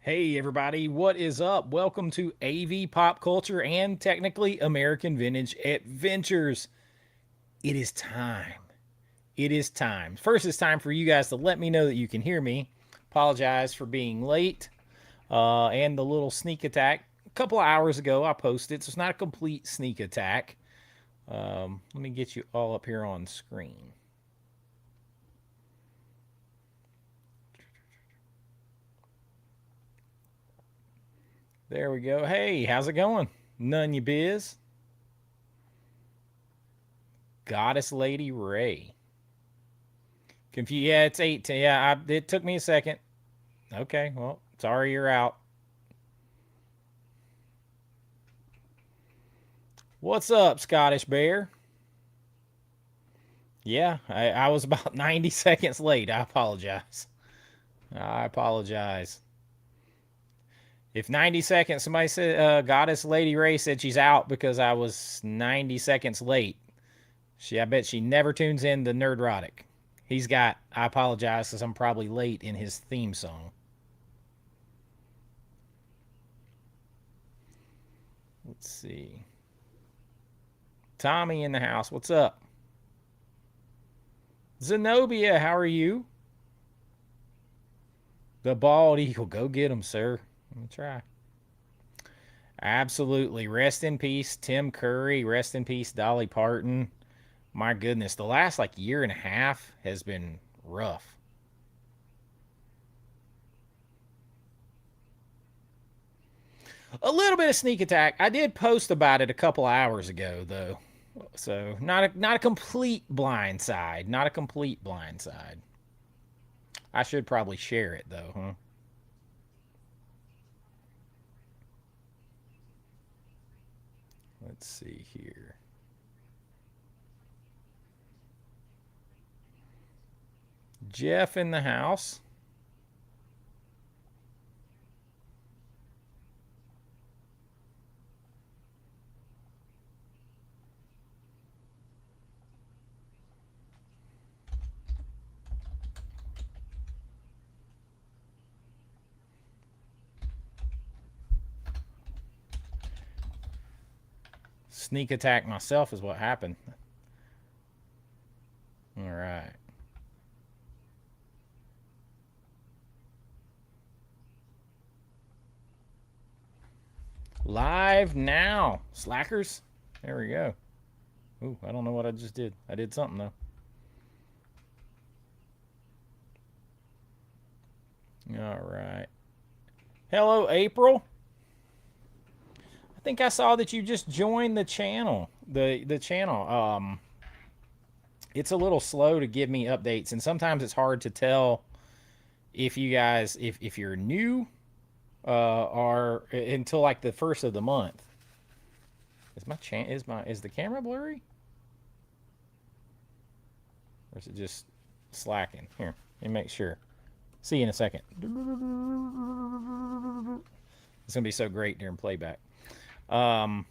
Hey everybody, what is up? Welcome to AV Pop Culture and technically American Vintage Adventures. It is time. It is time. First, it's time for you guys to let me know that you can hear me. Apologize for being late and the little sneak attack. A couple of hours ago, I posted, so it's not a complete sneak attack. Let me get you all up here on screen. There we go. Hey, how's it going? None you biz. Goddess Lady Ray. Confused. Yeah, it's 18. Yeah, it took me a second. Okay, well, sorry you're out. What's up, Scottish Bear? Yeah, I was about 90 seconds late. I apologize. I apologize. If 90 seconds, somebody said, Goddess Lady Ray said she's out because I was 90 seconds late. I bet she never tunes in to Nerdrotic. I apologize because I'm probably late in his theme song. Let's see. Tommy in the house. What's up? Zenobia, how are you? The bald eagle. Go get him, sir. Let me try. Absolutely. Rest in peace, Tim Curry. Rest in peace, Dolly Parton. My goodness, the last like year and a half has been rough. A little bit of sneak attack. I did post about it a couple hours ago, though. So not a complete blind side. Not a complete blind side. I should probably share it though, huh? Let's see here. Jeff in the house. Sneak attack myself is what happened. All right. Live now. Slackers. There we go. Ooh, I don't know what I just did. I did something though. All right. Hello, April. I think I saw that you just joined the channel. The channel. It's a little slow to give me updates, and sometimes it's hard to tell if you guys if you're new or until like the first of the month. Is the camera blurry? Or is it just slacking? Here, let me make sure. See you in a second. It's gonna be so great during playback. Um,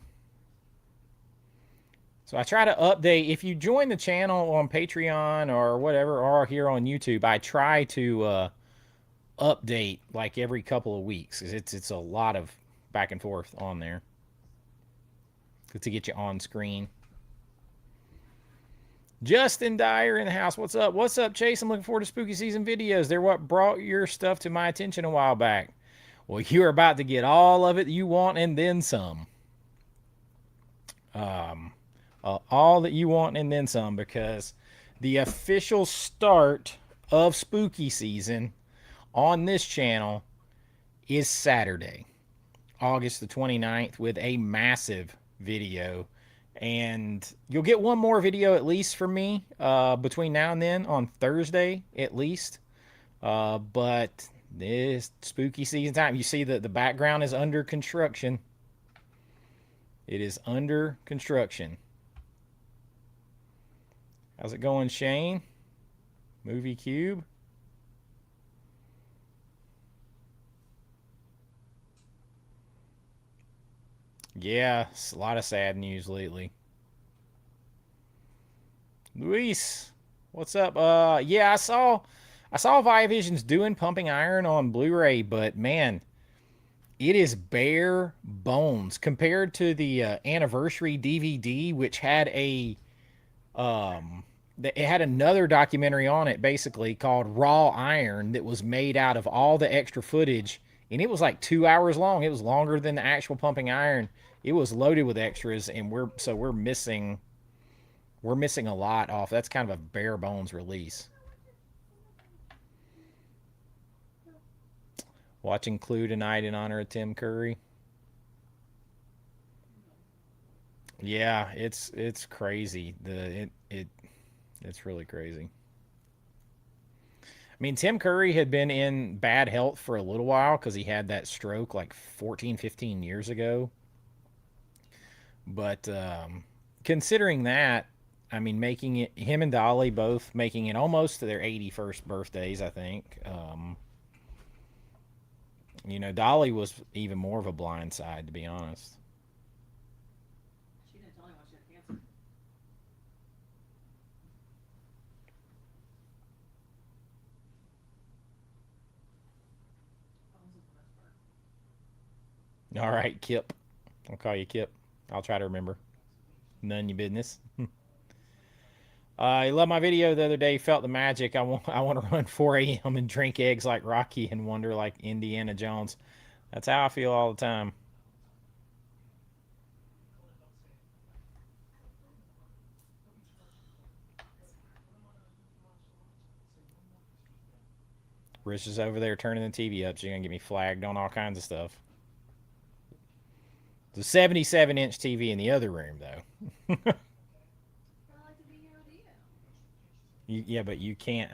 so I try to update. If you join the channel on Patreon or whatever, or here on YouTube, I try to update like every couple of weeks. It's a lot of back and forth on there to get you on screen. Justin Dyer in the house. What's up? What's up, Chase? I'm looking forward to spooky season videos. They're what brought your stuff to my attention a while back. Well, you're about to get all of it you want and then some. Um, all that you want and then some, because the official start of spooky season on this channel is Saturday, August the 29th, with a massive video. And you'll get one more video at least from me between now and then on Thursday at least. But this spooky season time, you see that the background is under construction. It is under construction. How's it going, Shane? Movie Cube. Yeah, a lot of sad news lately. Luis, what's up? Yeah, I saw Viavision's doing Pumping Iron on Blu-ray, but man, it is bare bones compared to the anniversary DVD, which had um, it had another documentary on it, basically called Raw Iron, that was made out of all the extra footage, and it was like 2 hours long. It was longer than the actual Pumping Iron. It was loaded with extras, and we're missing a lot off. That's kind of a bare bones release. Watching Clue tonight in honor of Tim Curry. Yeah, it's crazy. It's really crazy. I mean, Tim Curry had been in bad health for a little while because he had that stroke like 14, 15 years ago. But considering that, I mean, making it, him and Dolly both making it almost to their 81st birthdays, I think. Dolly was even more of a blind side, to be honest. She didn't tell anyone she had cancer. That was the best part. All right, Kip. I'll call you Kip. I'll try to remember. None your business. I love my video the other day. Felt the magic. I want to run 4 a.m. and drink eggs like Rocky and wonder like Indiana Jones. That's how I feel all the time. Rich is over there turning the TV up. She's gonna get me flagged on all kinds of stuff. The 77-inch TV in the other room, though. I like to be here with you. Yeah, but you can't.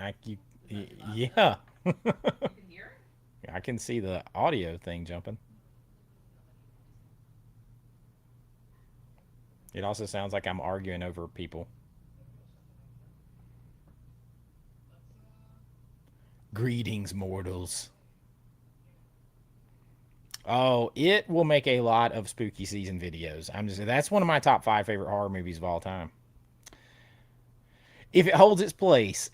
Yeah. You can hear it? I can see the audio thing jumping. It also sounds like I'm arguing over people. Greetings, mortals. Oh, it will make a lot of spooky season videos. That's one of my top 5 favorite horror movies of all time. If it holds its place,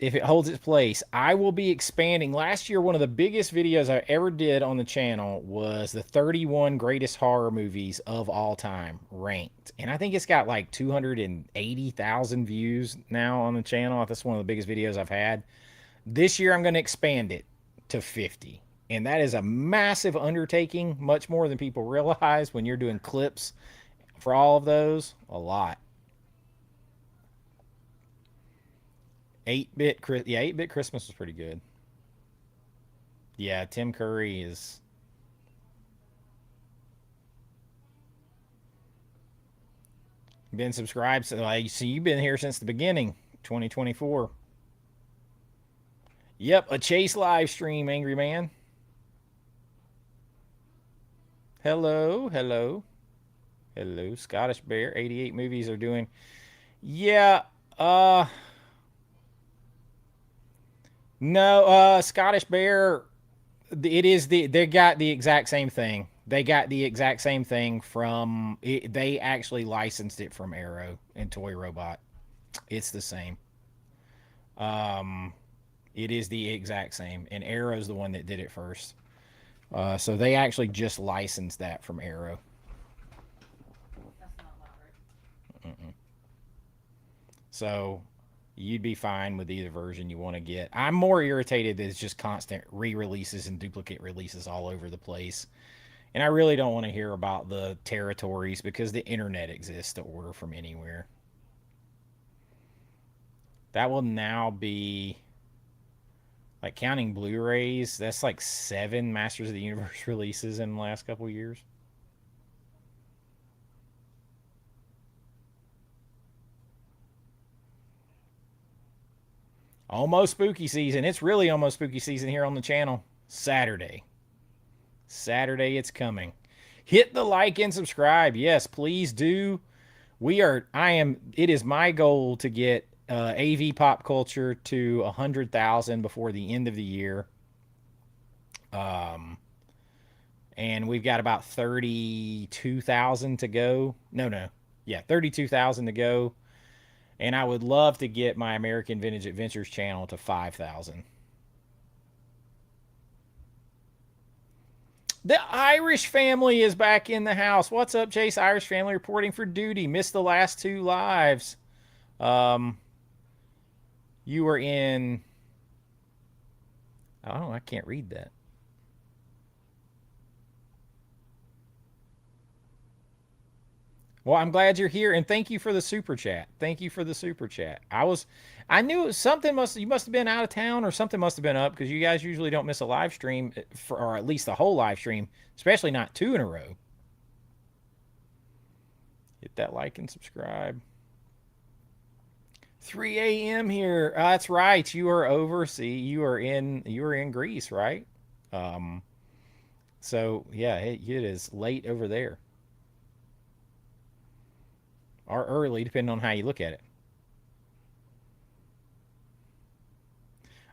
I will be expanding. Last year, one of the biggest videos I ever did on the channel was the 31 greatest horror movies of all time ranked. And I think it's got like 280,000 views now on the channel. That's one of the biggest videos I've had. This year, I'm going to expand it to 50. And that is a massive undertaking, much more than people realize when you're doing clips for all of those. A lot. 8-bit Christmas was pretty good. Yeah, Tim Curry is been subscribed. So I see you've been here since the beginning, 2024. Yep, a Chase live stream, Angry Man. Hello, hello, hello. Scottish Bear, 88 movies are doing. Yeah, no, Scottish Bear. They got the exact same thing. They got the exact same thing from it, they actually licensed it from Arrow and Toy Robot. It's the same. Um, it is the exact same, and Arrow's the one that did it first. So they actually just licensed that from Arrow. That's not loud, right? So you'd be fine with either version you want to get. I'm more irritated that it's just constant re-releases and duplicate releases all over the place. And I really don't want to hear about the territories because the internet exists to order from anywhere. That will now be like counting Blu-rays. That's like 7 Masters of the Universe releases in the last couple years. Almost spooky season. It's really almost spooky season here on the channel. Saturday. Saturday, it's coming. Hit the like and subscribe. Yes, please do. It is my goal to get AV Pop Culture to 100,000 before the end of the year. Um, and we've got about 32,000 to go. No. Yeah, 32,000 to go. And I would love to get my American Vintage Adventures channel to 5,000. The Irish family is back in the house. What's up, Chase? Irish family reporting for duty. Missed the last two lives. Um, you were in. Oh, I can't read that. Well, I'm glad you're here, and thank you for the super chat. Thank you for the super chat. I knew it was something you must have been out of town or something must have been up because you guys usually don't miss a live stream, or at least a whole live stream, especially not two in a row. Hit that like and subscribe. 3 a.m. here. That's right. You are over. See, you are in Greece, right? Um, so yeah, it is late over there, or early, depending on how you look at it.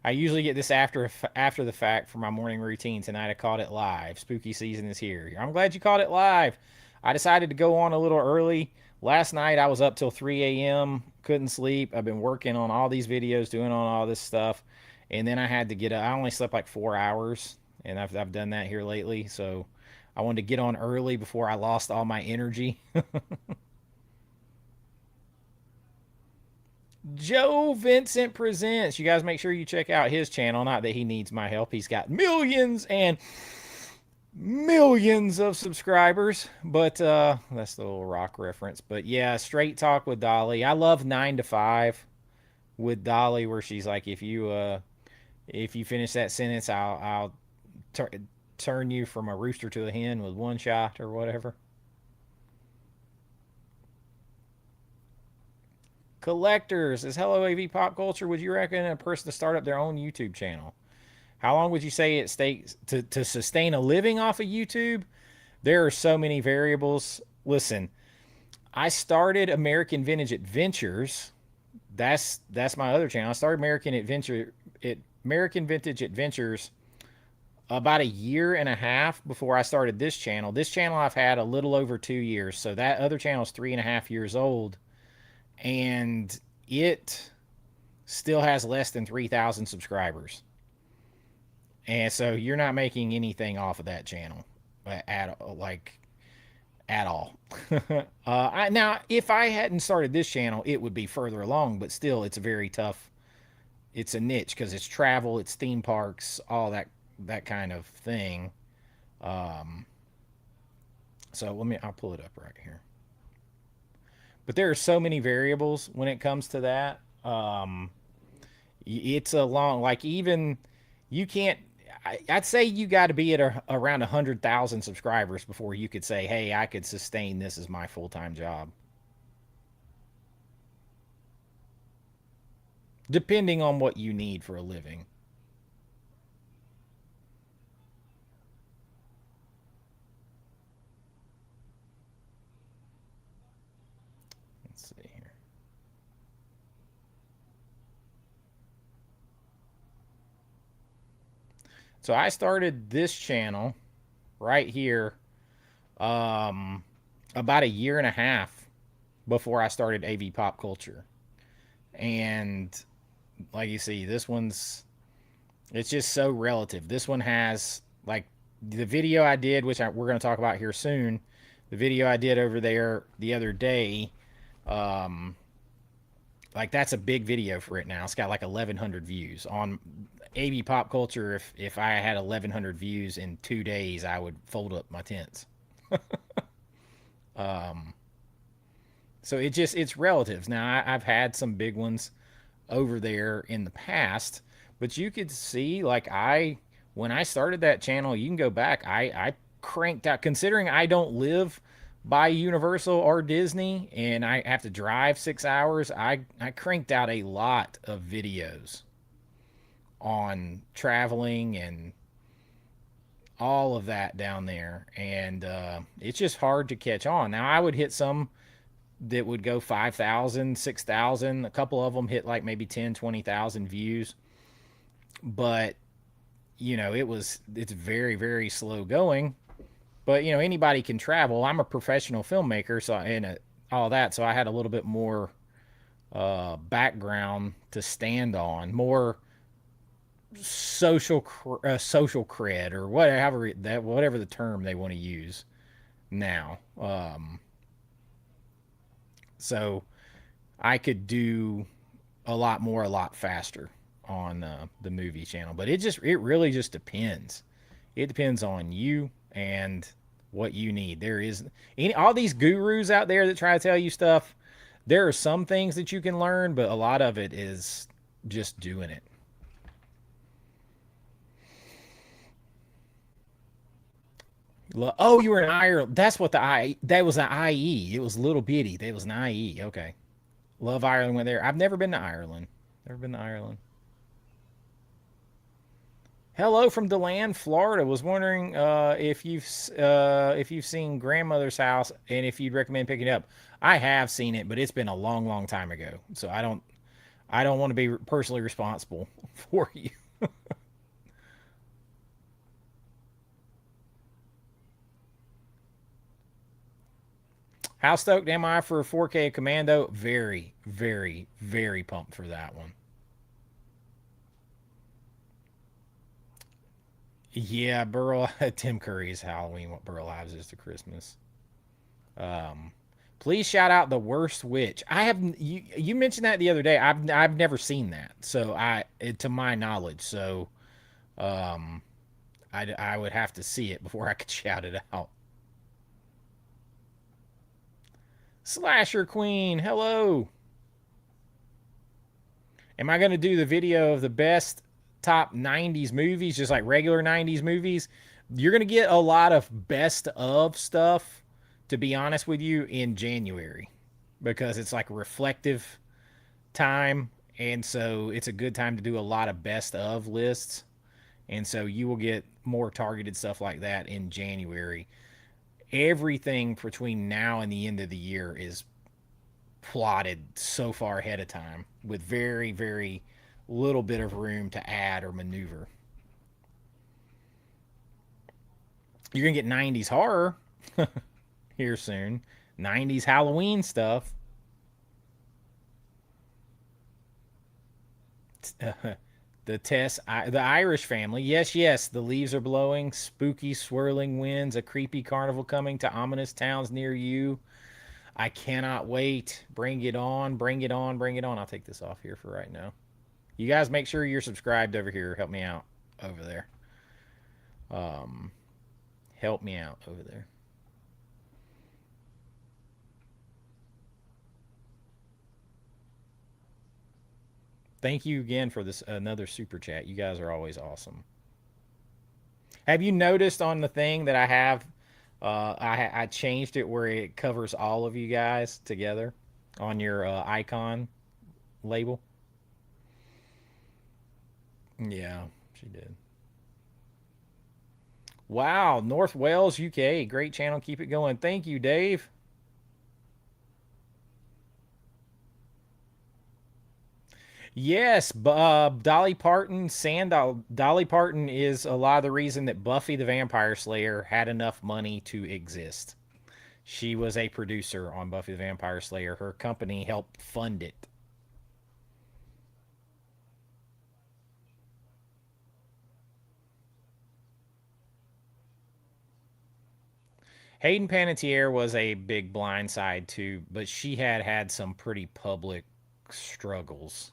I usually get this after the fact for my morning routine. Tonight I caught it live. Spooky season is here. I'm glad you caught it live. I decided to go on a little early. Last night I was up till 3 a.m. Couldn't sleep. I've been working on all these videos, doing on all this stuff, and then I had to get up. I only slept like 4 hours, and I've done that here lately. So I wanted to get on early before I lost all my energy. Joe Vincent Presents. You guys make sure you check out his channel. Not that he needs my help. He's got millions and millions of subscribers. But that's the little rock reference. But yeah, Straight Talk with Dolly. I love 9 to 5 with Dolly, where she's like, if you finish that sentence, I'll turn you from a rooster to a hen with one shot or whatever. Collectors is hello AV Pop Culture. Would you recommend a person to start up their own YouTube channel? How long would you say it takes to sustain a living off of YouTube? There are so many variables. Listen, I started American Vintage Adventures. That's my other channel. I started American Vintage Adventures about a year and a half before I started this channel. This channel I've had a little over 2 years. So that other channel is 3.5 years old, and it still has less than 3,000 subscribers. And so you're not making anything off of that channel at all. Now, if I hadn't started this channel, it would be further along, but still, it's a very tough. It's a niche because it's travel, it's theme parks, all that kind of thing. Um, so I'll pull it up right here. But there are so many variables when it comes to that. It's a long, like, even you can't. I'd say you got to be at around 100,000 subscribers before you could say, "Hey, I could sustain this as my full-time job." Depending on what you need for a living. Let's see here. So I started this channel right here about a year and a half before I started AV Pop Culture. And like you see, it's just so relative. This one has, like, the video I did, which we're going to talk about here soon. The video I did over there the other day, um, like, that's a big video for it now. It's got like 1,100 views on AV Pop Culture. If I had 1,100 views in 2 days, I would fold up my tents. Um, so it's relatives. Now I've had some big ones over there in the past, but you could see, like, when I started that channel, you can go back. I cranked out, considering I don't live by Universal or Disney and I have to drive 6 hours. I cranked out a lot of videos on traveling and all of that down there, and it's just hard to catch on. Now I would hit some that would go 5,000, 6,000. A couple of them hit like maybe 10, 20,000 views, but it's very, very slow going. But anybody can travel. I'm a professional filmmaker, so, and all that, so I had a little bit more background to stand on, more social cred or whatever the term they want to use now. So I could do a lot more, a lot faster on the movie channel. But it really just depends. It depends on you and what you need. There is all these gurus out there that try to tell you stuff. There are some things that you can learn, but a lot of it is just doing it. Oh, you were in Ireland. That's what that was an IE. It was little bitty. That was an IE. Okay. Love Ireland went there. I've never been to Ireland. Never been to Ireland. Hello from Deland, Florida. Was wondering if you've seen Grandmother's House and if you'd recommend picking it up. I have seen it, but it's been a long, long time ago. So I don't want to be personally responsible for you. How stoked am I for 4K Commando? Very, very, very pumped for that one. Yeah, Burl Tim Curry's Halloween. What Burl Ives is to Christmas. Um, Please shout out the worst witch. I have you mentioned that the other day. I've never seen that. So to my knowledge. So um, I would have to see it before I could shout it out. Slasher Queen, hello. Am I going to do the video of the best top 90s movies, just like regular 90s movies? You're going to get a lot of best of stuff, to be honest with you, in January because it's like a reflective time. And so it's a good time to do a lot of best of lists. And so you will get more targeted stuff like that in January. Everything between now and the end of the year is plotted so far ahead of time with very, very little bit of room to add or maneuver. You're going to get 90s horror here soon, 90s Halloween stuff. The Irish family. Yes, yes, the leaves are blowing, spooky swirling winds, a creepy carnival coming to ominous towns near you. I cannot wait. Bring it on, bring it on, bring it on. I'll take this off here for right now. You guys make sure you're subscribed over here. Help me out over there. Um, Help me out over there. Thank you again for this another super chat. You guys are always awesome. Have you noticed on the thing that I have? I changed it where it covers all of you guys together on your icon label. Yeah, she did. Wow, North Wales, UK, great channel. Keep it going. Thank you, Dave. Yes, Dolly Parton, Sandal. Dolly Parton is a lot of the reason that Buffy the Vampire Slayer had enough money to exist. She was a producer on Buffy the Vampire Slayer. Her company helped fund it. Hayden Panettiere was a big blindside too, but she had had some pretty public struggles.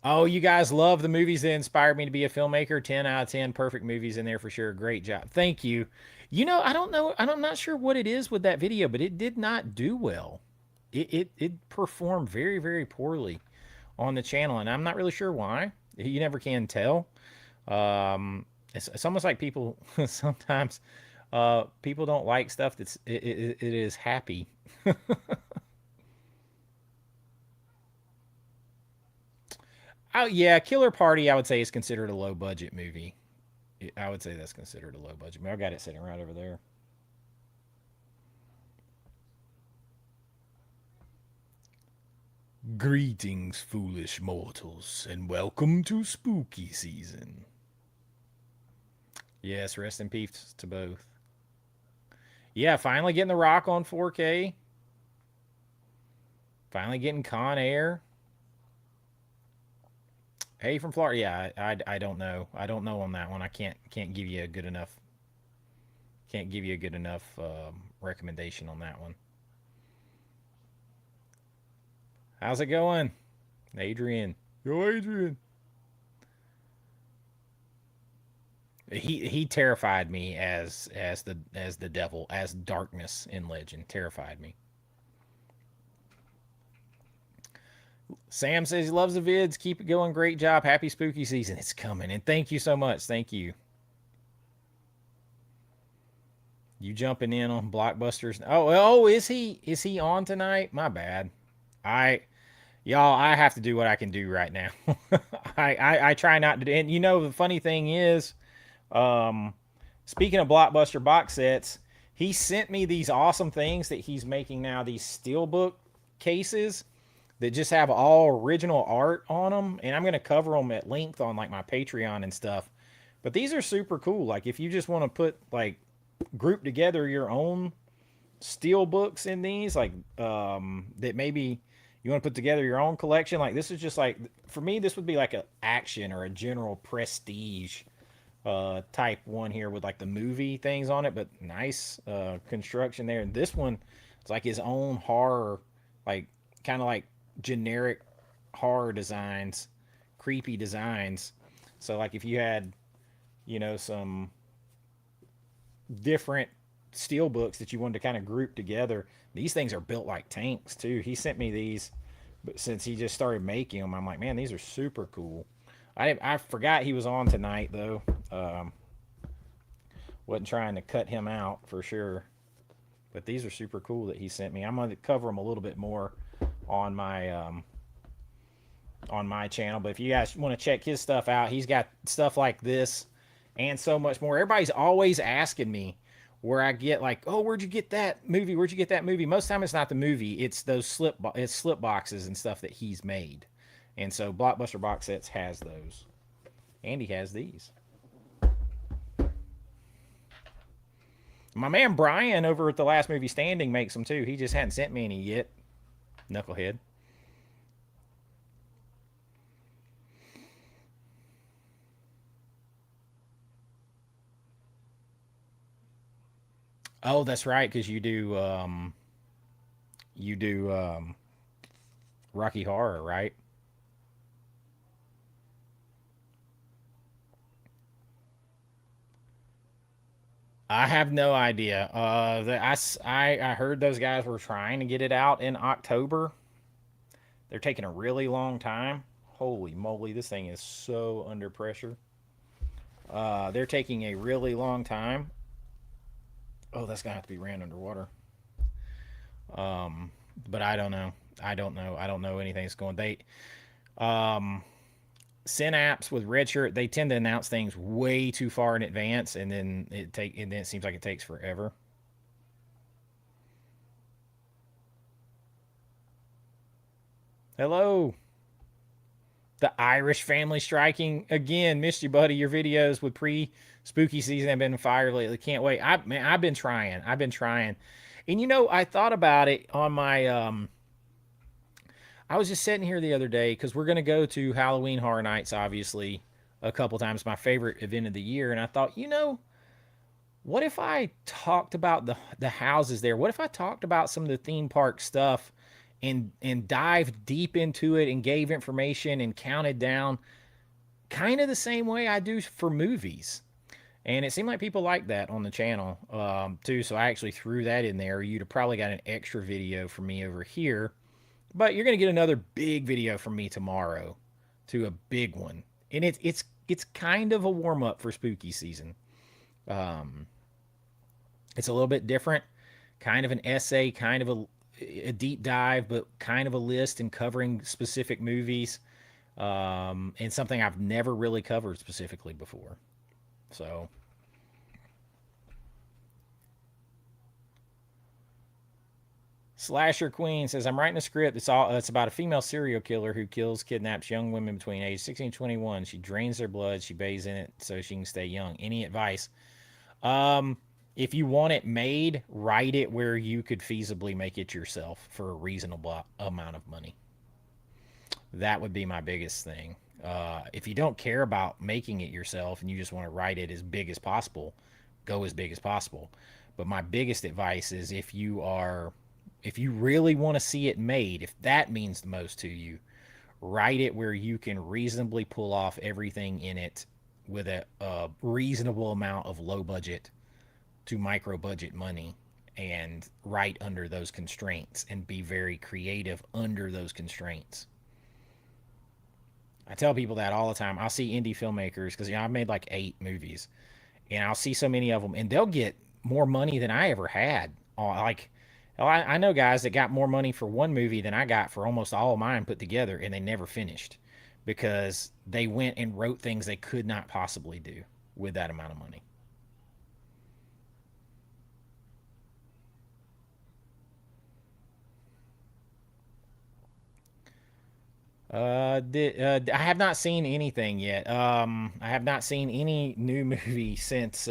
Oh, you guys love the movies that inspired me to be a filmmaker. 10 out of 10 perfect movies in there for sure. Great job. Thank you. You know, I don't know. I'm not sure what it is with that video, but it did not do well. It performed very, very poorly on the channel, and I'm not really sure why. You never can tell. It's almost like people sometimes people don't like stuff it is happy. Oh yeah, Killer Party I would say is considered a low budget movie. I would say that's considered a low budget movie. I got it sitting right over there. Greetings, foolish mortals, and welcome to spooky season. Yes, rest in peace to both. Yeah, finally getting The Rock on 4K. Finally getting Con Air. Hey, from Florida. Yeah, I don't know. I don't know on that one. I can't give you a good enough recommendation on that one. How's it going, Adrian? Yo, Adrian. He terrified me as the devil, as darkness in Legend. Terrified me. Sam says he loves the vids. Keep it going. Great job. Happy spooky season. It's coming. And thank you so much. Thank you. You jumping in on blockbusters? Oh, is he on tonight? My bad. I Y'all, I have to do what I can do right now. I try not to. And the funny thing is, um, speaking of blockbuster box sets, he sent me these awesome things that he's making now. These steelbook cases that just have all original art on them, and I'm gonna cover them at length on like my Patreon and stuff. But these are super cool. Like if you just want to put like group together your own steel books in these, like that maybe you want to put together your own collection. Like this is just like, for me, this would be like a action or a general prestige type one here with like the movie things on it, but nice construction there. And this one is like his own horror, like kind of like generic horror designs, creepy designs. So like if you had, some different steel books that you wanted to kind of group together, these things are built like tanks too. He sent me these, but since he just started making them, I'm like, man, these are super cool. I forgot he was on tonight though. Wasn't trying to cut him out for sure, but these are super cool that he sent me. I'm gonna cover them a little bit more on my channel. But if you guys want to check his stuff out, he's got stuff like this and so much more. Everybody's always asking me where I get like, oh, where'd you get that movie? Where'd you get that movie? Most of the time it's not the movie, it's those slip boxes and stuff that he's made. And so Blockbuster Box Sets has those. And he has these. My man Brian over at the Last Movie Standing makes them too. He just hadn't sent me any yet. Knucklehead. Oh, that's right, because you do Rocky Horror, right? I have no idea. I heard those guys were trying to get it out in October. They're taking a really long time. Holy moly, this thing is so under pressure. They're taking a really long time. Oh, that's gonna have to be ran underwater. But I don't know. I don't know anything that's going. Um, Synapse with Redshirt, they tend to announce things way too far in advance, and then it seems like it takes forever. Hello, the Irish family striking again. Missed you, buddy. Your videos with pre spooky season have been fire lately. Can't wait. I've been trying. I've been trying, and I thought about it on my. I was just sitting here the other day because we're gonna go to Halloween Horror Nights, obviously, a couple times. My favorite event of the year, and I thought, what if I talked about the houses there? What if I talked about some of the theme park stuff and dived deep into it and gave information and counted down kind of the same way I do for movies? And it seemed like people like that on the channel too. So I actually threw that in there. You'd have probably got an extra video from me over here, but you're gonna get another big video from me tomorrow, to a big one, and it's kind of a warm up for spooky season. Um, it's a little bit different, kind of an essay, kind of a deep dive, but kind of a list and covering specific movies, and something I've never really covered specifically before. So Slasher Queen says, I'm writing a script. It's about a female serial killer who kidnaps young women between age 16 and 21. She drains their blood. She bathes in it so she can stay young. Any advice? Um, If you want it made, write it where you could feasibly make it yourself for a reasonable amount of money. That would be my biggest thing. If you don't care about making it yourself and you just want to write it as big as possible, go as big as possible. But my biggest advice is if you really want to see it made, if that means the most to you, write it where you can reasonably pull off everything in it with a reasonable amount of low budget to micro budget money, and write under those constraints and be very creative under those constraints. I tell people that all the time. I'll see indie filmmakers because I've made like 8 movies, and I'll see so many of them, and they'll get more money than I ever had. Like, I know guys that got more money for one movie than I got for almost all of mine put together, and they never finished because they went and wrote things they could not possibly do with that amount of money. I have not seen anything yet. I have not seen any new movie since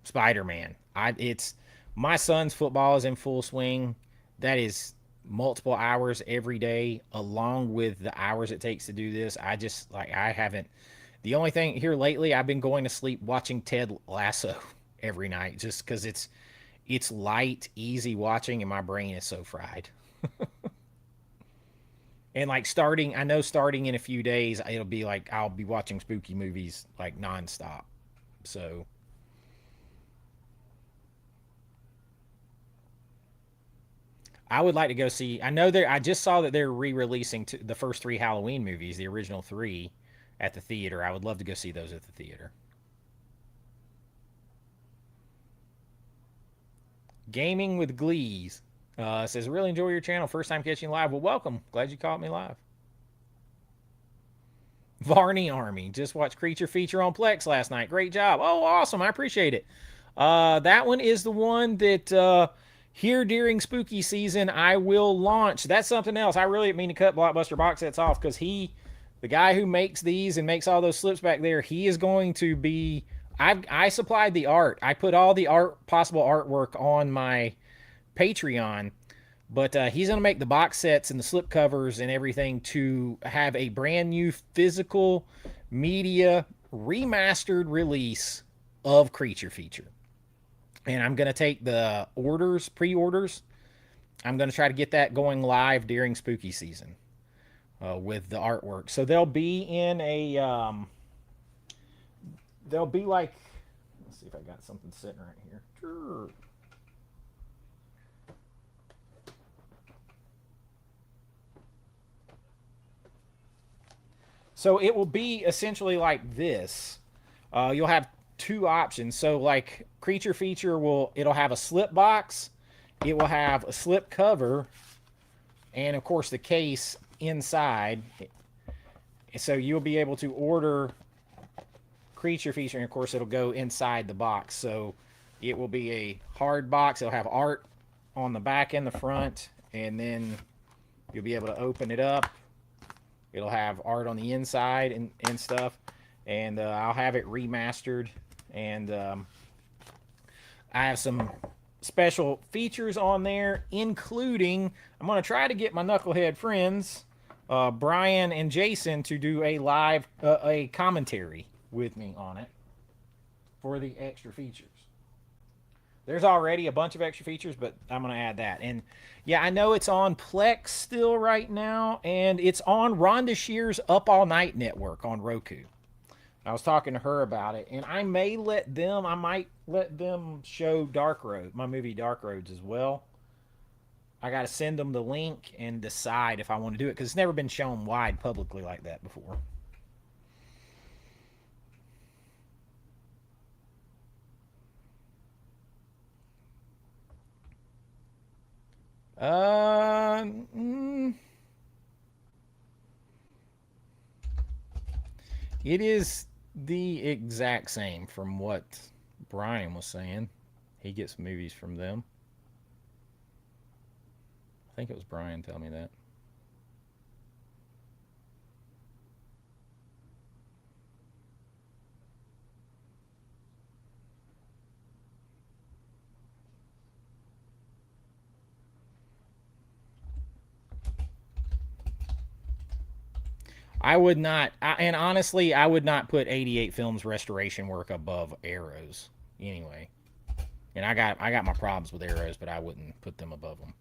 Spider-Man. It's my son's football is in full swing. That is multiple hours every day, along with the hours it takes to do this. I just like I haven't. The only thing here lately, I've been going to sleep watching Ted Lasso every night, just because it's light, easy watching, and my brain is so fried. And like I know starting in a few days, it'll be like I'll be watching spooky movies like nonstop. So I would like to go see. I know I just saw that they're re-releasing the first 3 Halloween movies, the original 3, at the theater. I would love to go see those at the theater. Gaming with Glees says really enjoy your channel. First time catching live. Well, welcome. Glad you caught me live. Varney Army just watched Creature Feature on Plex last night. Great job. Oh, awesome. I appreciate it. That one is the one that here during spooky season I will launch. That's something else. I really didn't mean to cut Blockbuster box sets off because the guy who makes these and makes all those slips back there, he is going to be. I supplied the art. I put all the possible artwork on my Patreon, but he's going to make the box sets and the slip covers and everything to have a brand new physical media remastered release of Creature Feature. And I'm going to take the pre-orders. I'm going to try to get that going live during spooky season with the artwork. So they'll be like, let's see if I got something sitting right here. Sure. So it will be essentially like this. You'll have 2 options. So like Creature Feature it'll have a slip box, it will have a slip cover, and of course the case inside. So you'll be able to order Creature Feature, and of course it'll go inside the box. So it will be a hard box. It'll have art on the back and the front, and then you'll be able to open it up. It'll have art on the inside and stuff, and I'll have it remastered, and I have some special features on there, including I'm going to try to get my knucklehead friends, Brian and Jason, to do a live a commentary with me on it for the extra features. There's already a bunch of extra features, but I'm going to add that. And yeah, I know it's on Plex still right now, and it's on Rhonda Shear's Up All Night network on Roku. I was talking to her about it, and I might let them show Dark Road, my movie Dark Roads as well. I got to send them the link and decide if I want to do it, because it's never been shown wide publicly like that before. Uh, mm, it is the exact same from what Brian was saying. He gets movies from them. I think it was Brian telling me that. I would not, and honestly, I would not put 88 Films restoration work above Arrows anyway. And I got my problems with Arrows, but I wouldn't put them above them.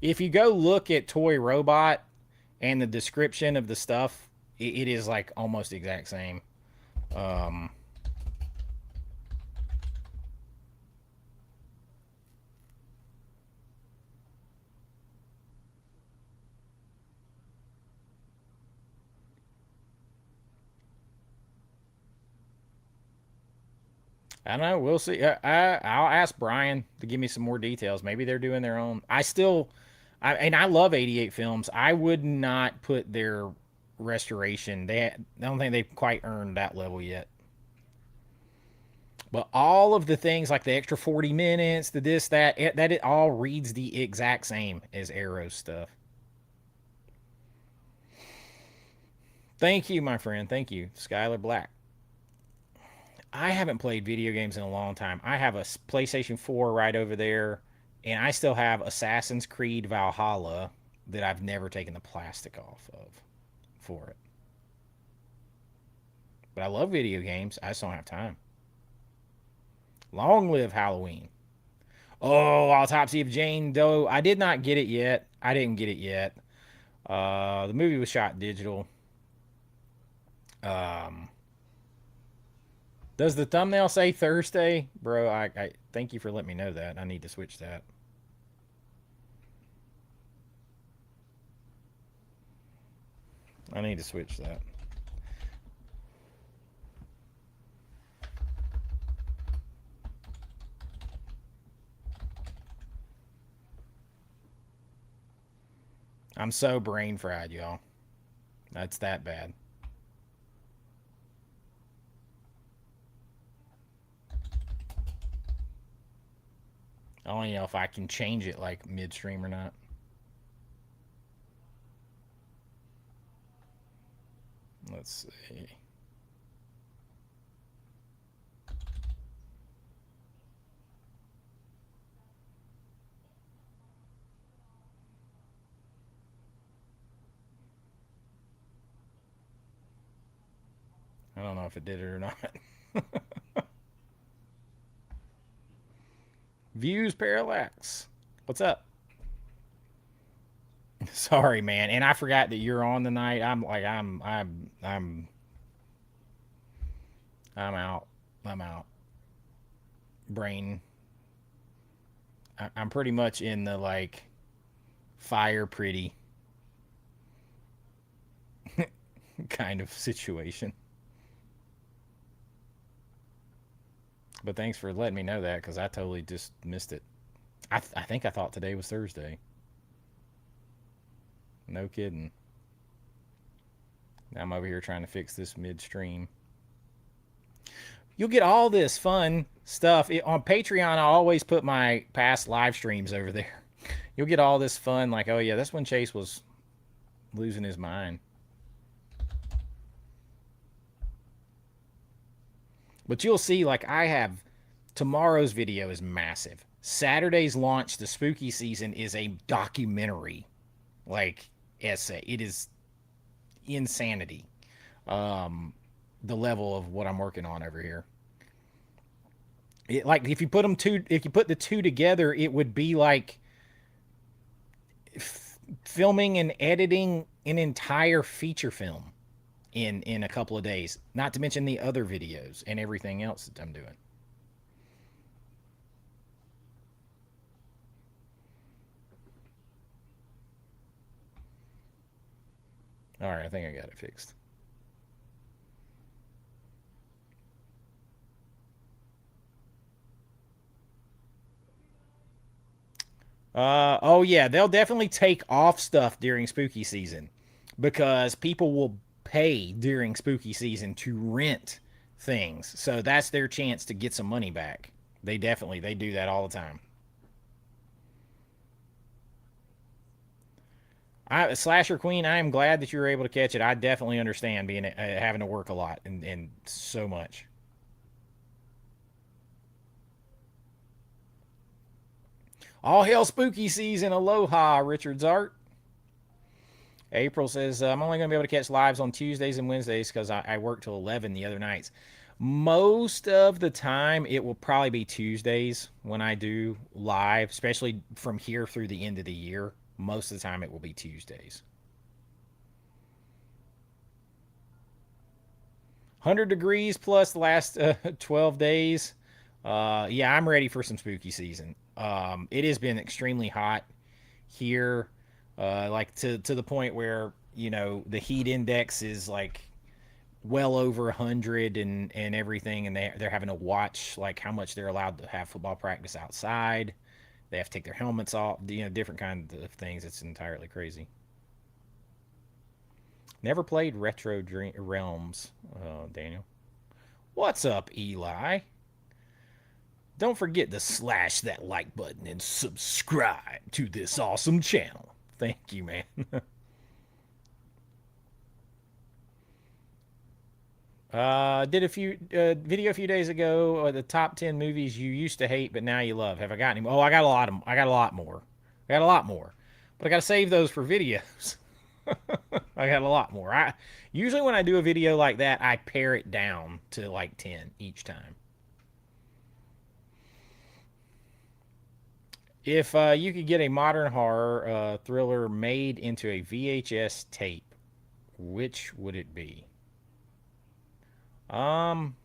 If you go look at Toy Robot and the description of the stuff, it is like almost the exact same. Um, I don't know. We'll see. I'll ask Brian to give me some more details. Maybe they're doing their own. I love 88 Films. I would not put their restoration. I don't think they've quite earned that level yet. But all of the things like the extra 40 minutes, the this, that, it all reads the exact same as Arrow stuff. Thank you, my friend. Thank you, Skylar Black. I haven't played video games in a long time. I have a PlayStation 4 right over there, and I still have Assassin's Creed Valhalla that I've never taken the plastic off of for it. But I love video games. I just don't have time. Long live Halloween. Oh, Autopsy of Jane Doe. I did not get it yet. I didn't get it yet. The movie was shot digital. Um, does the thumbnail say Thursday, bro? I thank you for letting me know that. I need to switch that. I need to switch that. I'm so brain fried, y'all. That's that bad. I don't know if I can change it like midstream or not. Let's see. I don't know if it did it or not. Views parallax. What's up? Sorry, man. And I forgot that you're on tonight. I'm out. I'm out. Brain. I'm pretty much in the like fire pretty kind of situation. But thanks for letting me know that because I totally just missed it. I think I thought today was Thursday. No kidding. I'm over here trying to fix this midstream. You'll get all this fun stuff on Patreon. I always put my past live streams over there. You'll get all this fun, like, oh yeah, that's when Chase was losing his mind. But you'll see, like, I have tomorrow's video is massive. Saturday's launch, the spooky season, is a documentary, like essay. It is insanity. Um, the level of what I'm working on over here. Like if you put the two together, it would be like filming and editing an entire feature film in a couple of days. Not to mention the other videos and everything else that I'm doing. All right, I think I got it fixed. Oh yeah, they'll definitely take off stuff during spooky season because people will pay during spooky season to rent things. So that's their chance to get some money back. They do that all the time. Slasher Queen, I am glad that you were able to catch it. I definitely understand being having to work a lot and so much. All hail spooky season. Aloha, Richard's Art. April says, I'm only going to be able to catch lives on Tuesdays and Wednesdays because I work till 11 the other nights. Most of the time, it will probably be Tuesdays when I do live, especially from here through the end of the year. Most of the time, it will be Tuesdays. 100 degrees plus the last 12 days. Yeah, I'm ready for some spooky season. It has been extremely hot here, like to the point where the heat index is like well over 100 and everything, and they're having to watch like how much they're allowed to have football practice outside. They have to take their helmets off. Different kinds of things. It's entirely crazy. Never played Retro Realms, Daniel. What's up, Eli? Don't forget to slash that like button and subscribe to this awesome channel. Thank you, man. Did a few video a few days ago. The top 10 movies you used to hate but now you love. Have I got any? Oh, I got a lot of them. I got a lot more. I got a lot more, but I got to save those for videos. I got a lot more. I usually when I do a video like that, I pare it down to like 10 each time. If you could get a modern horror thriller made into a VHS tape, which would it be? Um,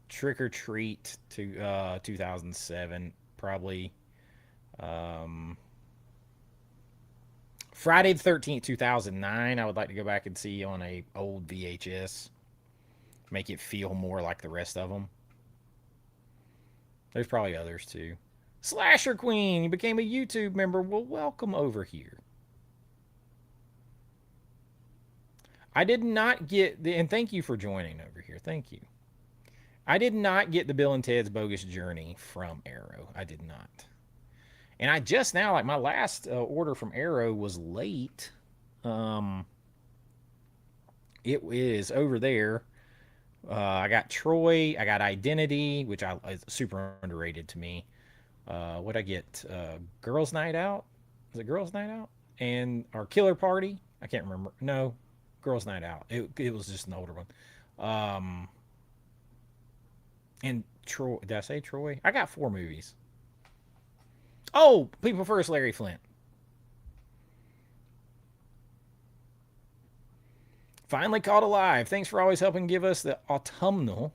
Trick or Treat to 2007, probably. Um, Friday the 13th, 2009. I would like to go back and see on a old VHS, make it feel more like the rest of them. There's probably others too. Slasher Queen, you became a YouTube member. Well, welcome over here. I did not get the, and thank you for joining over here. Thank you. I did not get the Bill and Ted's Bogus Journey from Arrow. I did not. And I just now, like my last order from Arrow was late. Um, it is over there. I got Troy. I got Identity, which is super underrated to me. What I get? Girls Night Out. Was it Girls Night Out? And our Killer Party. I can't remember. No, Girls Night Out. It was just an older one. Um, and Troy. Did I say Troy? I got 4 movies. Oh, People First, Larry Flint. Finally caught alive. Thanks for always helping give us the autumnal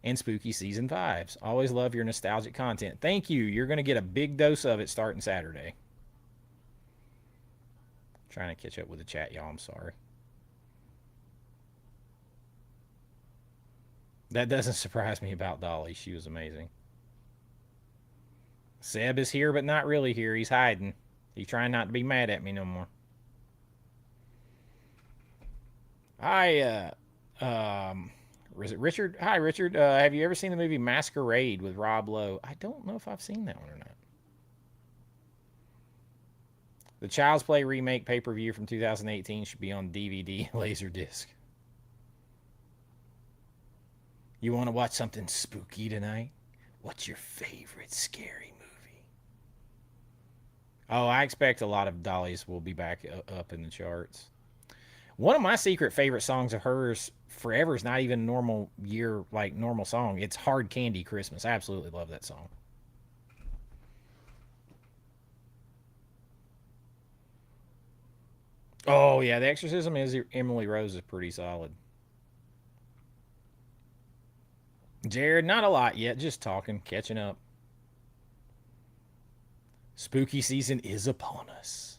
and spooky season vibes. Always love your nostalgic content. Thank you. You're going to get a big dose of it starting Saturday. Trying to catch up with the chat, y'all. I'm sorry. That doesn't surprise me about Dolly. She was amazing. Seb is here, but not really here. He's hiding. He's trying not to be mad at me no more. I, is it Richard? Hi, Richard. Have you ever seen the movie Masquerade with Rob Lowe? I don't know if I've seen that one or not. The Child's Play remake pay-per-view from 2018 should be on DVD Laserdisc. You want to watch something spooky tonight? What's your favorite scary movie? Oh, I expect a lot of Dolly's will be back up in the charts. One of my secret favorite songs of hers forever is not even a normal year, like normal song. It's Hard Candy Christmas. I absolutely love that song. Oh, yeah. The Exorcism is Emily Rose is pretty solid. Jared, not a lot yet. Just talking, catching up. Spooky season is upon us.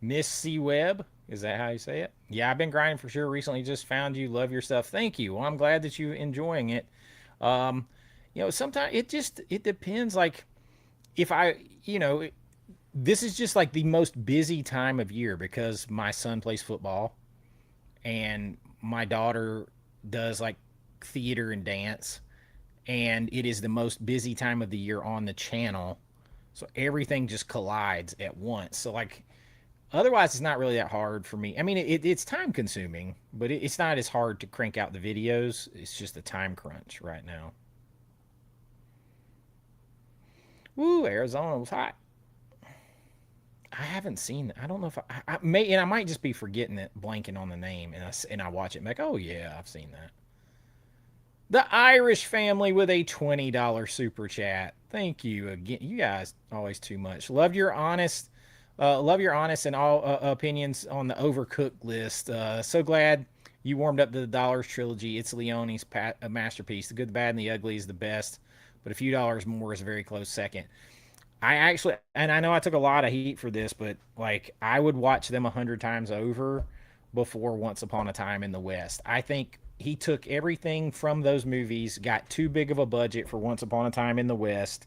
Miss C Webb, is that how you say it? Yeah, I've been grinding for sure. Recently, just found you. Love your stuff. Thank you. Well, I'm glad that you're enjoying it. Um, sometimes it depends. Like if I, this is just like the most busy time of year because my son plays football and my daughter does like theater and dance, and it is the most busy time of the year on the channel. So everything just collides at once. So like Otherwise, it's not really that hard for me. I mean, it's time consuming, but it's not as hard to crank out the videos. It's just a time crunch right now. Woo, Arizona was hot. I haven't seen. I don't know if I may, and I might just be forgetting it, blanking on the name, and I watch it and I'm like, oh yeah, I've seen that. The Irish family with a $20 super chat. Thank you again. You guys always too much. Love your honest and all opinions on the Overcooked list. So glad you warmed up to the Dollars trilogy. It's Leone's a masterpiece. The Good, the Bad, and the Ugly is the best, but a few dollars more is a very close second. I actually, and I know I took a lot of heat for this, but like I would watch them 100 times over before Once Upon a Time in the West. I think he took everything from those movies, got too big of a budget for Once Upon a Time in the West,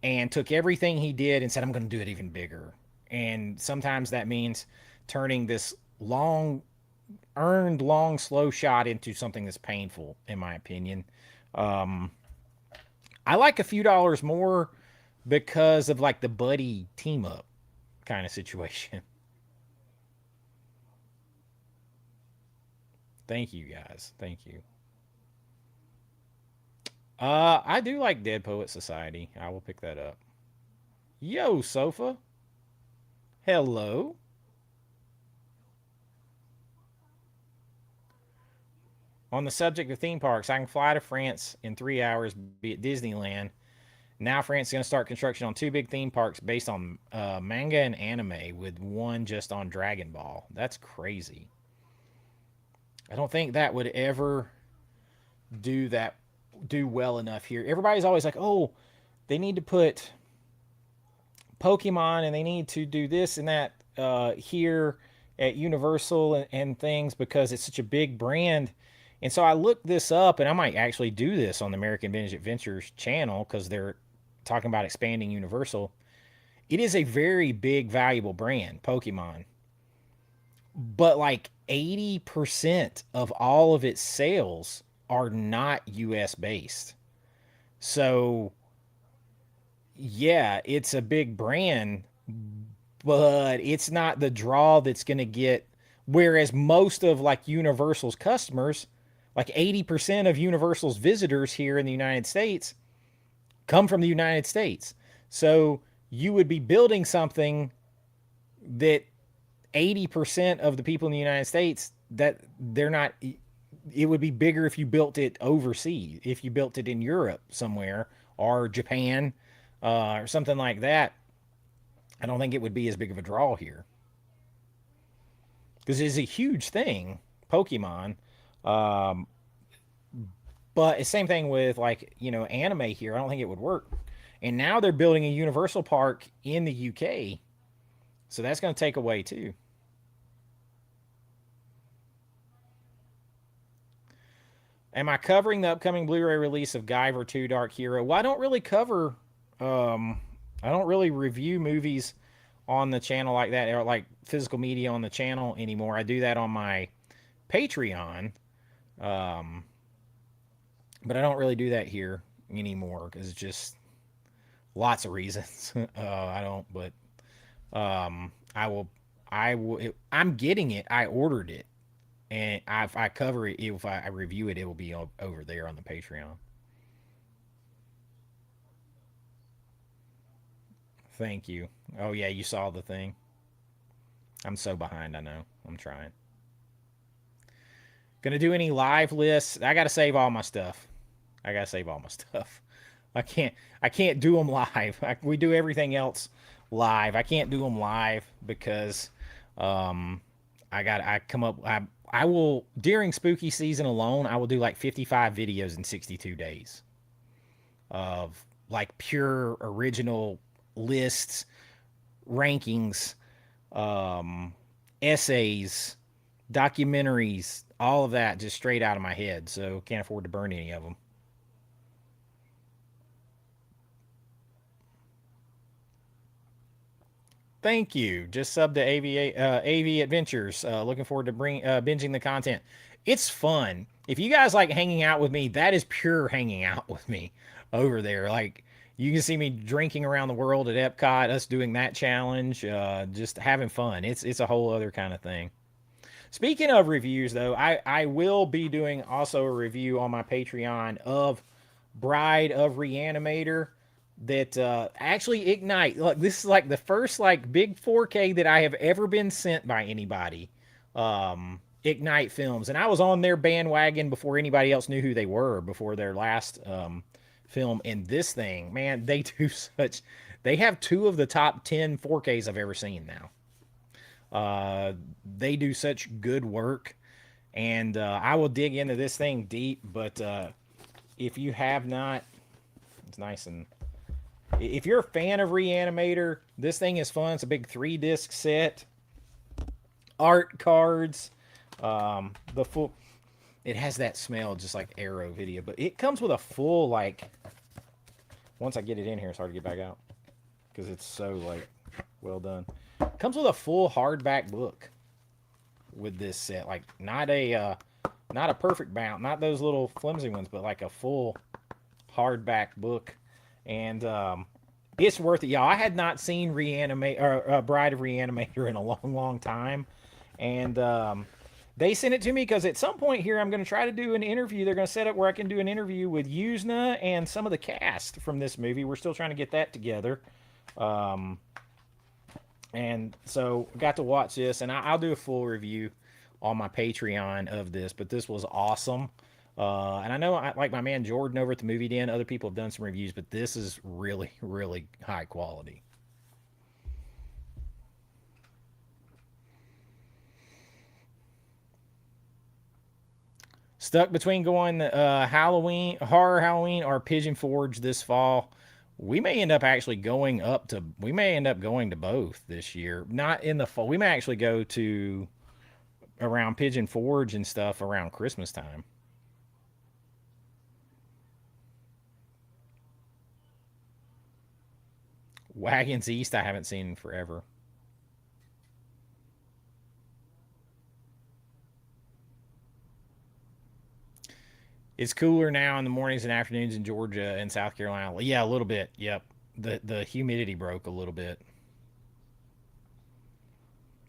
and took everything he did and said, I'm going to do it even bigger. And sometimes that means turning this long, slow shot into something that's painful, in my opinion. Um, I like a few dollars more because of like the buddy team up kind of situation. Thank you guys. Thank you. I do like Dead Poet Society. I will pick that up. Yo, Sofa. Hello. On the subject of theme parks, I can fly to France in 3 hours, be at Disneyland. Now France is going to start construction on two big theme parks based on manga and anime, with one just on Dragon Ball. That's crazy. I don't think that would ever do that do well enough here. Everybody's always like, "Oh, they need to put Pokemon and they need to do this and that here at Universal and things because it's such a big brand." And so I looked this up, and I might actually do this on the American Vintage Adventures channel because they're talking about expanding Universal. It is a very big, valuable brand, Pokemon, but like 80% of all of its sales are not US based. So, yeah, it's a big brand, but it's not the draw that's going to get. Whereas most of like Universal's customers, like 80% of Universal's visitors here in the United States, come from the United States. So you would be building something that 80% of the people in the United States that they're not. It would be bigger if you built it overseas, if you built it in Europe somewhere or Japan or something like that. I don't think it would be as big of a draw here because it's a huge thing, Pokemon. Um, but the same thing with like anime here. I don't think it would work. And now they're building a Universal Park in the UK, so that's going to take away too. Am I covering the upcoming Blu-ray release of Guyver 2 Dark Hero? Well, I don't really cover I don't really review movies on the channel like that, or like physical media on the channel anymore. I do that on my Patreon. Um, but I don't really do that here anymore because it's just lots of reasons. I don't, but I will. I'm getting it. I ordered it, and if I cover it, if I review it, it will be over there on the Patreon. Thank you. Oh yeah, you saw the thing. I'm so behind. I know. I'm trying. Gonna do any live lists? I gotta save all my stuff. I gotta save all my stuff. I can't. I can't do them live. We do everything else live. I can't do them live because um, I got. I come up. I will during spooky season alone. I will do like 55 videos in 62 days of like pure original lists, rankings, um, essays, documentaries, all of that just straight out of my head. So can't afford to burn any of them. Thank you. Just sub to AV Adventures. Looking forward to binging the content. It's fun. If you guys like hanging out with me, that is pure hanging out with me over there. Like You can see me drinking around the world at Epcot, us doing that challenge, just having fun. It's a whole other kind of thing. Speaking of reviews, though, I will be doing also a review on my Patreon of Bride of Reanimator that actually Ignite. Look, this is like the first like big 4K that I have ever been sent by anybody. Ignite Films, and I was on their bandwagon before anybody else knew who they were before their last film. And this thing, man, they do such. They have two of the top 10 4Ks I've ever seen now. They do such good work, and I will dig into this thing deep. But if you have not, it's nice and if you're a fan of Reanimator, this thing is fun. It's a big 3-disc set, art cards, the full. It has that smell just like Arrow Video, but it comes with a full like. Once I get it in here, it's hard to get back out because it's so like well done. Comes with a full hardback book with this set, like not a perfect bound, not those little flimsy ones, but like a full hardback book, and it's worth it, y'all. I had not seen Reanimate or Bride of Reanimator in a long, long time, and they sent it to me because at some point here I'm going to try to do an interview. They're going to set up where I can do an interview with Yuzna and some of the cast from this movie. We're still trying to get that together. And so got to watch this, and I'll do a full review on my Patreon of this, but this was awesome. And I know, like my man Jordan over at the Movie Den, other people have done some reviews, but this is really, really high quality. Stuck between going Halloween, horror Halloween, or Pigeon Forge this fall. We may end up actually going up to. We may end up going to both this year. Not in the fall. We may actually go to around Pigeon Forge and stuff around Christmas time. Wagons East, I haven't seen in forever. It's cooler now in the mornings and afternoons in Georgia and South Carolina. Yeah, a little bit. Yep. The humidity broke a little bit.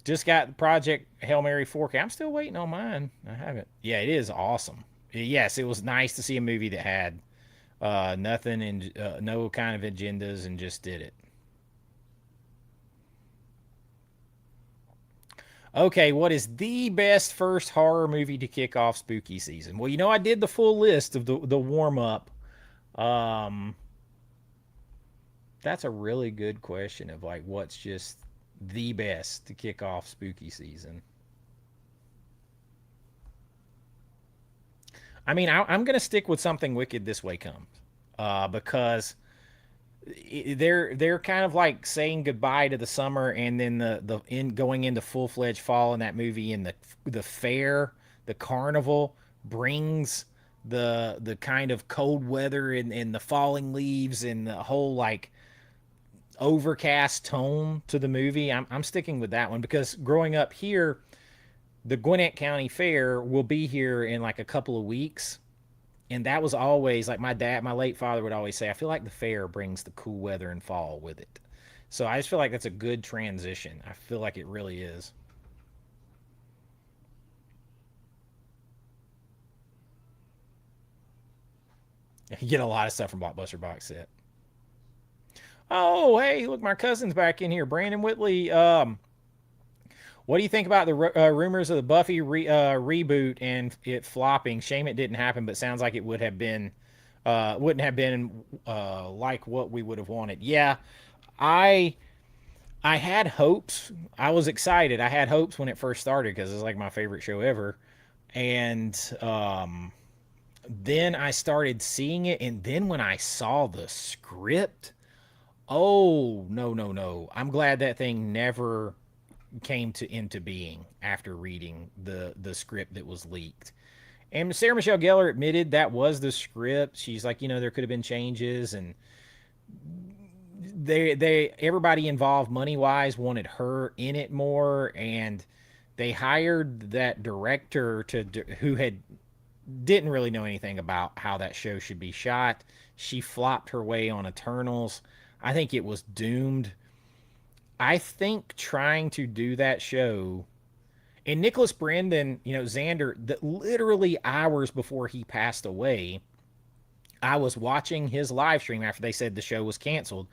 Just got Project Hail Mary 4K. I'm still waiting on mine. I haven't. Yeah, it is awesome. Yes, it was nice to see a movie that had nothing and no kind of agendas and just did it. Okay, what is the best first horror movie to kick off spooky season? Well, I did the full list of the warm up. Um, that's a really good question of like what's just the best to kick off spooky season. I mean, I'm gonna stick with something wicked this way comes, because they're kind of like saying goodbye to the summer and then the in going into full fledged fall in that movie, and the fair, the carnival brings the kind of cold weather and the falling leaves and the whole like overcast tone to the movie. I'm sticking with that one because growing up here, the Gwinnett County Fair will be here in like a couple of weeks, and that was always like my late father would always say, I feel like the fair brings the cool weather and fall with it. So I just feel like that's a good transition. I feel like it really is. You get a lot of stuff from Blockbuster box set. Oh, hey, look, my cousin's back in here, Brandon Whitley. What do you think about the rumors of the Buffy reboot and it flopping? Shame it didn't happen, but sounds like it wouldn't have been like what we would have wanted. Yeah, I I had hopes. I was excited. I had hopes when it first started because it's like my favorite show ever. And then I started seeing it, and then when I saw the script, oh no no no! I'm glad that thing never came to into being after reading the script that was leaked. And Sarah Michelle Gellar admitted that was the script. She's like, there could have been changes, and they everybody involved money wise wanted her in it more, and they hired that director who had didn't really know anything about how that show should be shot. She flopped her way on Eternals. I think it was doomed. I think trying to do that show, and Nicholas Brandon, Xander, that literally hours before he passed away, I was watching his live stream after they said the show was canceled.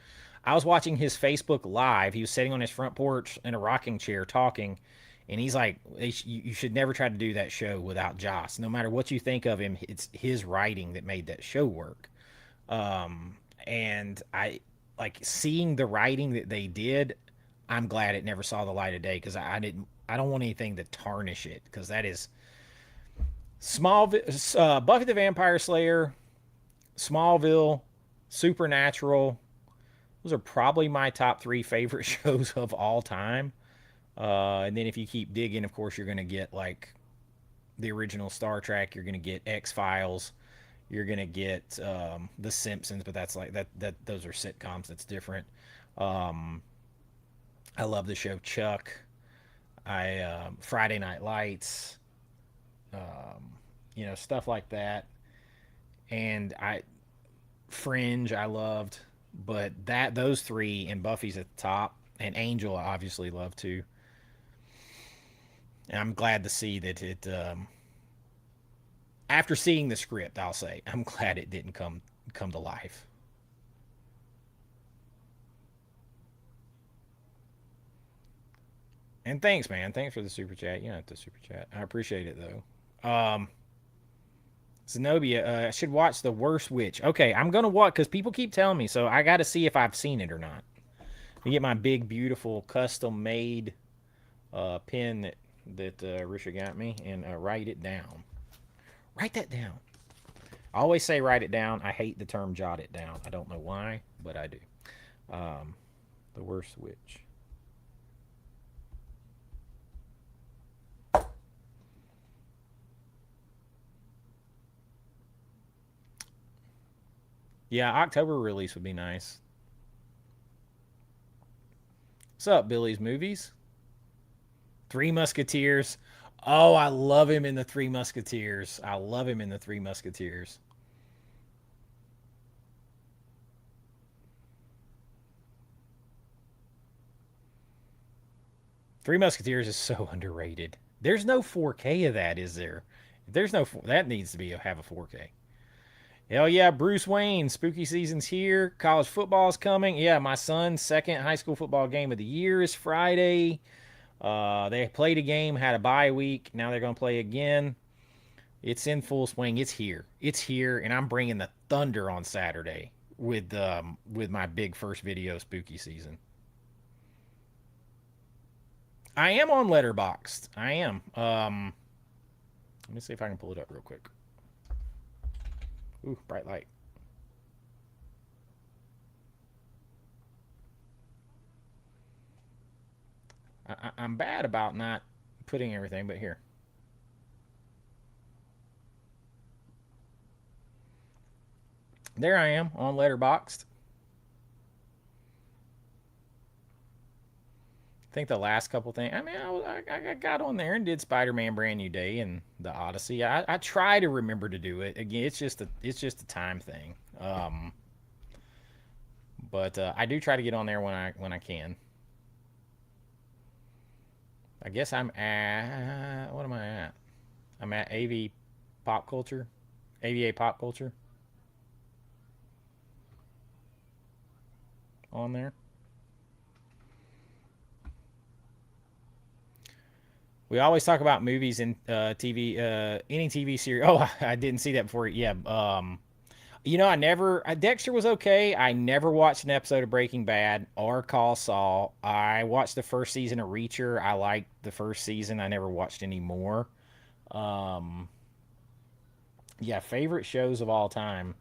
I was watching his Facebook Live. He was sitting on his front porch in a rocking chair talking, and he's like, "You should never try to do that show without Joss. No matter what you think of him, it's his writing that made that show work." And I like seeing the writing that they did. I'm glad it never saw the light of day because I didn't. I don't want anything to tarnish it because that is Buffy the Vampire Slayer, Smallville, Supernatural. Those are probably my top three favorite shows of all time. And then if you keep digging, of course, you're going to get like the original Star Trek. You're going to get X Files. You're going to get The Simpsons, but that's like that. Those are sitcoms. That's different. Um, I love the show Chuck. I Friday Night Lights. Stuff like that. And I Fringe. I loved, but those three and Buffy's at the top, and Angel I obviously love too. And I'm glad to see that it. After seeing the script, I'll say I'm glad it didn't come to life. And thanks, man. Thanks for the super chat. You don't have to super chat. I appreciate it though. Zenobia, I should watch The Worst Witch. Okay, I'm gonna watch because people keep telling me, so I got to see if I've seen it or not. You get my big, beautiful, custom made pen that Risha got me, and write it down. Write that down. I always say write it down. I hate the term jot it down. I don't know why, but I do. Um, the Worst Witch. Yeah, October release would be nice. What's up, Billy's Movies? Three Musketeers. Oh, I love him in the Three Musketeers. I love him in the Three Musketeers. Three Musketeers is so underrated. There's no 4K of that, is there? If there's no that needs to be have a 4K. Hell yeah, Bruce Wayne. Spooky season's here. College football's coming. Yeah, my son's second high school football game of the year is Friday. They played a game, had a bye week. Now they're going to play again. It's in full swing. It's here. It's here, and I'm bringing the thunder on Saturday with my big first video spooky season. I am on Letterboxd. I am. Let me see if I can pull it up real quick. Ooh, bright light. I'm bad about not putting everything, but here. There I am on Letterboxd. I think the last couple things. I mean, I got on there and did Spider-Man Brand New Day and the Odyssey. I try to remember to do it. Again, it's just a time thing. But I do try to get on there when I can. I guess I'm at what am I at? I'm at AV Pop Culture, AVA Pop Culture on there. We always talk about movies and TV, any TV series. Oh, I didn't see that before. Yeah, I never. Dexter was okay. I never watched an episode of Breaking Bad or Call Saul. I watched the first season of Reacher. I liked the first season. I never watched any more. Um, yeah, favorite shows of all time.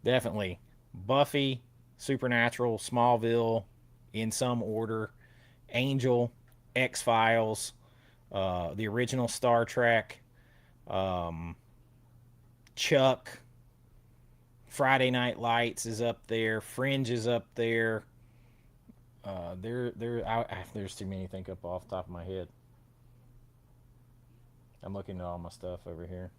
Definitely Buffy, Supernatural, Smallville, in some order, Angel, X Files, the original Star Trek, um, Chuck, Friday Night Lights is up there, Fringe is up there. There's too many to think up off the top of my head. I'm looking at all my stuff over here.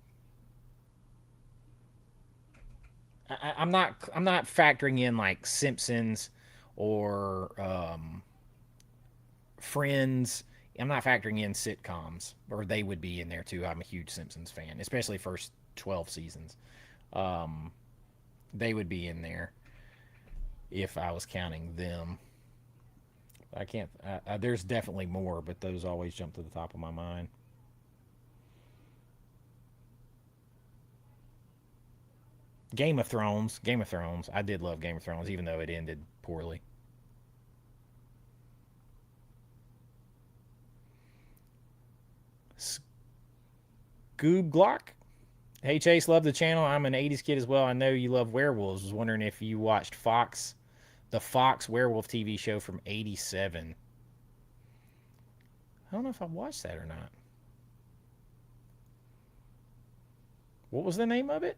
I'm not factoring in like Simpsons or Friends. I'm not factoring in sitcoms, or they would be in there too. I'm a huge Simpsons fan, especially first 12 seasons. Um, they would be in there if I was counting them. I can't. There's definitely more, but those always jump to the top of my mind. Game of Thrones. Game of Thrones. I did love Game of Thrones, even though it ended poorly. Scoob Glock. Hey Chase, love the channel. I'm an '80s kid as well. I know you love werewolves. Was wondering if you watched Fox, the Fox werewolf TV show from '87. I don't know if I watched that or not. What was the name of it?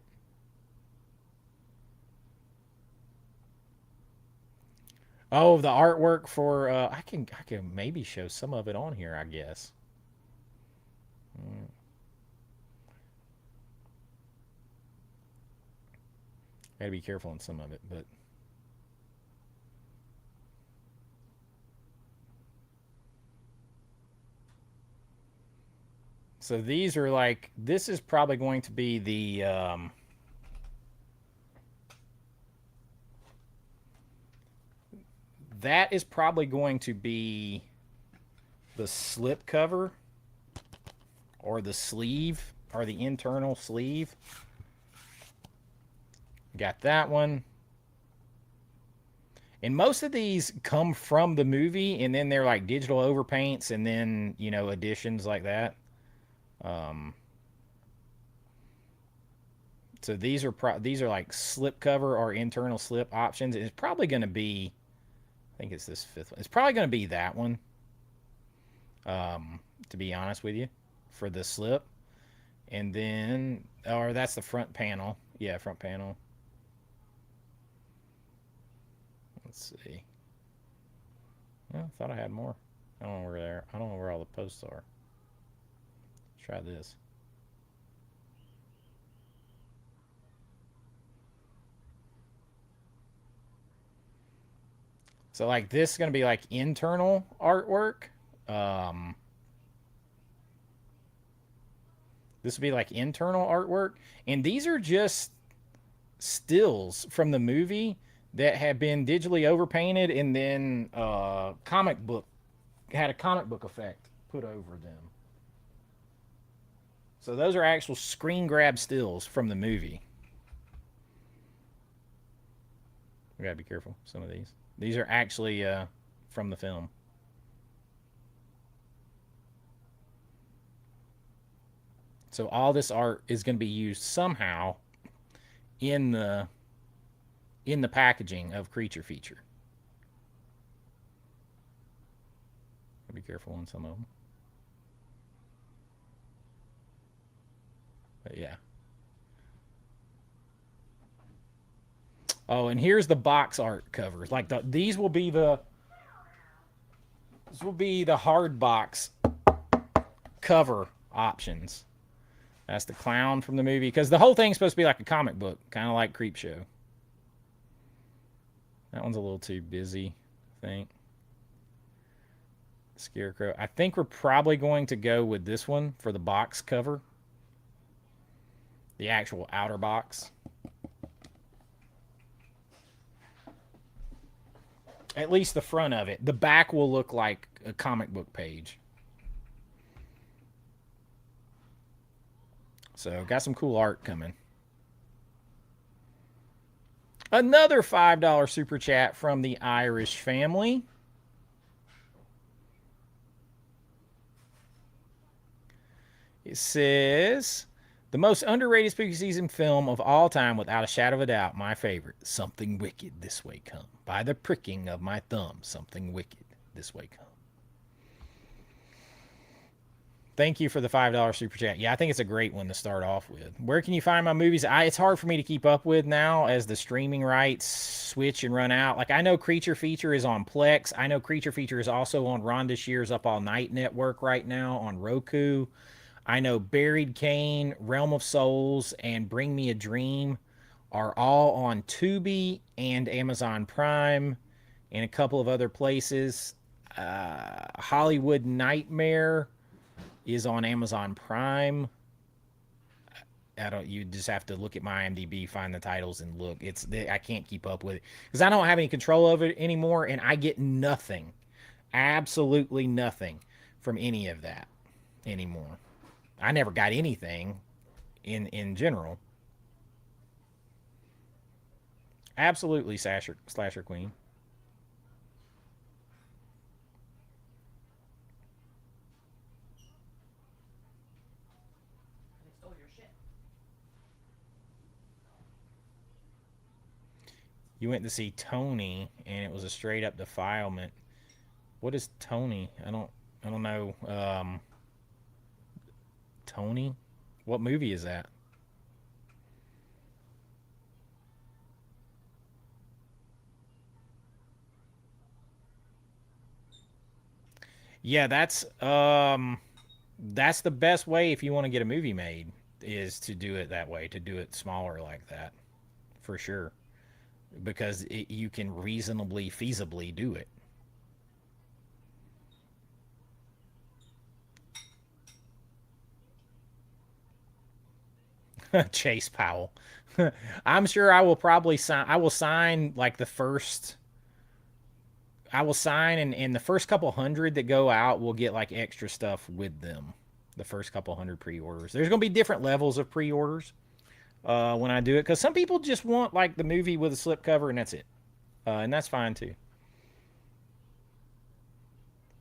Oh, the artwork for I can maybe show some of it on here, I guess. Mm, gotta be careful on some of it, but so these are like this is probably going to be that is probably going to be the slip cover or the sleeve or the internal sleeve. Got that one. And most of these come from the movie, and then they're like digital overpaints, and then additions like that. Um, so these are like slip cover or internal slip options. It's probably going to be, I think it's this fifth one. It's probably going to be that one. To be honest with you, for the slip, and then or that's the front panel. Yeah, front panel. Let's see. Oh, I thought I had more. I don't know where they're. I don't know where all the posts are. Let's try this. So like this is gonna be like internal artwork. Um, this would be like internal artwork, and these are just stills from the movie that have been digitally overpainted and then comic book had a comic book effect put over them. So those are actual screen grab stills from the movie. We gotta be careful. Some of these. These are actually from the film. So all this art is going to be used somehow in the packaging of Creature Feature. Be careful on some of them. But yeah. Oh, and here's the box art covers. Like these will be the this will be the hard box cover options. That's the clown from the movie because the whole thing's supposed to be like a comic book, kind of like Creepshow. That one's a little too busy, I think. Scarecrow. I think we're probably going to go with this one for the box cover. The actual outer box. At least the front of it. The back will look like a comic book page. So, got some cool art coming. Another $5 super chat from the Irish family. It says, the most underrated spooky season film of all time, without a shadow of a doubt, my favorite, Something Wicked This Way Come. By the pricking of my thumb, something wicked this way come. Thank you for the $5 super chat. Yeah, I think it's a great one to start off with. Where can you find my movies? It's hard for me to keep up with now as the streaming rights switch and run out. Like, I know Creature Feature is on Plex. I know Creature Feature is also on Rhonda Shear's Up All Night Network right now on Roku. I know Buried Cane, Realm of Souls, and Bring Me a Dream are all on Tubi and Amazon Prime and a couple of other places. Hollywood Nightmare is on Amazon Prime. I don't. You just have to look at my IMDb, find the titles, and look. I can't keep up with it because I don't have any control of it anymore, and I get nothing, absolutely nothing, from any of that anymore. I never got anything in general. Absolutely, slasher queen. They stole your shit. You went to see Tony, and it was a straight up defilement. What is Tony? I don't know. Tony? What movie is that? Yeah, that's the best way if you want to get a movie made is to do it that way, to do it smaller like that, for sure, because you can reasonably feasibly do it. Chase Powell. I'm sure I will probably sign. I will sign like the first. I will sign, and the first couple hundred that go out will get like extra stuff with them. The first couple hundred pre-orders. There's going to be different levels of pre-orders when I do it because some people just want like the movie with a slipcover and that's it, and that's fine too.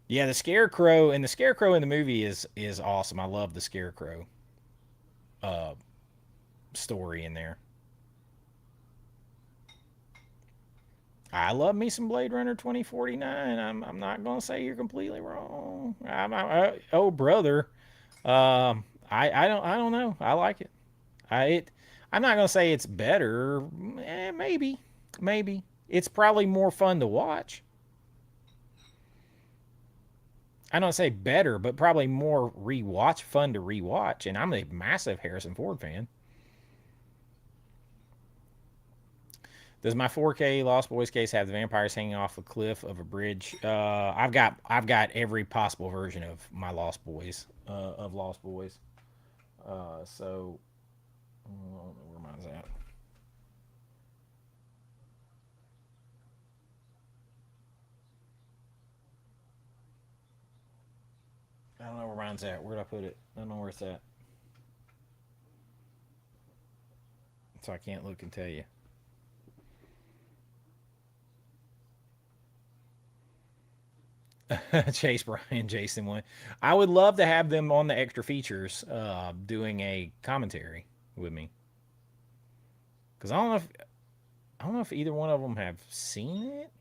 Yeah, the scarecrow in the movie is awesome. I love the scarecrow uh, story in there. I love me some Blade Runner 2049. I'm not gonna say you're completely wrong. Oh brother, I don't know. I like it. I'm not gonna say it's better. Maybe it's probably more fun to watch. I don't say better, but probably more rewatch fun to rewatch. And I'm a massive Harrison Ford fan. Does my 4K Lost Boys case have the vampires hanging off a cliff of a bridge? I've got every possible version of my Lost Boys of Lost Boys. So where mine's at? I don't know where mine's at. Where did I put it? I don't know where it's at. So I can't look and tell you. Chase Bryan, Jason one. I would love to have them on the extra features, doing a commentary with me. Because I don't know if either one of them have seen it.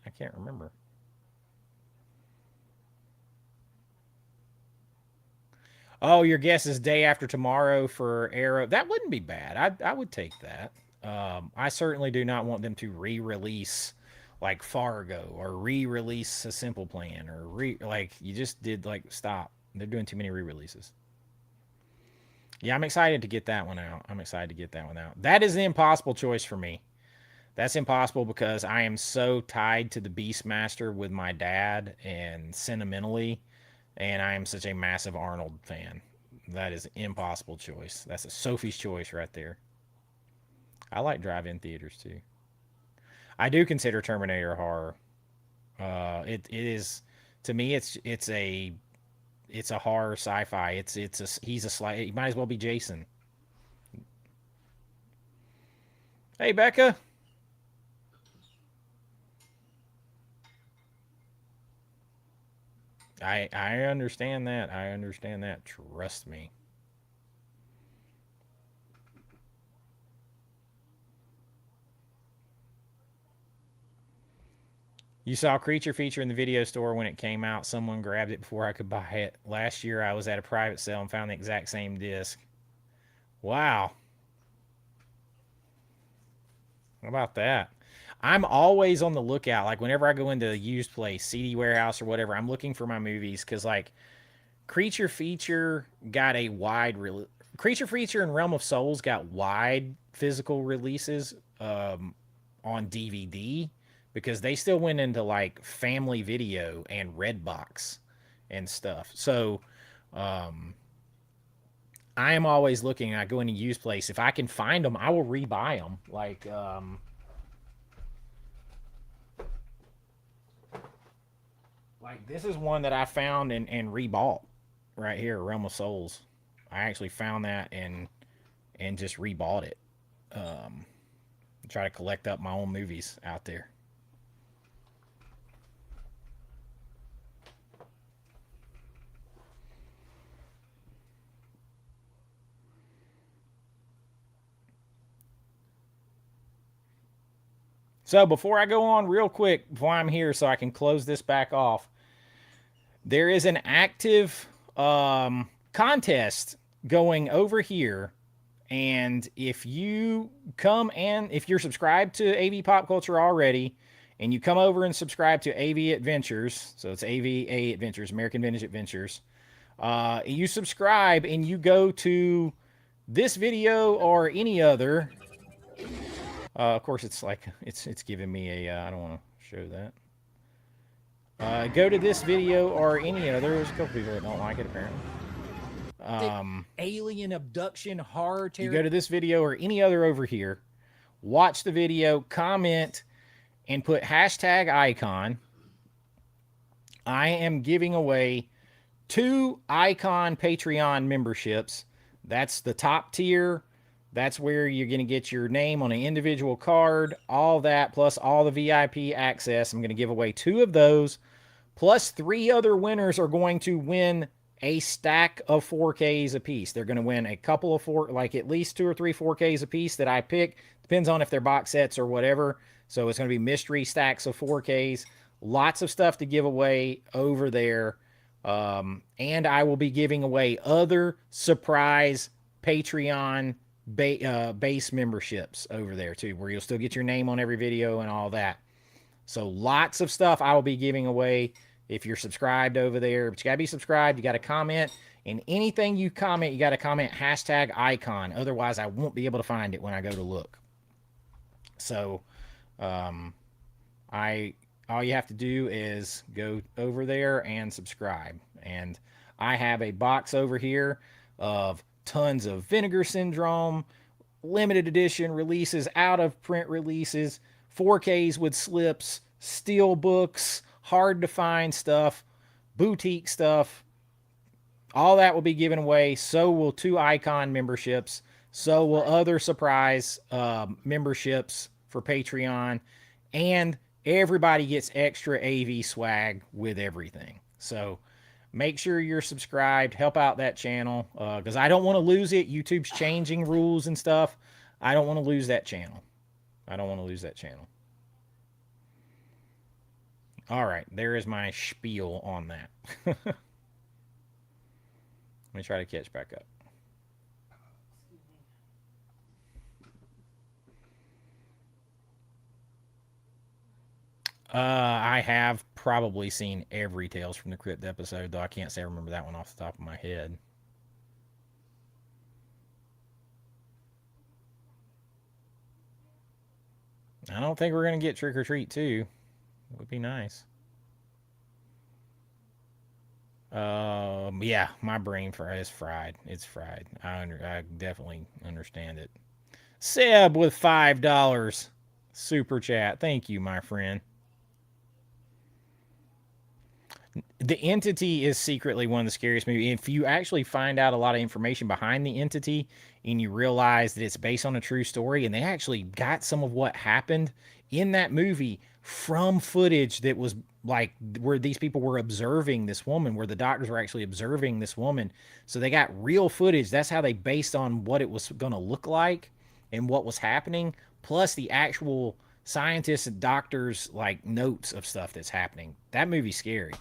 I can't remember. Oh, your guess is day after tomorrow for Arrow. That wouldn't be bad. I would take that. I certainly do not want them to re-release like Fargo or re-release a Simple Plan or like you just did. Like stop. They're doing too many re-releases. Yeah, I'm excited to get that one out. I'm excited to get that one out. That is the impossible choice for me. That's impossible because I am so tied to the Beastmaster with my dad and sentimentally, and I am such a massive Arnold fan. That is an impossible choice. That's a Sophie's choice right there. I like drive-in theaters too. I do consider Terminator horror. It is to me. It's a horror sci-fi. He's a slight. He might as well be Jason. Hey Becca. I understand that. I understand that. Trust me. You saw Creature Feature in the video store when it came out. Someone grabbed it before I could buy it. Last year, I was at a private sale and found the exact same disc. Wow. How about that? I'm always on the lookout. Like, whenever I go into a used place, CD Warehouse or whatever, I'm looking for my movies because, like, Creature Feature got a wide. Creature Feature and Realm of Souls got wide physical releases on DVD because they still went into like Family Video and Redbox and stuff. So I am always looking. I go into used place. If I can find them, I will rebuy them. Like this is one that I found and rebought right here, Realm of Souls. I actually found that and just rebought it. Try to collect up my own movies out there. So before I go on real quick, before I'm here so I can close this back off, there is an active contest going over here. And if you come and if you're subscribed to AV Pop Culture already, and you come over and subscribe to AV Adventures, so it's AVA Adventures, American Vintage Adventures, you subscribe and you go to this video or any other. Of course, it's like it's giving me a. I don't want to show that. Go to this video or any other. There's a couple people that don't like it apparently. Alien abduction horror. You go to this video or any other over here. Watch the video, comment, and put hashtag icon. I am giving away 2 icon Patreon memberships. That's the top tier. That's where you're going to get your name on an individual card, all that, plus all the VIP access. I'm going to give away 2 of those, plus 3 other winners are going to win a stack of 4Ks a piece. They're going to win a couple of like at least 2 or 3 4Ks a piece that I pick. Depends on if they're box sets or whatever. So it's going to be mystery stacks of 4Ks. Lots of stuff to give away over there. And I will be giving away other surprise Patreon base memberships over there too, where you'll still get your name on every video and all that. So lots of stuff I will be giving away if you're subscribed over there. But you got to be subscribed. You got to comment. And anything you comment, you got to comment hashtag icon. Otherwise, I won't be able to find it when I go to look. So all you have to do is go over there and subscribe. And I have a box over here of tons of Vinegar Syndrome, limited edition releases, out of print releases, 4Ks with slips, steel books, hard to find stuff, boutique stuff. All that will be given away. So will 2 icon memberships. So will other surprise memberships for Patreon. And everybody gets extra AV swag with everything. So make sure you're subscribed. Help out that channel because I don't want to lose it. YouTube's changing rules and stuff. I don't want to lose that channel. All right, there is my spiel on that. Let me try to catch back up. I have probably seen every Tales from the Crypt episode, though I can't say I remember that one off the top of my head. I don't think we're going to get Trick or Treat 2. It would be nice. Yeah, my brain is fried. It's fried. I definitely understand it. Seb with $5 super chat. Thank you, my friend. The Entity is secretly one of the scariest movies. If you actually find out a lot of information behind The Entity and you realize that it's based on a true story, and they actually got some of what happened in that movie from footage that was like where these people were observing this woman, where the doctors were actually observing this woman. So they got real footage. That's how they based on what it was going to look like and what was happening, plus the actual scientists and doctors like notes of stuff that's happening. That movie's scary.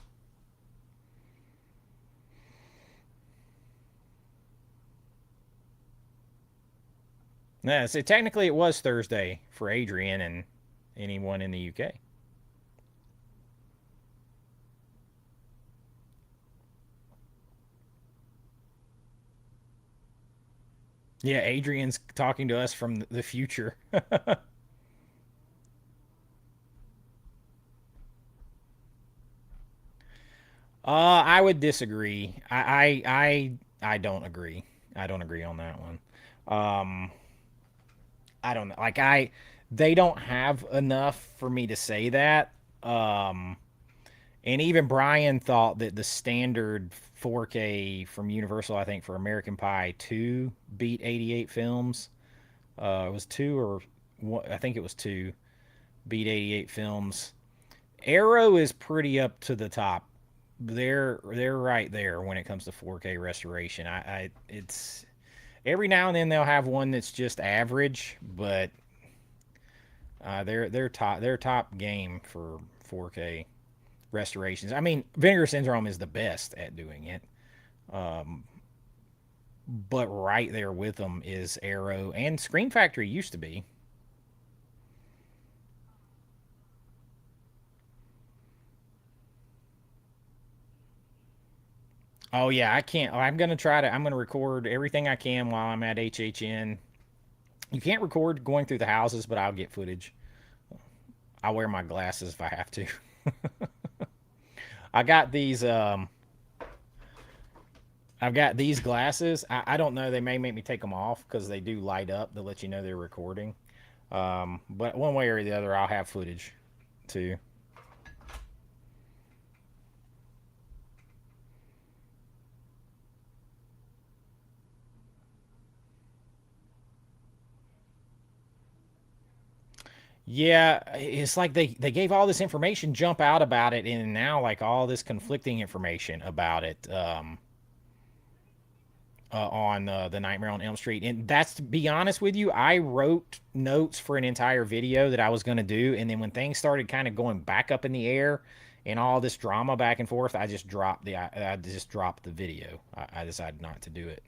Yeah, so technically it was Thursday for Adrian and anyone in the UK. Yeah, Adrian's talking to us from the future. I would disagree. I don't agree. I don't agree on that one. Um, I don't know. They don't have enough for me to say that. Um, and even Brian thought that the standard 4K from Universal, I think for American Pie 2 beat 88 films. It was 2 or I think it was 2 beat 88 films. Arrow is pretty up to the top. They're right there when it comes to 4K restoration. I it's every now and then they'll have one that's just average, but they're top game for 4K restorations. I mean, Vinegar Syndrome is the best at doing it, um, but right there with them is Arrow and Screen Factory used to be. Oh yeah, I can't. I'm gonna try to. I'm gonna record everything I can while I'm at HHN. You can't record going through the houses, but I'll get footage. I'll wear my glasses if I have to. I got these. I've got these glasses. I don't know. They may make me take them off because they do light up to let you know they're recording. But one way or the other, I'll have footage too. Yeah, it's like they gave all this information jump out about it, and now like all this conflicting information about it. On the Nightmare on Elm Street. And that's to be honest with you, I wrote notes for an entire video that I was going to do. And then when things started kind of going back up in the air and all this drama back and forth, I just dropped the video. I decided not to do it.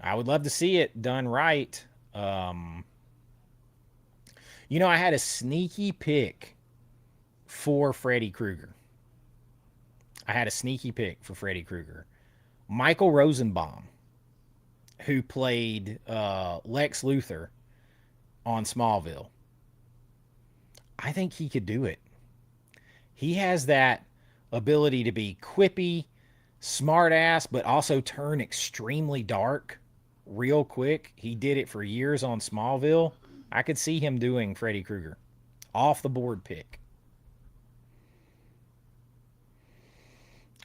I would love to see it done right. Um, I had a sneaky pick for Freddy Krueger. I had a sneaky pick for Freddy Krueger. Michael Rosenbaum, who played Lex Luthor on Smallville. I think he could do it. He has that ability to be quippy, smart ass, but also turn extremely dark real quick. He did it for years on Smallville. I could see him doing Freddy Krueger. Off the board pick.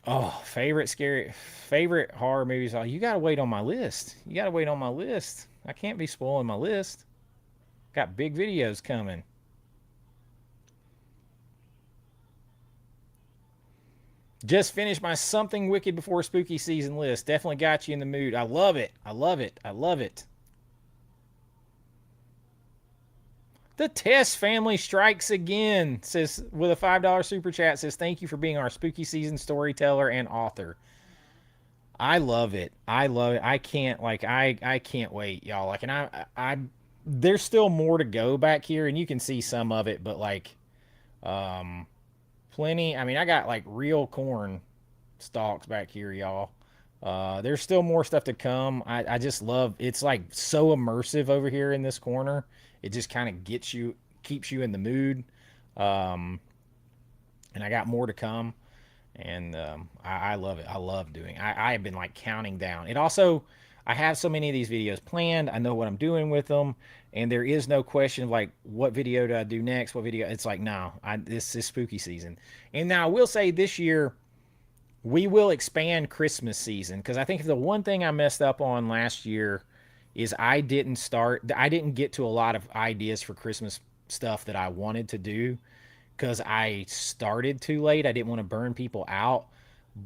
Oh, favorite horror movies. Oh, you gotta wait on my list. You gotta wait on my list. I can't be spoiling my list. Got big videos coming. Just finished my Something Wicked Before Spooky Season list. Definitely got you in the mood. I love it. I love it. I love it. The Test family strikes again. Says with a $5 super chat. Says thank you for being our spooky season storyteller and author. I love it. I love it. I can't wait, y'all. Like, and I there's still more to go back here, and you can see some of it, but like um plenty. I mean, I got like real corn stalks back here, y'all. There's still more stuff to come. I just love it's like so immersive over here in this corner. It just kind of keeps you in the mood. Um, and I got more to come, and I love it. I love doing. I have been like counting down. It also, I have so many of these videos planned. I know what I'm doing with them, and there is no question of like what video do I do next. What video? It's like no, this is spooky season. And now I will say this year we will expand Christmas season because I think the one thing I messed up on last year is I didn't get to a lot of ideas for Christmas stuff that I wanted to do because I started too late. I didn't want to burn people out.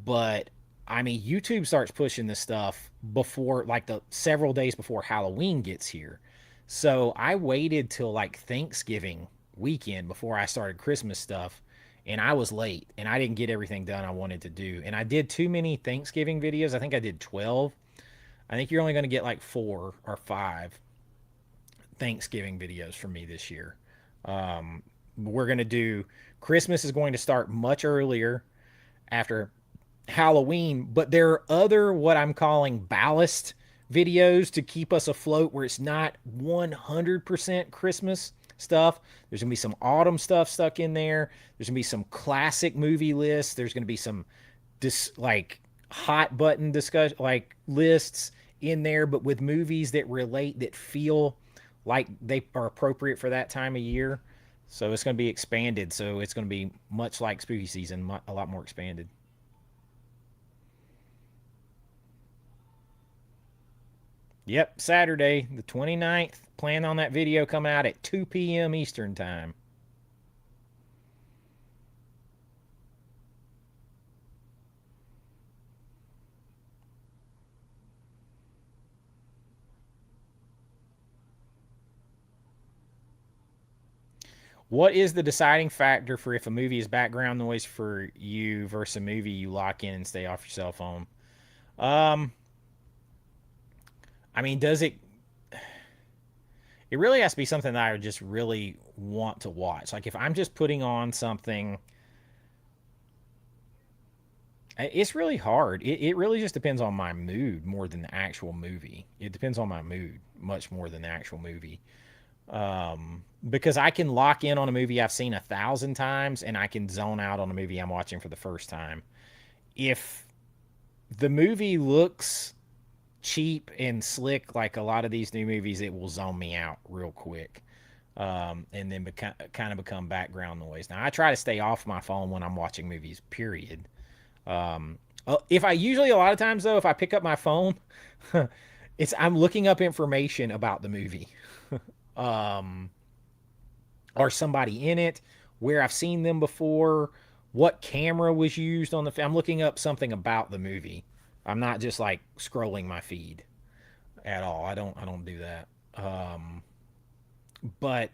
But I mean, YouTube starts pushing this stuff before like the several days before Halloween gets here. So I waited till like Thanksgiving weekend before I started Christmas stuff, and I was late and I didn't get everything done I wanted to do. And I did too many Thanksgiving videos. I think I did 12. I think you're only going to get like 4 or 5 Thanksgiving videos from me this year. We're going to do Christmas is going to start much earlier after Halloween, but there are other what I'm calling ballast videos to keep us afloat where it's not 100% Christmas stuff. There's going to be some autumn stuff stuck in there. There's going to be some classic movie lists. There's going to be some like hot button discussion like lists in there, but with movies that relate that feel like they are appropriate for that time of year. So it's going to be expanded. So it's going to be much like spooky season, a lot more expanded. Yep, Saturday, the 29th. Plan on that video coming out at 2 p.m. Eastern Time. What is the deciding factor for if a movie is background noise for you versus a movie you lock in and stay off your cell phone? Um, I mean, does it? It really has to be something that I would just really want to watch. Like if I'm just putting on something, it's really hard. It really just depends on my mood more than the actual movie. It depends on my mood much more than the actual movie. Because I can lock in on a movie I've seen 1,000 times and I can zone out on a movie I'm watching for the first time. If the movie looks cheap and slick like a lot of these new movies, it will zone me out real quick. And then kind of become background noise. Now, I try to stay off my phone when I'm watching movies, period. If I usually, a lot of times though, if I pick up my phone, I'm looking up information about the movie. Um, or somebody in it, where I've seen them before, what camera was used on the. I'm looking up something about the movie. I'm not just like scrolling my feed at all. I don't do that. But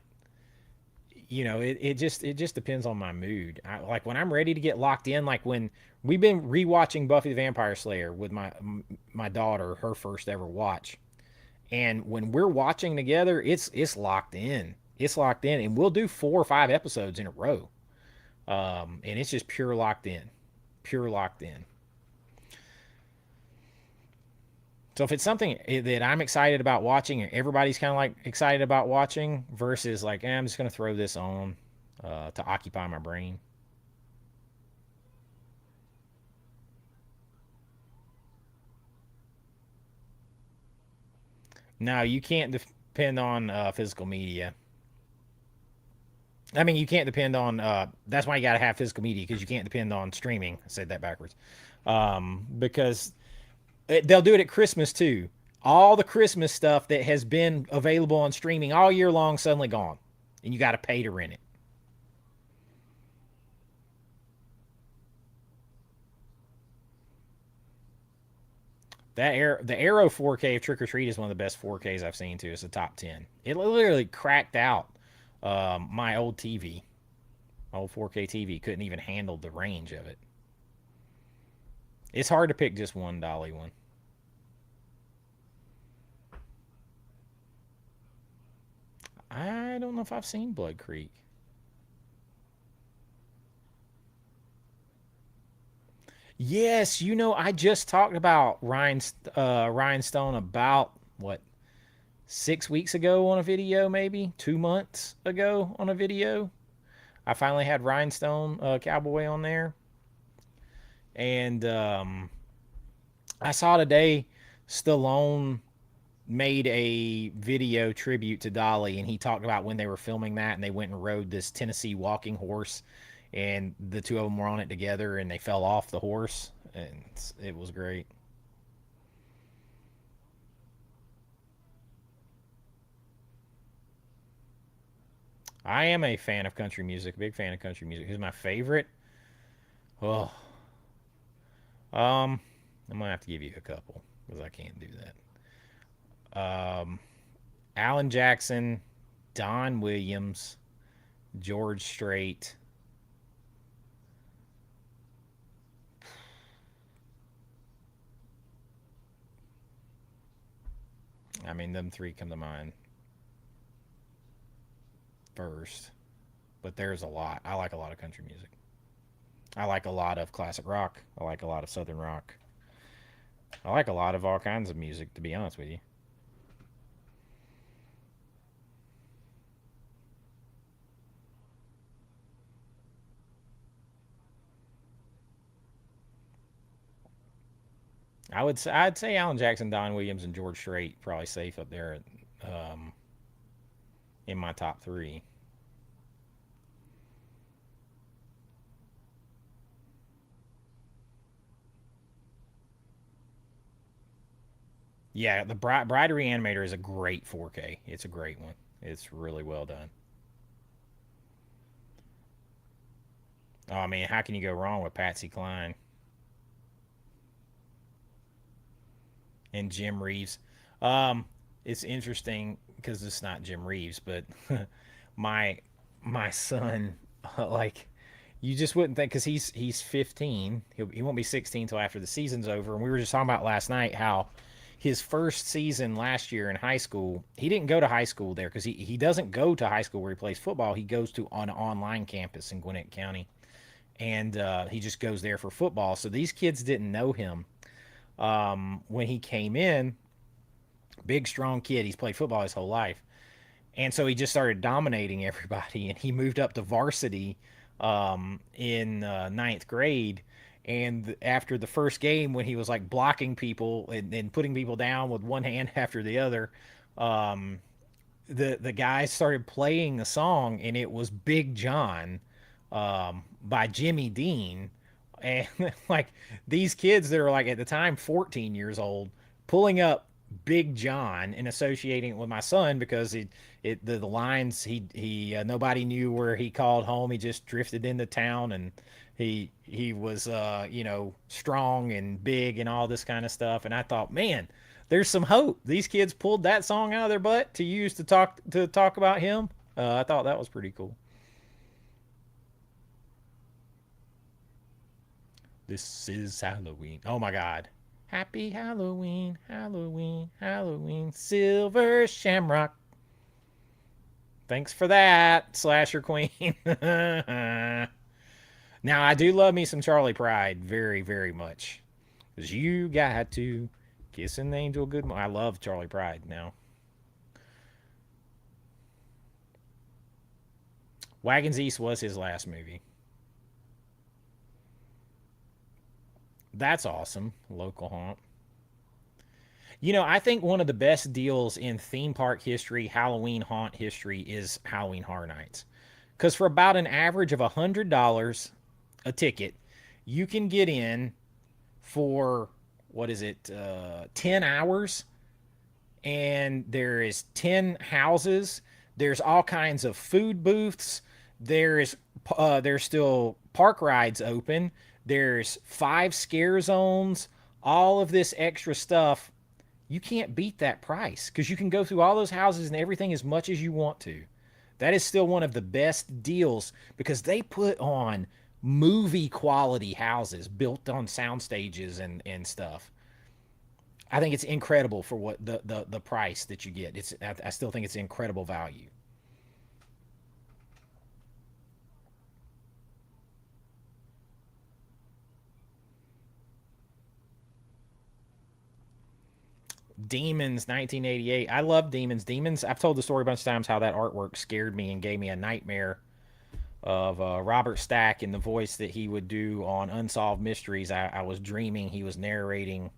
it just depends on my mood. Like when I'm ready to get locked in, like when we've been rewatching Buffy the Vampire Slayer with my daughter, her first ever watch, and when we're watching together, it's locked in. It's locked in, and we'll do 4 or 5 episodes in a row. And it's just pure locked in, pure locked in. So if it's something that I'm excited about watching, and everybody's kind of like excited about watching, versus like, I'm just gonna throw this on to occupy my brain. No, you can't depend on physical media. I mean, you can't depend on. That's why you got to have physical media because you can't depend on streaming. I said that backwards. Because they'll do it at Christmas too. All the Christmas stuff that has been available on streaming all year long suddenly gone, and you got to pay to rent it. The Arrow 4K of Trick or Treat is one of the best 4Ks I've seen too. It's the top 10. It literally cracked out my old TV. My old 4K TV couldn't even handle the range of it. It's hard to pick just one Dolly one. I don't know if I've seen Blood Creek. Yes, I just talked about Ryan Stone about what 6 weeks ago on a video, maybe 2 months ago on a video. I finally had Rhinestone Cowboy on there, and I saw today Stallone made a video tribute to Dolly, and he talked about when they were filming that, and they went and rode this Tennessee walking horse, and the two of them were on it together, and they fell off the horse, and it was great. I am a fan of country music, big fan of country music. Who's my favorite? Oh, um, I'm gonna have to give you a couple because I can't do that. Alan Jackson, Don Williams, George Strait. I mean, them three come to mind first, but there's a lot. I like a lot of country music. I like a lot of classic rock. I like a lot of southern rock. I like a lot of all kinds of music, to be honest with you. I'd say Alan Jackson, Don Williams, and George Strait probably safe up there um, in my top three. Yeah, the Bride Reanimator is a great 4K. It's a great one. It's really well done. Oh, I mean, how can you go wrong with Patsy Cline and Jim Reeves? Um, it's interesting because it's not Jim Reeves, but my my son, like, you just wouldn't think because he's 15. He won't be 16 until after the season's over. And we were just talking about last night how his first season last year in high school, he didn't go to high school there because he doesn't go to high school where he plays football. He goes to an online campus in Gwinnett County, and he just goes there for football. So these kids didn't know him when he came in. Big, strong kid. He's played football his whole life. And so he just started dominating everybody, and he moved up to varsity in ninth grade. And after the first game, when he was like blocking people and putting people down with one hand after the other, um, the guys started playing the song, and it was Big John by Jimmy Dean. And like these kids that are like at the time 14 years old pulling up Big John and associating it with my son because the lines he nobody knew where he called home. He just drifted into town, and he was strong and big and all this kind of stuff. And I thought, man, there's some hope. These kids pulled that song out of their butt to use to talk about him. I thought that was pretty cool. This is Halloween. Oh my God. Happy Halloween, Halloween, Halloween, Silver Shamrock. Thanks for that, Slasher Queen. Now, I do love me some Charlie Pride very, very much. Because you got to kiss an angel good. I love Charlie Pride now. Wagons East was his last movie. That's awesome. Local haunt. I think one of the best deals in theme park history, Halloween haunt history, is Halloween Horror Nights. Because for about an average of $100 a ticket, you can get in for, what is it, 10 hours, and there is 10 houses. There's all kinds of food booths. There's still park rides open. There's 5 scare zones. All of this extra stuff. You can't beat that price because you can go through all those houses and everything as much as you want to. That is still one of the best deals because they put on movie quality houses built on sound stages and stuff. I think it's incredible for what the price that you get. I still think it's incredible value. Demons 1988. I love Demons. Demons. I've told the story a bunch of times how that artwork scared me and gave me a nightmare of Robert Stack and the voice that he would do on Unsolved Mysteries. I was dreaming he was narrating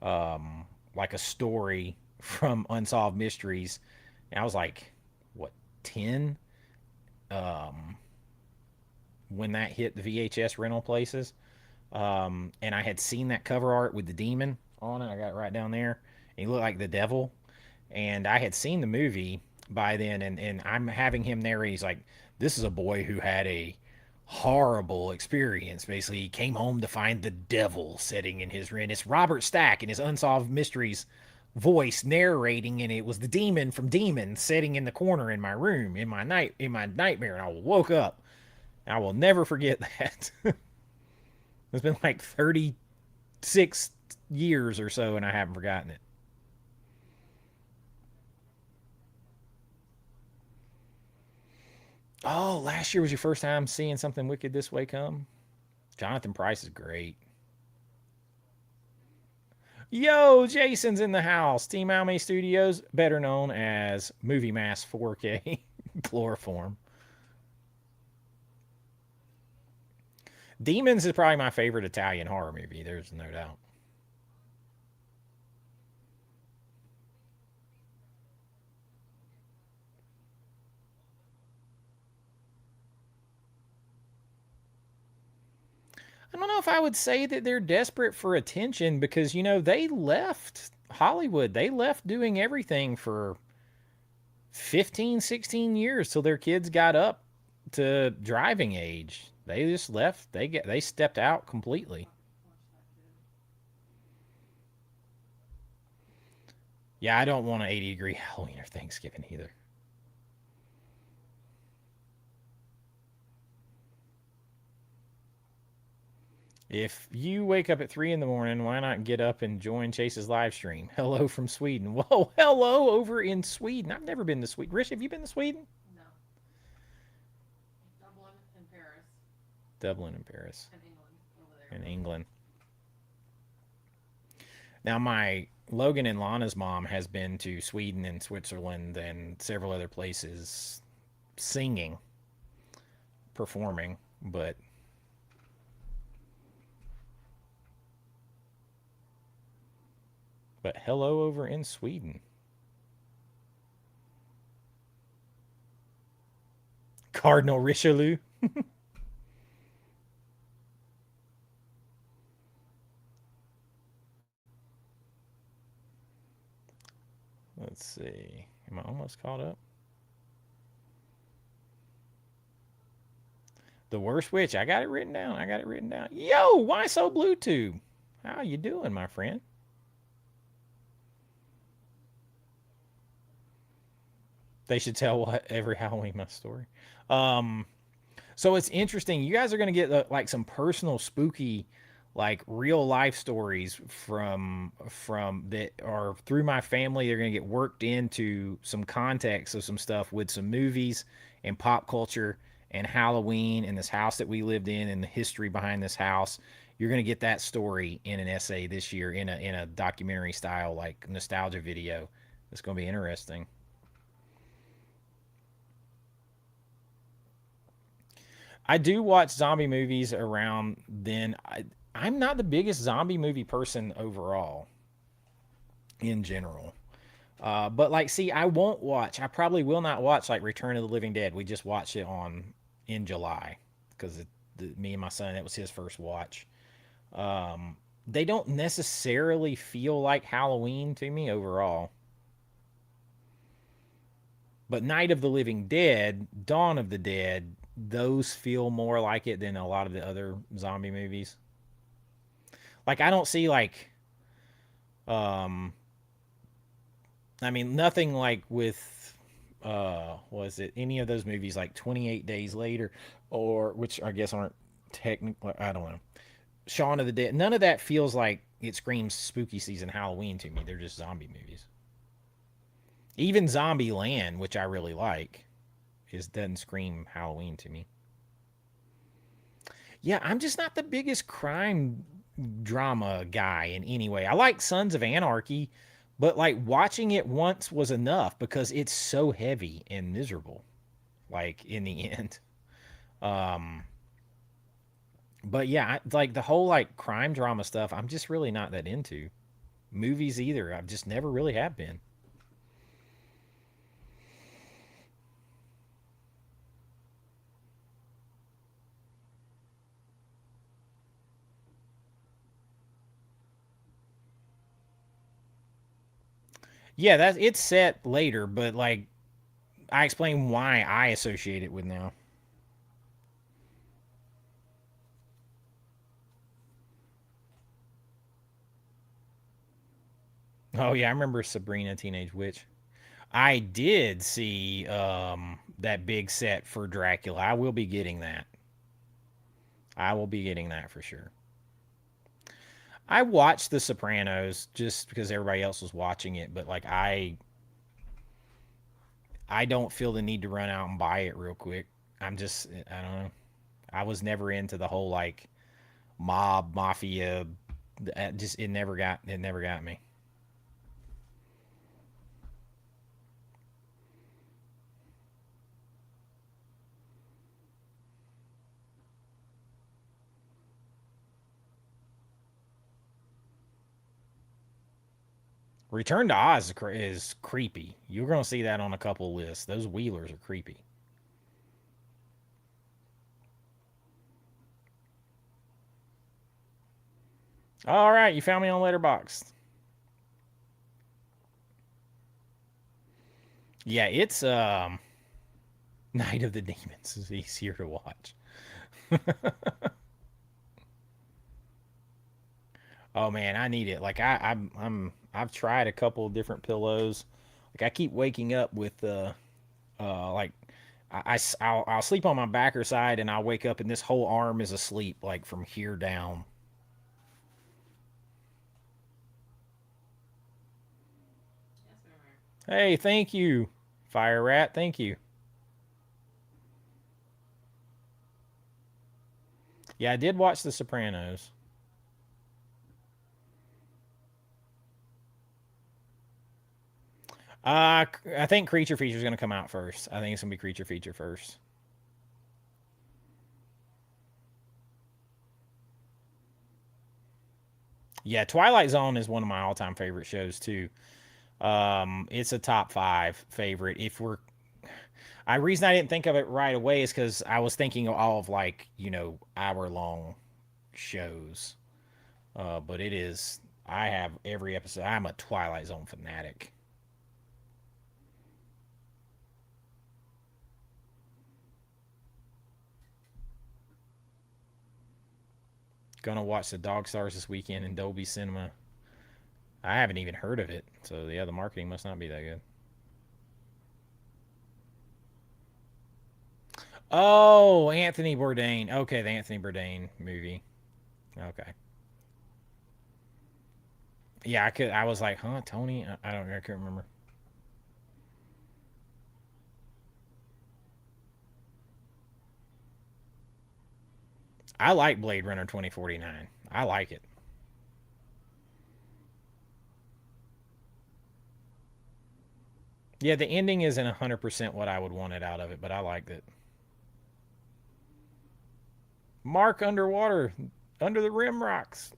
like a story from Unsolved Mysteries. And I was like, what, 10? Um, when that hit the VHS rental places. And I had seen that cover art with the demon on it. I got it right down there. And he looked like the devil. And I had seen the movie by then, and I'm having him narrate. He's like, "This is a boy who had a horrible experience. Basically, he came home to find the devil sitting in his room." It's Robert Stack in his Unsolved Mysteries voice narrating, and it was the demon from Demon sitting in the corner in my room in my nightmare, and I woke up. I will never forget that. It's been like 36 years or so, and I haven't forgotten it. Oh, last year was your first time seeing something wicked this way come? Jonathan Pryce is great. Yo, Jason's in the house. Team Alme Studios, better known as Movie Mass 4K Chloroform. Demons is probably my favorite Italian horror movie. There's no doubt. I don't know if I would say that they're desperate for attention because, they left Hollywood. They left doing everything for 15, 16 years till their kids got up to driving age. They just left. They stepped out completely. Yeah, I don't want an 80-degree Halloween or Thanksgiving either. If you wake up at 3 in the morning, why not get up and join Chase's live stream? Hello from Sweden. Whoa, hello over in Sweden. I've never been to Sweden. Rich, have you been to Sweden? No. Dublin and Paris Dublin and Paris and England over there. and England. Now, my Logan and Lana's mom has been to Sweden and Switzerland and several other places singing, performing, but hello over in Sweden. Cardinal Richelieu. Let's see. Am I almost caught up? The Worst Witch. I got it written down. I got it written down. Yo, why so Bluetooth? How you doing, my friend? They should tell what every Halloween my story. Um, so it's interesting. You guys are gonna get like some personal spooky, like real life stories from that are through my family. They're gonna get worked into some context of some stuff with some movies and pop culture and Halloween and this house that we lived in and the history behind this house. You're gonna get that story in an essay this year in a documentary style like nostalgia video. It's gonna be interesting. I do watch zombie movies around then. I'm not the biggest zombie movie person overall in general. But like, see, I won't watch. I probably will not watch like Return of the Living Dead. We just watched it on in July because me and my son, it was his first watch. They don't necessarily feel like Halloween to me overall. But Night of the Living Dead, Dawn of the Dead, those feel more like it than a lot of the other zombie movies. Like I don't see like um I mean nothing like with was it any of those movies like 28 Days Later or which I guess aren't technically I don't know. Shaun of the Dead. None of that feels like it screams spooky season Halloween to me. They're just zombie movies. Even Zombie Land, which I really like, is doesn't scream Halloween to me. Yeah, I'm just not the biggest crime drama guy in any way. I like Sons of Anarchy, but like watching it once was enough because it's so heavy and miserable. Like in the end, um, but yeah, like the whole like crime drama stuff, I'm just really not that into movies either. I've just never really have been. Yeah, that's it's set later, but like I explain why I associate it with now. Oh yeah, I remember Sabrina Teenage Witch. I did see that big set for Dracula. I will be getting that. I will be getting that for sure. I watched The Sopranos just because everybody else was watching it, but like I don't feel the need to run out and buy it real quick. I don't know. I was never into the whole like mob, mafia. Just it never got me. Return to Oz is creepy. You're gonna see that on a couple lists. Those Wheelers are creepy. All right, you found me on Letterboxd. Yeah, it's Night of the Demons is easier to watch. Oh man, I need it. Like I've tried a couple of different pillows. Like I keep waking up with like I'll sleep on my back or side and I'll wake up and this whole arm is asleep like from here down. Yes, Boomer. Hey, thank you, Fire Rat. Thank you. Yeah, I did watch The Sopranos. I think Creature Feature is gonna come out first. I think it's gonna be Creature Feature first. Yeah, Twilight Zone is one of my all-time favorite shows too. It's a top five favorite. If we're, I reason I didn't think of it right away is because I was thinking of all of like hour-long shows. But it is. I have every episode. I'm a Twilight Zone fanatic. Gonna watch the Dog Stars this weekend in Dolby Cinema. I haven't even heard of it, so yeah, the marketing must not be that good. Oh, Anthony Bourdain. Okay, the Anthony Bourdain movie. Okay. Yeah, I could. I was like, huh, Tony? I don't. I can't remember. I like Blade Runner 2049. I like it. Yeah, the ending isn't 100% what I would want it out of it, but I liked it. Mark underwater, under the rim rocks.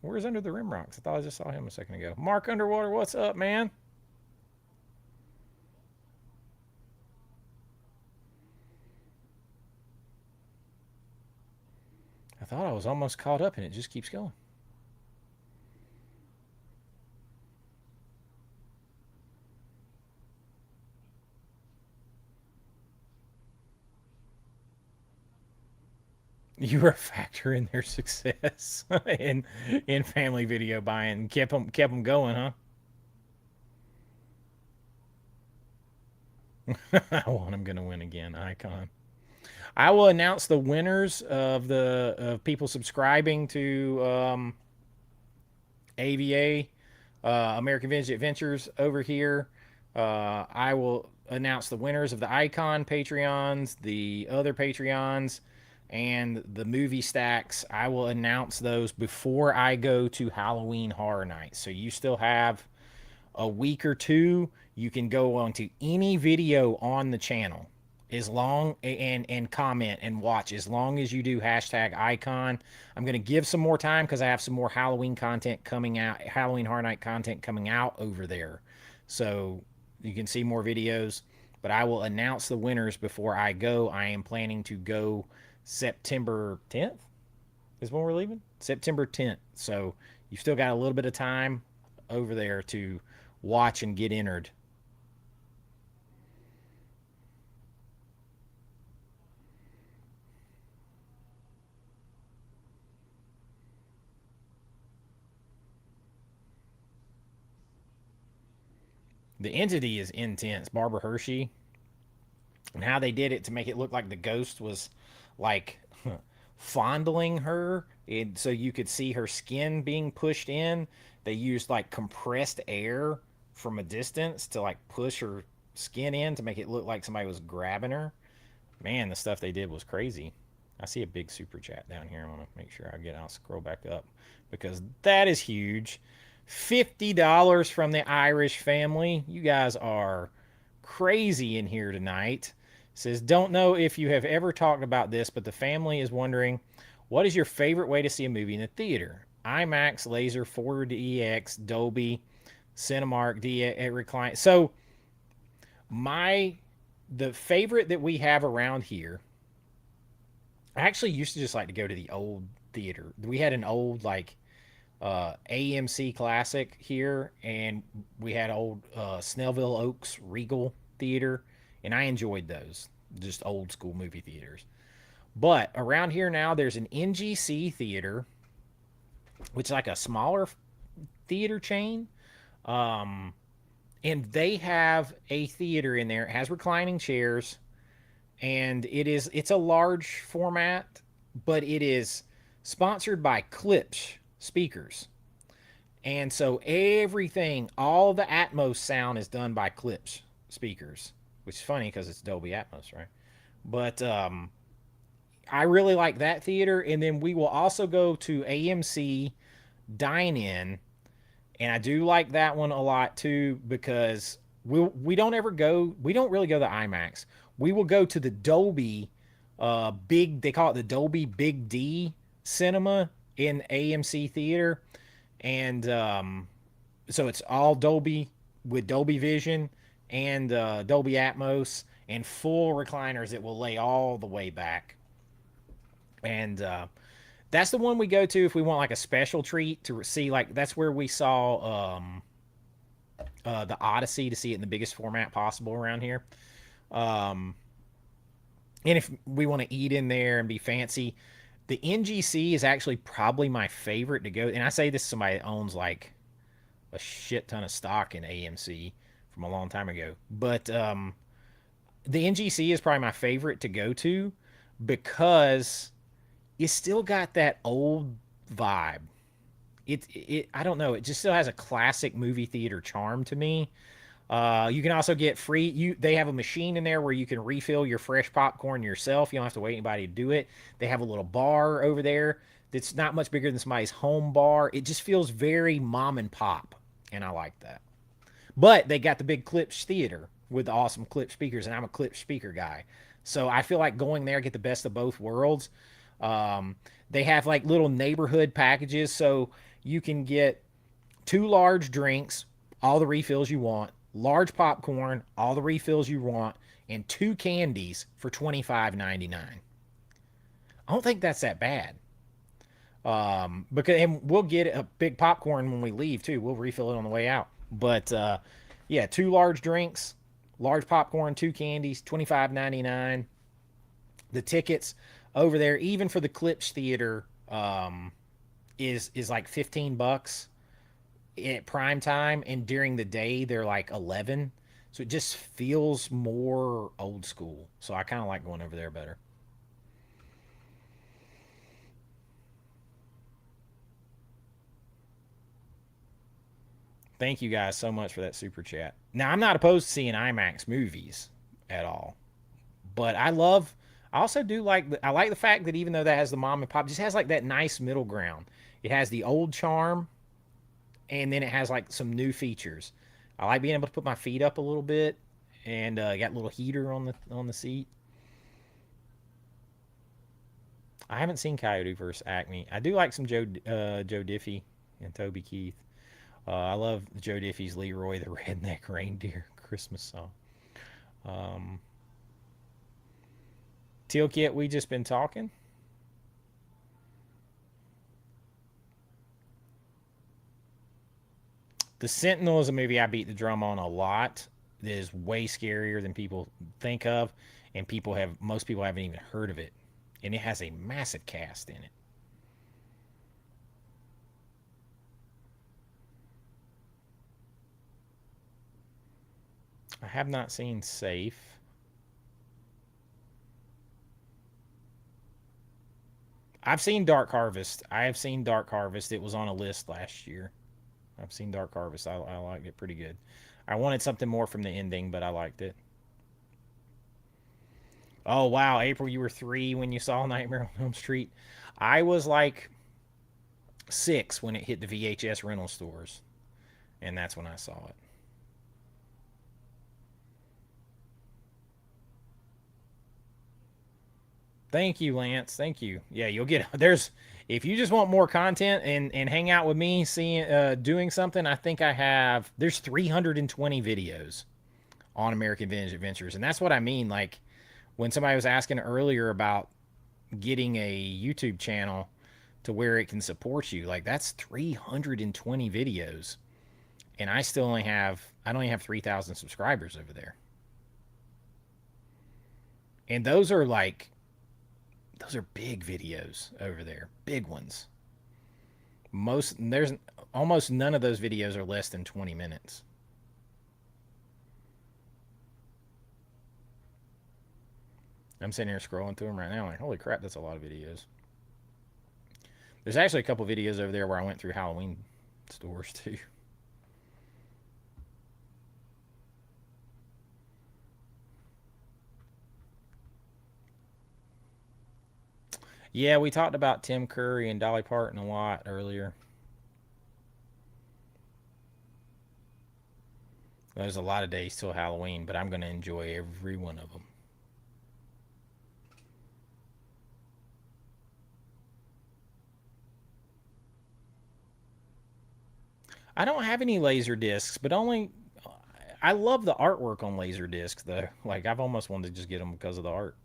Where's under the rim rocks? I thought I just saw him a second ago. Mark underwater, what's up, man? I thought I was almost caught up and it just keeps going. You were a factor in their success in family video buying. Kept them going, huh? I want them gonna win again. Icon. I will announce the winners of the of people subscribing to AVA, American Vintage Adventures over here. I will announce the winners of the Icon Patreons, the other Patreons, and the movie stacks. I will announce those before I go to Halloween Horror Nights. So you still have a week or two. You can go on to any video on the channel as long and comment and watch as long as you do hashtag icon. I'm going to give some more time because I have some more Halloween content coming out, Halloween Horror Night content coming out over there, so you can see more videos. But I will announce the winners before I go. I am planning to go September 10th is when we're leaving, September 10th. So you've still got a little bit of time over there to watch and get entered. The entity is intense. Barbara Hershey, and how they did it to make it look like the ghost was like fondling her, and so you could see her skin being pushed in. They used like compressed air from a distance to like push her skin in to make it look like somebody was grabbing her. Man, the stuff they did was crazy. I see a big super chat down here. I want to make sure I'll scroll back up because that is huge. $50 from the Irish family. You guys are crazy in here tonight. Says, don't know if you have ever talked about this, but the family is wondering, what is your favorite way to see a movie in the theater? IMAX, Laser, 4DX, Dolby, Cinemark, DX, Recline. So my the favorite that we have around here, I actually used to just like to go to the old theater. We had an old like AMC Classic here, and we had old Snellville Oaks Regal Theater, and I enjoyed those, just old school movie theaters. But around here now, there's an NGC Theater, which is like a smaller theater chain, um, and they have a theater in there. It has reclining chairs, and it's a large format, but it is sponsored by Klipsch speakers. And so everything, all the Atmos sound is done by Klipsch speakers, which is funny because it's Dolby Atmos, right? But I really like that theater. And then we will also go to AMC Dine In, and I do like that one a lot too because we don't ever go. We don't really go to IMAX. We will go to the Dolby big. They call it the Dolby Big D Cinema in AMC Theater, and so it's all Dolby with Dolby Vision and Dolby Atmos and full recliners that will lay all the way back. And that's the one we go to if we want like a special treat to see. Like that's where we saw the Odyssey to see it in the biggest format possible around here. Um, and if we want to eat in there and be fancy, the NGC is actually probably my favorite to go. And I say this to somebody that owns like a shit ton of stock in AMC from a long time ago. But the NGC is probably my favorite to go to because it's still got that old vibe. It I don't know. It just still has a classic movie theater charm to me. You can also get free. They have a machine in there where you can refill your fresh popcorn yourself. You don't have to wait anybody to do it. They have a little bar over there that's not much bigger than somebody's home bar. It just feels very mom and pop, and I like that. But they got the big Klipsch theater with the awesome Klipsch speakers, and I'm a Klipsch speaker guy, so I feel like going there get the best of both worlds. They have like little neighborhood packages, so you can get two large drinks, all the refills you want, large popcorn, all the refills you want, and two candies for $25.99. I don't think that's that bad. Because and we'll get a big popcorn when we leave too. We'll refill it on the way out. But yeah, two large drinks, large popcorn, two candies, $25.99. The tickets over there, even for the Klipsch Theater, is like $15 at prime time, and during the day they're like 11. So it just feels more old school. So I kind of like going over there better. Thank you guys so much for that super chat. Now I'm not opposed to seeing IMAX movies at all, but I also do like. I like the fact that even though that has the mom and pop, it just has like that nice middle ground. It has the old charm, and then it has like some new features. I like being able to put my feet up a little bit, and got a little heater on the seat. I haven't seen Coyote versus Acme. I do like some Joe Diffie and Toby Keith. I love Joe Diffie's Leroy the Redneck Reindeer Christmas song. Um, Teal Kit, we just been talking. The Sentinel is a movie I beat the drum on a lot. That is way scarier than people think of, and most people haven't even heard of it. And it has a massive cast in it. I have not seen Safe. I've seen Dark Harvest. I have seen Dark Harvest. It was on a list last year. I've seen Dark Harvest. I liked it pretty good. I wanted something more from the ending, but I liked it. Oh wow, April, you were 3 when you saw Nightmare on Elm Street. I was like 6 when it hit the VHS rental stores, and that's when I saw it. Thank you, Lance. Thank you. Yeah, you'll get there's if you just want more content and hang out with me seeing doing something, I think I have there's 320 videos on American Vintage Adventures. And that's what I mean like when somebody was asking earlier about getting a YouTube channel to where it can support you, like that's 320 videos. And I don't even have 3,000 subscribers over there. And those are big videos over there, big ones. There's almost none of those videos are less than 20 minutes. I'm sitting here scrolling through them right now, like, holy crap, that's a lot of videos. There's actually a couple videos over there where I went through Halloween stores too. Yeah, we talked about Tim Curry and Dolly Parton a lot earlier. There's a lot of days till Halloween, but I'm going to enjoy every one of them. I don't have any laser discs, but only I love the artwork on laser discs though. Like I've almost wanted to just get them because of the art.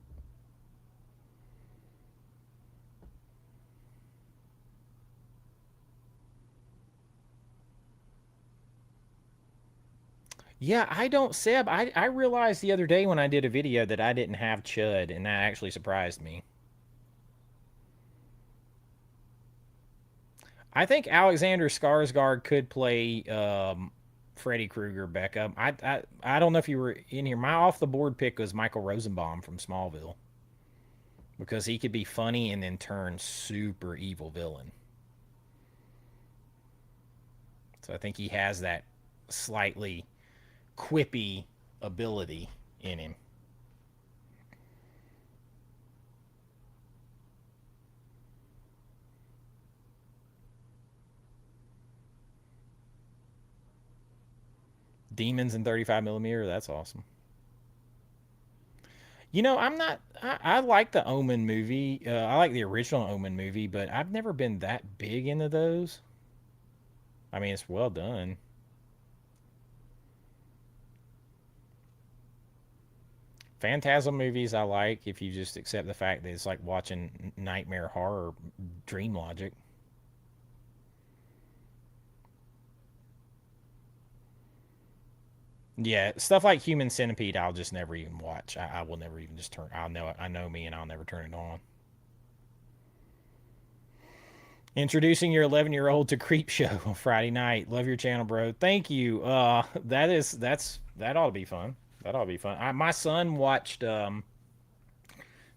Yeah, I don't, Seb. I realized the other day when I did a video that I didn't have Chud, and that actually surprised me. I think Alexander Skarsgård could play Freddy Krueger, Becca. I don't know if you were in here. My off the board pick was Michael Rosenbaum from Smallville because he could be funny and then turn super evil villain. So I think he has that slightly quippy ability in him. Demons in 35 millimeter. That's awesome. You know, I'm not. I like the Omen movie. I like the original Omen movie, but I've never been that big into those. I mean, it's well done. Phantasm movies I like if you just accept the fact that it's like watching nightmare horror dream logic. Yeah, stuff like Human Centipede, I'll just never even watch. I will never even just turn. I know me, and I'll never turn it on. Introducing your 11-year-old to Creep Show on Friday night. Love your channel, bro. Thank you. That ought to be fun. That ought to be fun. My son watched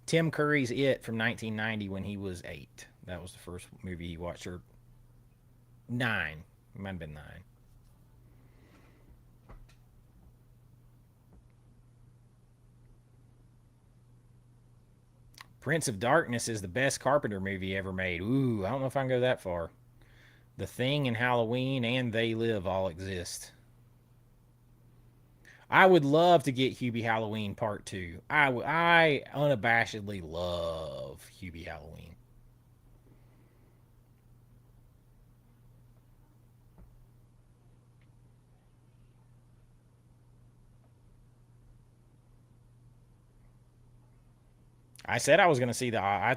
Tim Curry's It from 1990 when he was 8. That was the first movie he watched. Or 9. It might have been 9. Prince of Darkness is the best Carpenter movie ever made. Ooh, I don't know if I can go that far. The Thing and Halloween and They Live all exist. I would love to get Hubie Halloween Part 2. I unabashedly love Hubie Halloween. I said I was going to see I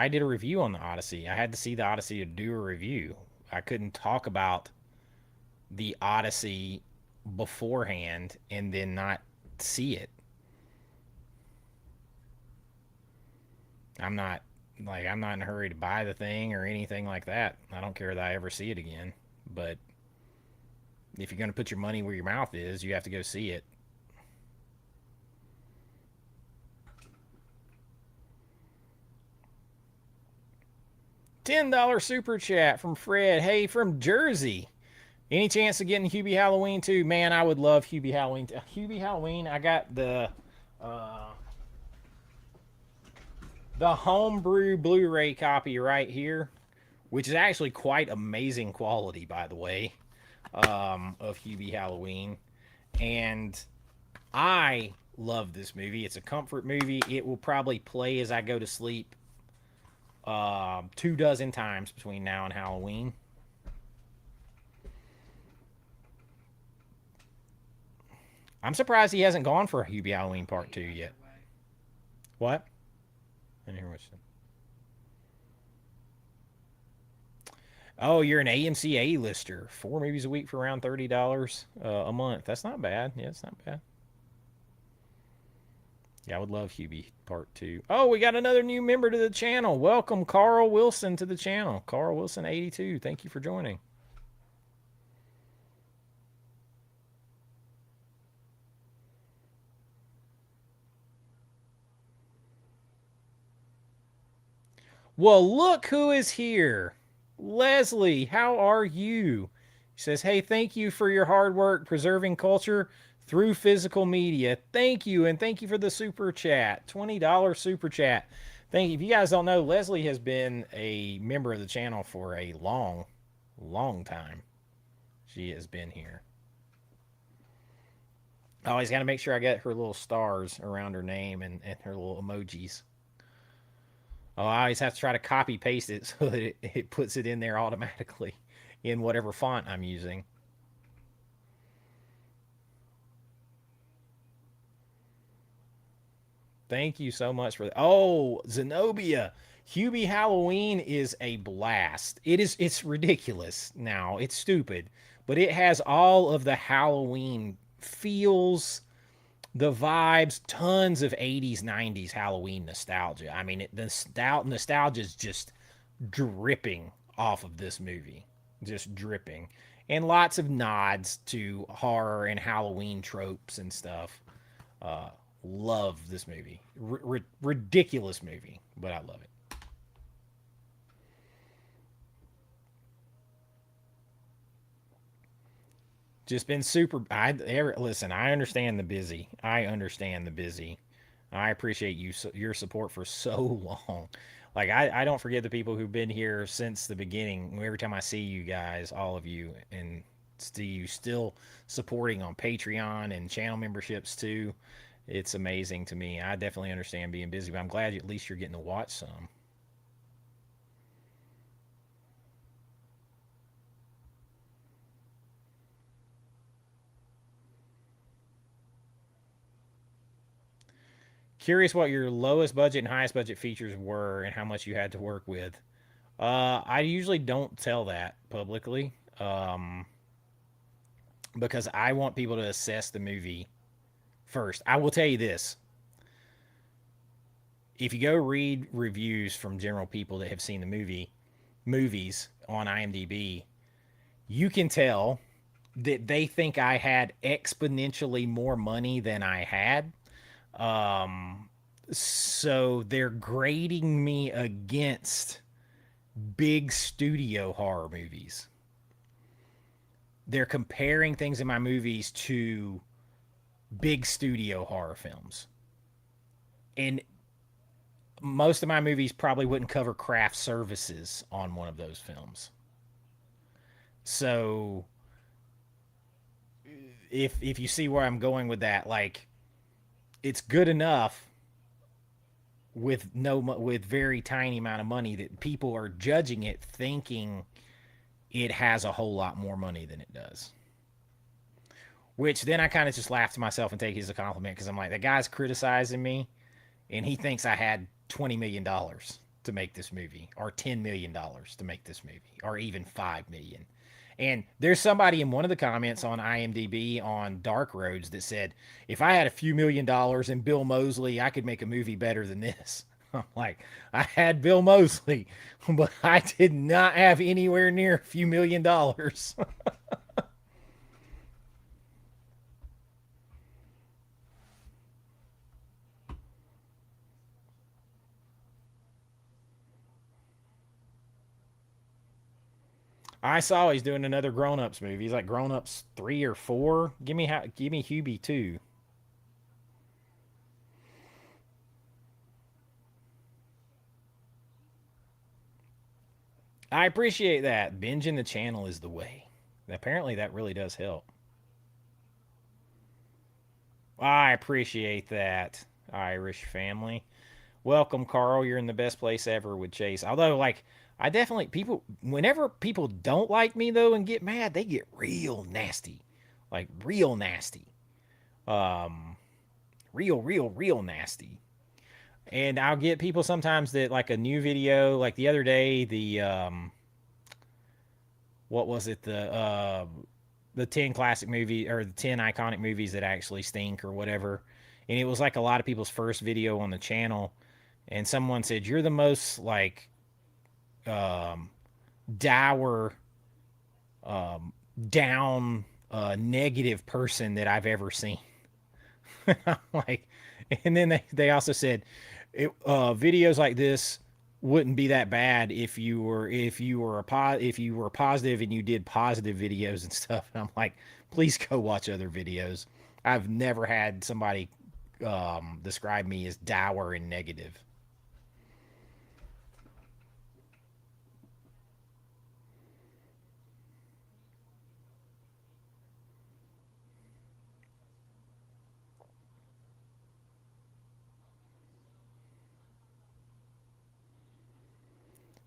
did a review on the Odyssey. I had to see the Odyssey to do a review. I couldn't talk about the Odyssey beforehand and then not see it. I'm not I'm not in a hurry to buy the thing or anything like that. I don't care that I ever see it again. But if you're going to put your money where your mouth is, you have to go see it. $10 super chat from Fred. Hey, from Jersey. Any chance of getting Hubie Halloween too? Man, I would love Hubie Halloween. Hubie Halloween, I got the The homebrew Blu-ray copy right here, which is actually quite amazing quality, by the way, of Hubie Halloween. And I love this movie. It's a comfort movie. It will probably play as I go to sleep 2 dozen times between now and Halloween. I'm surprised he hasn't gone for a Hubie Halloween Part 2 yet. What? I didn't hear what you said. Oh, you're an AMC A-lister. 4 movies a week for around $30 a month. That's not bad. Yeah, it's not bad. Yeah, I would love Hubie Part 2. Oh, we got another new member to the channel. Welcome, Carl Wilson, to the channel. Carl Wilson 82. Thank you for joining. Well, look who is here. Leslie, how are you? He says, hey, thank you for your hard work preserving culture through physical media. Thank you, and thank you for the super chat. $20 super chat. Thank you. If you guys don't know, Leslie has been a member of the channel for a long, long time. She has been here. I always got to make sure I get her little stars around her name and her little emojis. Oh, I always have to try to copy paste it so that it puts it in there automatically in whatever font I'm using. Thank you so much for that. Oh, Zenobia. Hubie Halloween is a blast. It's ridiculous now. It's stupid, but it has all of the Halloween feels, the vibes, tons of 80s, 90s Halloween nostalgia. I mean, the nostalgia is just dripping off of this movie, just dripping. And lots of nods to horror and Halloween tropes and stuff. Uh, love this movie. Ridiculous movie, but I love it. Just been super. Listen. I understand the busy. I understand the busy. I appreciate your support for so long. Like I don't forget the people who've been here since the beginning. Every time I see you guys, all of you, and see you still supporting on Patreon and channel memberships too. It's amazing to me. I definitely understand being busy, but I'm glad at least you're getting to watch some. Curious what your lowest budget and highest budget features were and how much you had to work with. I usually don't tell that publicly because I want people to assess the movie first. I will tell you this: if you go read reviews from general people that have seen the movies on IMDb, you can tell that they think I had exponentially more money than I had. Um, so they're grading me against big studio horror movies. They're comparing things in my movies to big studio horror films. And most of my movies probably wouldn't cover craft services on one of those films. So if you see where I'm going with that, like it's good enough with with very tiny amount of money that people are judging it thinking it has a whole lot more money than it does. Which then I kind of just laugh to myself and take it as a compliment because I'm like, that guy's criticizing me and he thinks I had $20 million to make this movie or $10 million to make this movie or even 5 million. And there's somebody in one of the comments on IMDb on Dark Roads that said, if I had a few $1 million and Bill Moseley, I could make a movie better than this. I'm like, I had Bill Moseley, but I did not have anywhere near a few $1 million. I saw he's doing another Grown Ups movie. He's like Grown Ups 3 or 4. Give me Hubie 2. I appreciate that. Binging the channel is the way. Apparently, that really does help. I appreciate that, Irish family. Welcome, Carl. You're in the best place ever with Chase. Although, like, I definitely people whenever people don't like me though and get mad, they get real nasty, like real nasty, um, real nasty. And I'll get people sometimes that like a new video, like the other day, what was it, the 10 classic movie or the 10 iconic movies that actually stink or whatever. And it was like a lot of people's first video on the channel. And someone said, "You're the most like um, dour, um, down, negative person that I've ever seen." I'm like, and then they also said, videos like this wouldn't be that bad if you were positive and you did positive videos and stuff. And I'm like, please go watch other videos. I've never had somebody describe me as dour and negative.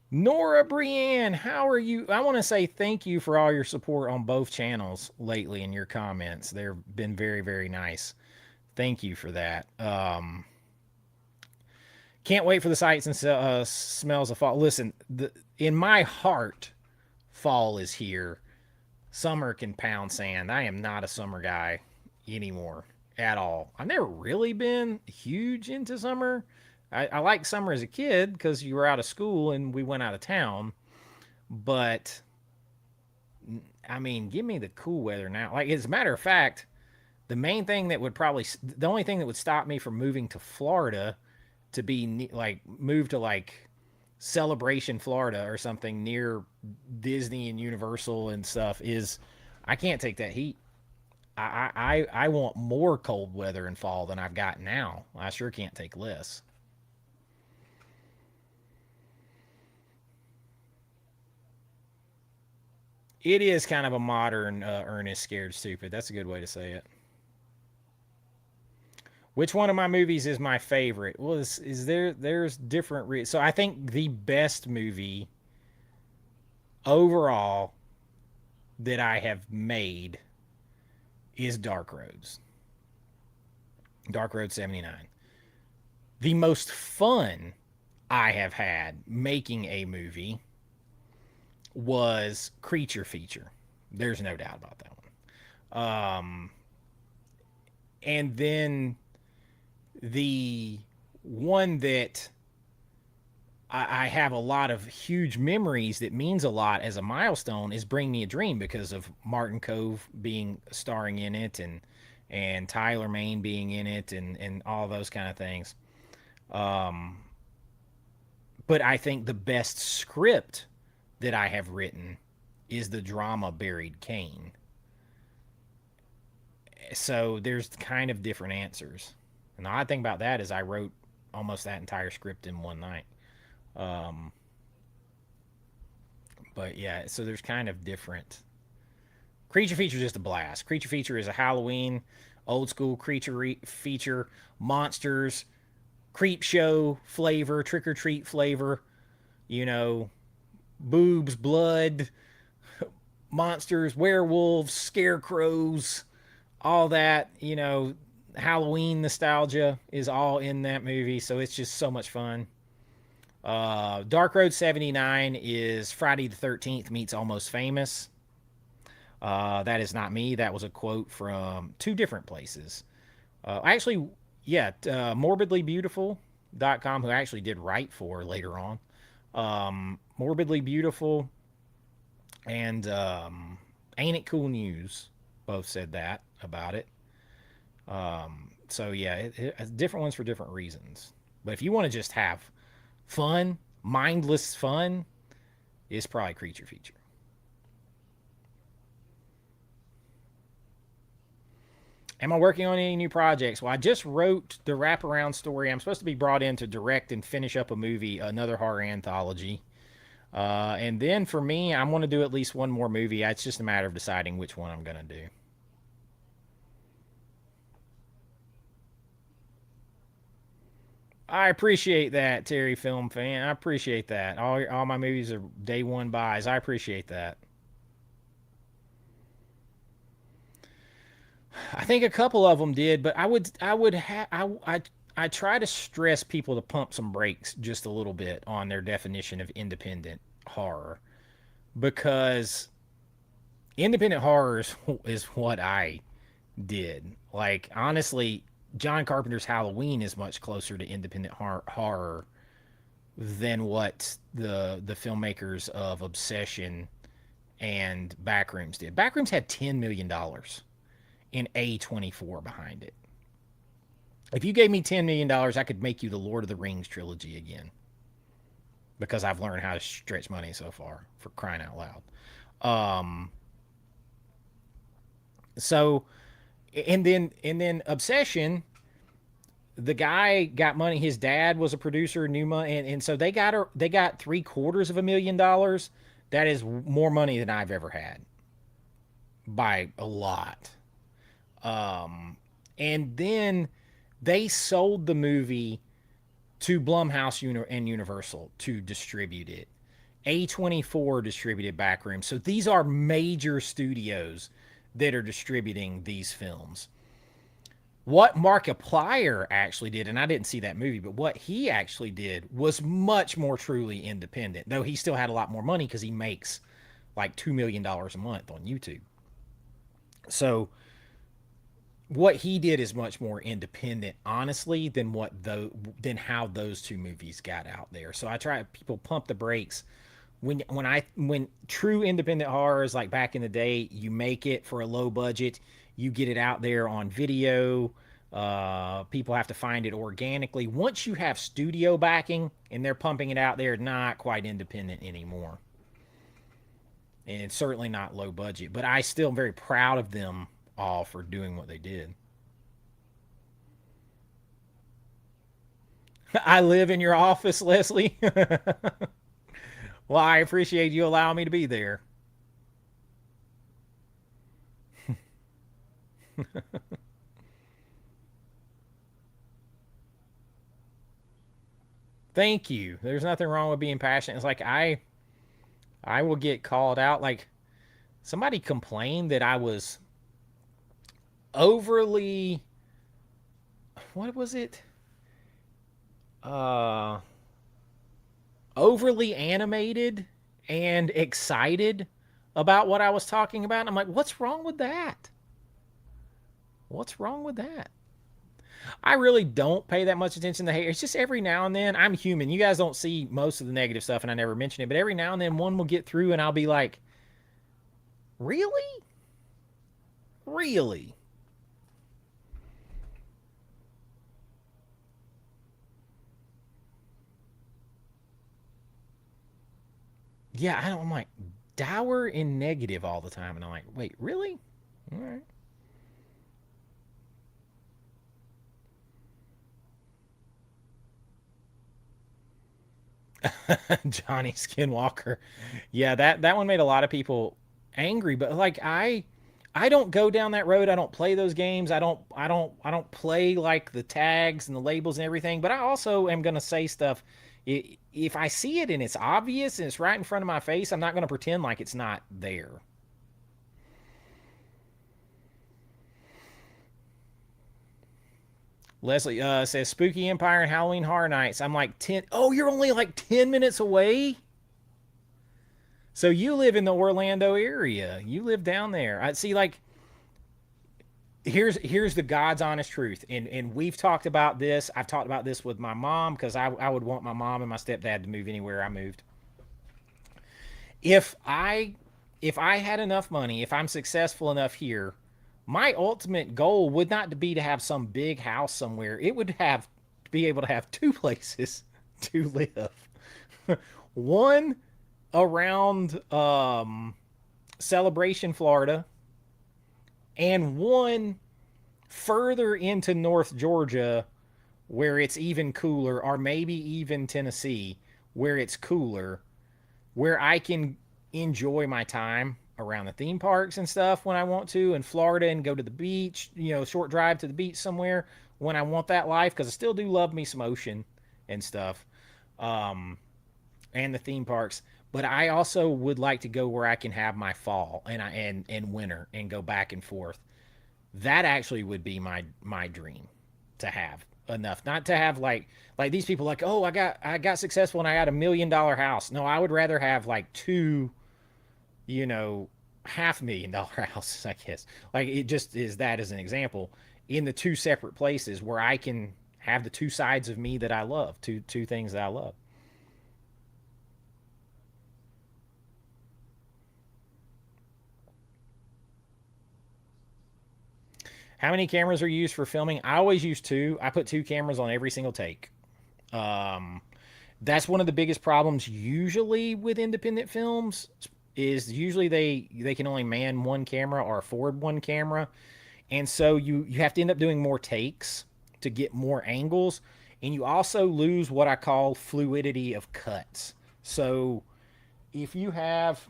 Nora Brienne, how are you? I want to say thank you for all your support on both channels lately in your comments. They've been very, very nice. Thank you for that. Can't wait for the sights and smells of fall. Listen, in my heart, fall is here. Summer can pound sand. I am not a summer guy anymore at all. I've never really been huge into summer. I liked summer as a kid because you were out of school and we went out of town. But I mean, give me the cool weather now. Like, as a matter of fact, the only thing that would stop me from moving to Florida to be like move to like Celebration, Florida, or something near Disney and Universal and stuff is I can't take that heat. I want more cold weather in fall than I've got now. I sure can't take less. It is kind of a modern Ernest Scared Stupid. That's a good way to say it. Which one of my movies is my favorite? Well, there's different so I think the best movie overall that I have made is Dark Roads. Dark Road 79. The most fun I have had making a movie was Creature Feature. There's no doubt about that one. And then the one that I have a lot of huge memories that means a lot as a milestone is Bring Me a Dream because of Martin Cove being starring in it and Tyler Main being in it and all those kind of things. Um, but I think the best script that I have written is the drama Buried Cane. So there's kind of different answers. And the odd thing about that is I wrote almost that entire script in one night. Um, but yeah, so there's kind of different. Creature Feature is just a blast. Creature Feature is a Halloween, old school feature, monsters, creep show flavor, trick or treat flavor, you know, boobs, blood, monsters, werewolves, scarecrows, all that, Halloween nostalgia is all in that movie. So it's just so much fun. Dark Road 79 is Friday the 13th meets Almost Famous. That is not me. That was a quote from two different places. Actually, yeah, morbidlybeautiful.com, who I actually did write for later on. Morbidly Beautiful and Ain't It Cool News both said that about it. So yeah, different ones for different reasons. But if you want to just have fun, mindless fun, it's probably Creature Feature. Am I working on any new projects? Well, I just wrote the wraparound story. I'm supposed to be brought in to direct and finish up a movie, another horror anthology. And then for me, I'm going to do at least one more movie. It's just a matter of deciding which one I'm going to do. I appreciate that, Terry Film Fan. I appreciate that. All my movies are day one buys. I appreciate that. I think a couple of them did, but I try to stress people to pump some brakes just a little bit on their definition of independent horror, because independent horror is what I did. Like, honestly, John Carpenter's Halloween is much closer to independent horror than what the filmmakers of Obsession and Backrooms did. Backrooms had $10 million in A24 behind it. If you gave me $10 million, I could make you the Lord of the Rings trilogy again, because I've learned how to stretch money so far, for crying out loud. Um, so and then Obsession, the guy got money. His dad was a producer, new money, and so they got $750,000. That is more money than I've ever had, by a lot. And then they sold the movie to Blumhouse and Universal to distribute it. A24 distributed Backroom. So these are major studios that are distributing these films. What Markiplier actually did, and I didn't see that movie, but what he actually did was much more truly independent, though he still had a lot more money because he makes like $2 million a month on YouTube. So what he did is much more independent, honestly, than how those two movies got out there. So I try people pump the brakes when true independent horror is like back in the day. You make it for a low budget, you get it out there on video. People have to find it organically. Once you have studio backing and they're pumping it out there, not quite independent anymore, and it's certainly not low budget. But I still am very proud of them all for doing what they did. I live in your office, Leslie. Well, I appreciate you allowing me to be there. Thank you. There's nothing wrong with being passionate. It's like I will get called out. Like, somebody complained that I was overly, what was it? Uh Overly animated and excited about what I was talking about. And I'm like, what's wrong with that? What's wrong with that? I really don't pay that much attention to hate. It's just every now and then. I'm human. You guys don't see most of the negative stuff, and I never mention it. But every now and then, one will get through, and I'll be like, really? Really? Yeah, I don't. I'm like, dour and negative all the time. And I'm like, wait, really? All right. Johnny Skinwalker. Yeah, that one made a lot of people angry, but like I don't go down that road. I don't play those games. I don't play like the tags and the labels and everything, but I also am going to say stuff. If I see it and it's obvious and it's right in front of my face, I'm not going to pretend like it's not there. Leslie says Spooky Empire and Halloween Horror Nights. I'm like 10. Oh, you're only like 10 minutes away? So you live in the Orlando area. You live down there. I see. Like, here's the God's honest truth, and we've talked about this. I've talked about this with my mom, because I would want my mom and my stepdad to move anywhere I moved. If I if I had enough money, if I'm successful enough here, my ultimate goal would not be to have some big house somewhere. It would have to be able to have two places to live. One around Celebration, Florida, and one further into North Georgia, where it's even cooler, or maybe even Tennessee, where it's cooler, where I can enjoy my time around the theme parks and stuff when I want to in Florida and go to the beach, short drive to the beach somewhere when I want that life, because I still do love me some ocean and stuff. Um, and the theme parks. But I also would like to go where I can have my fall and winter and go back and forth. That actually would be my dream to have enough, not to have like these people like, oh, I got successful and I got $1 million house. No, I would rather have like two, you know $500,000 houses, I guess. Like, it just is that as an example, in the two separate places where I can have the two sides of me that I love, two things that I love. How many cameras are used for filming? I always use two. I put two cameras on every single take. Um, that's one of the biggest problems usually with independent films, is usually they can only man one camera or afford one camera, and so you have to end up doing more takes to get more angles, and you also lose what I call fluidity of cuts. So if you have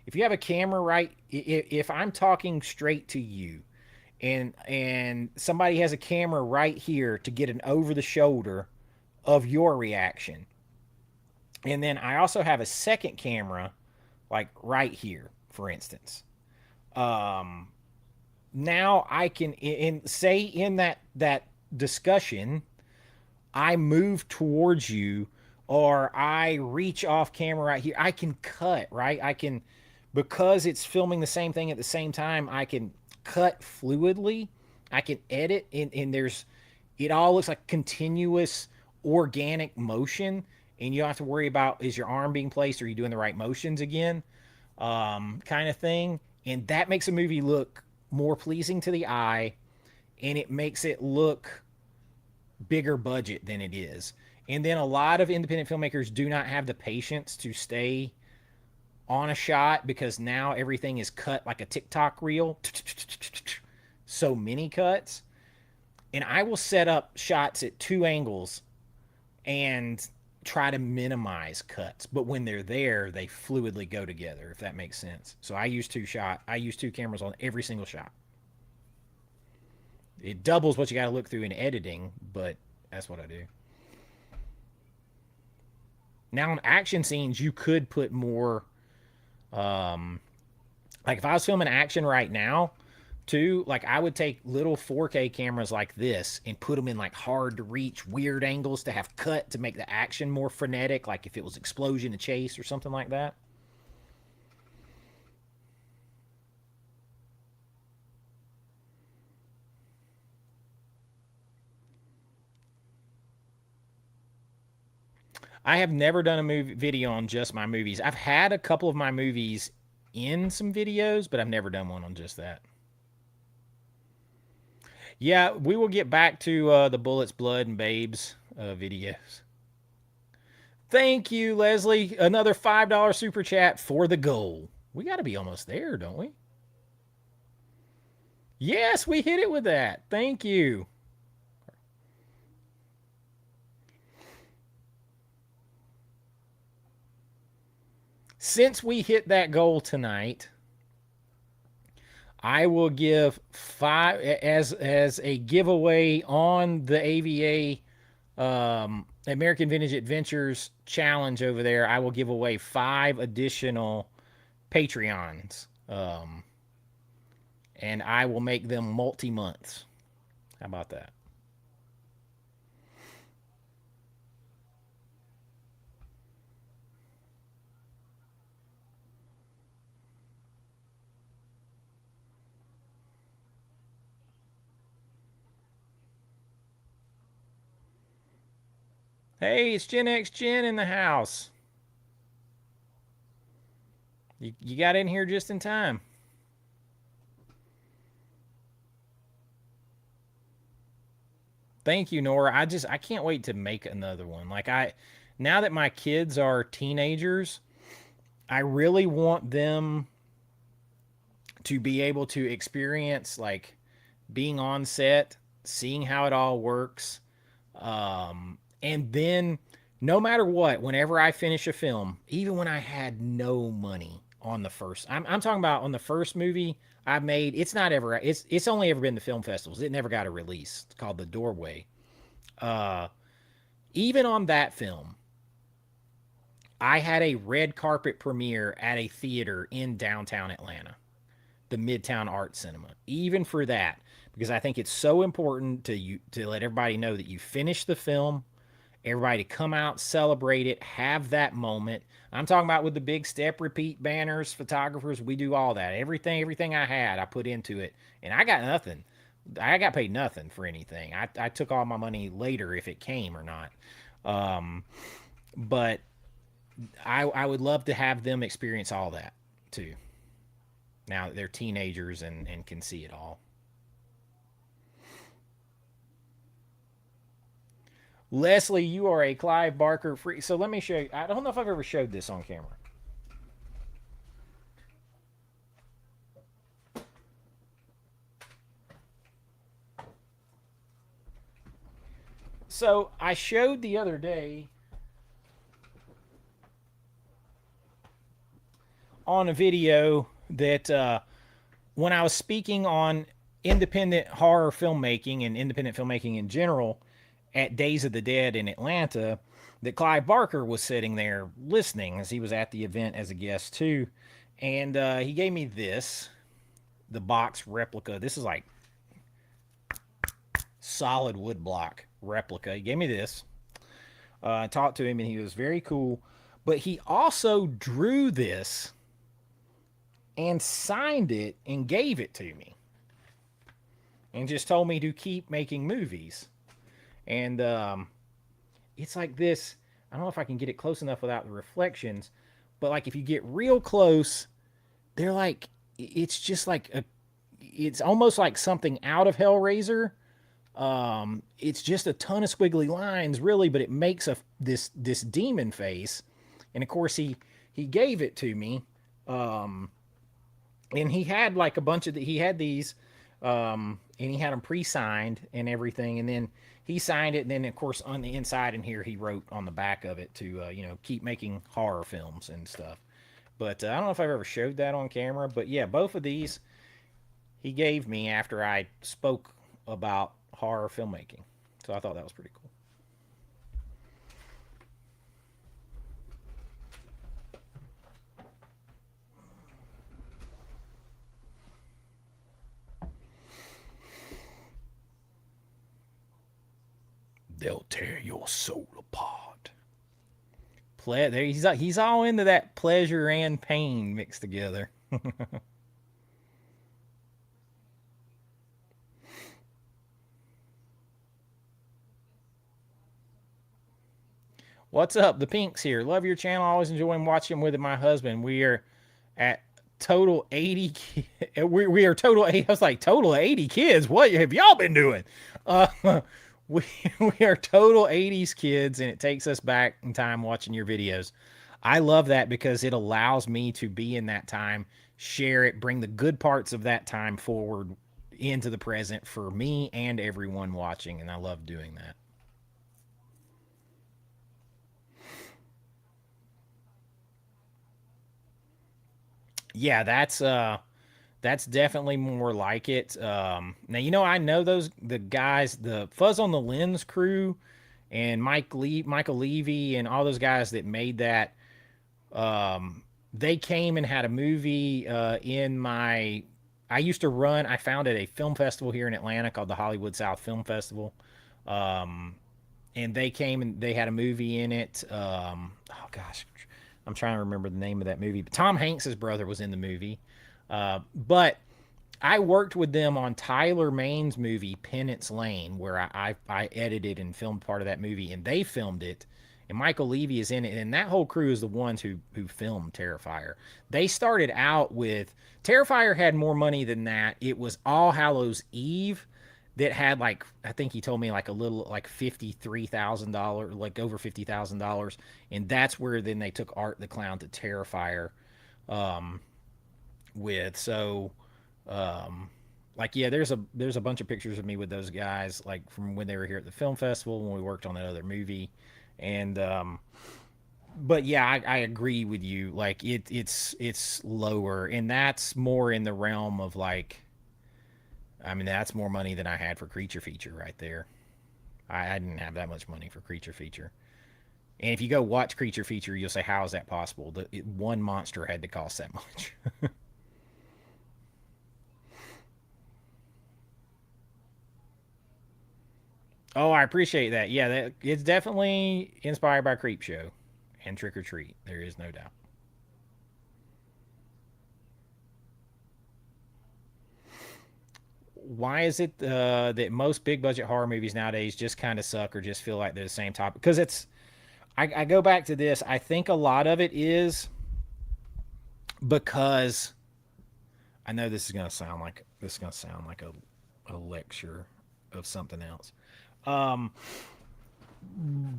if you have a camera, right, if I'm talking straight to you and somebody has a camera right here to get an over the shoulder of your reaction, and then I also have a second camera like right here, for instance. um Now I can, say in that discussion, I move towards you, or I reach off camera right here, I can cut, right? I can, because it's filming the same thing at the same time, I can cut fluidly. I can edit, and there's, it all looks like continuous organic motion, and you don't have to worry about, is your arm being placed, are you doing the right motions again, kind of thing. And that makes a movie look more pleasing to the eye, and it makes it look bigger budget than it is. And then a lot of independent filmmakers do not have the patience to stay on a shot, because now everything is cut like a TikTok reel. So many cuts. And I will set up shots at two angles and try to minimize cuts. But when they're there, they fluidly go together, if that makes sense. So I use two cameras on every single shot. It doubles what you got to look through in editing, but that's what I do. Now in action scenes, you could put more. Um, like if I was filming action right now, too, like I would take little 4K cameras like this and put them in like hard to reach, weird angles to have cut to make the action more frenetic. Like if it was explosion and chase or something like that. I have never done a movie video on just my movies. I've had a couple of my movies in some videos, but I've never done one on just that. Yeah, we will get back to the Bullets, Blood, and Babes videos. Thank you, Leslie. Another $5 super chat for the goal. We got to be almost there, don't we? Yes, we hit it with that. Thank you. Since we hit that goal tonight, I will give five as a giveaway on the AVA, American Vintage Adventures challenge over there. I will give away five additional Patreons, and I will make them multi months. How about that? Hey, it's Gen X Gen in the house. You got in here just in time. Thank you, Nora. I can't wait to make another one. Like, now that my kids are teenagers, I really want them to be able to experience like being on set, seeing how it all works, and then No matter what, whenever I finish a film, even when I had no money on the first, I'm talking about on the first movie I made. It's not ever. It's only ever been to film festivals. It never got a release. It's called The Doorway. Uh, Even on that film, I had a red carpet premiere at a theater in downtown Atlanta, the Midtown Art Cinema. Even for that, because I think it's so important to you to let everybody know that you finished the film, everybody come out, celebrate it, have that moment. I'm talking about with the big step repeat banners, photographers, we do all that. Everything I had, I put into it, and I got nothing. I got paid nothing for anything. I took all my money later if it came or not. Um, but I would love to have them experience all that too. Now that they're teenagers and can see it all. Leslie, you are a Clive Barker free. So let me show you. I don't know if I've ever showed this on camera. So I showed the other day on a video that when I was speaking on independent horror filmmaking and independent filmmaking in general at Days of the Dead in Atlanta, that Clive Barker was sitting there listening as he was at the event as a guest too. And he gave me this, the box replica. This is like solid wood block replica. He gave me this. I talked to him and he was very cool. But he also drew this and signed it and gave it to me and just told me to keep making movies. And it's like this. I don't know if I can get it close enough without the reflections, but like if you get real close, they're like, it's just like a, it's almost like something out of Hellraiser. It's just a ton of squiggly lines, really, but it makes a this demon face. And of course, he gave it to me. Um, and he had like a bunch of he had these and he had them pre-signed and everything, and then he signed it, and then of course on the inside in here he wrote on the back of it to keep making horror films and stuff. But I don't know if I've ever showed that on camera, but yeah, both of these he gave me after I spoke about horror filmmaking, so I thought that was pretty cool. They'll tear your soul apart. He's all into that pleasure and pain mixed together. What's up? The Pinks here. Love your channel. Always enjoying watching with my husband. We are at total 80. We are total 80. I was like, total 80 kids. What have y'all been doing? Uh, we, we are total 80s kids, and it takes us back in time watching your videos. I love that because it allows me to be in that time, share it, bring the good parts of that time forward into the present for me and everyone watching. And I love doing that. Yeah, that's definitely more like it. Now I know those the guys, the Fuzz on the Lens crew, and Michael Levy, and all those guys that made that. They came and had a movie in my. I used to run. I founded a film festival here in Atlanta called the Hollywood South Film Festival. Um, and they came and they had a movie in it. Oh gosh, I'm trying to remember the name of that movie. But Tom Hanks's brother was in the movie. But I worked with them on Tyler Maine's movie Penance Lane, where I edited and filmed part of that movie, and they filmed it. And Michael Levy is in it, and that whole crew is the ones who filmed Terrifier. They started out with Terrifier had more money than that. It was All Hallows Eve that had like I think he told me like a little like $53,000, like over $50,000, and that's where then they took Art the Clown to Terrifier um, with. So like yeah, there's a bunch of pictures of me with those guys like from when they were here at the film festival when we worked on that other movie, And but yeah, I agree with you. Like it's lower, and that's more in the realm of like, I mean, that's more money than I had for Creature Feature right there. I didn't have that much money for Creature Feature. And if you go watch Creature Feature, you'll say, "How is that possible? One monster had to cost that much." Oh, I appreciate that. Yeah, that it's definitely inspired by Creep Show and Trick or Treat. There is no doubt. Why is it that most big budget horror movies nowadays just kind of suck or just feel like they're the same topic? Because it's, I go back to this. I think a lot of it is because I know this is gonna sound like a lecture of something else. Um,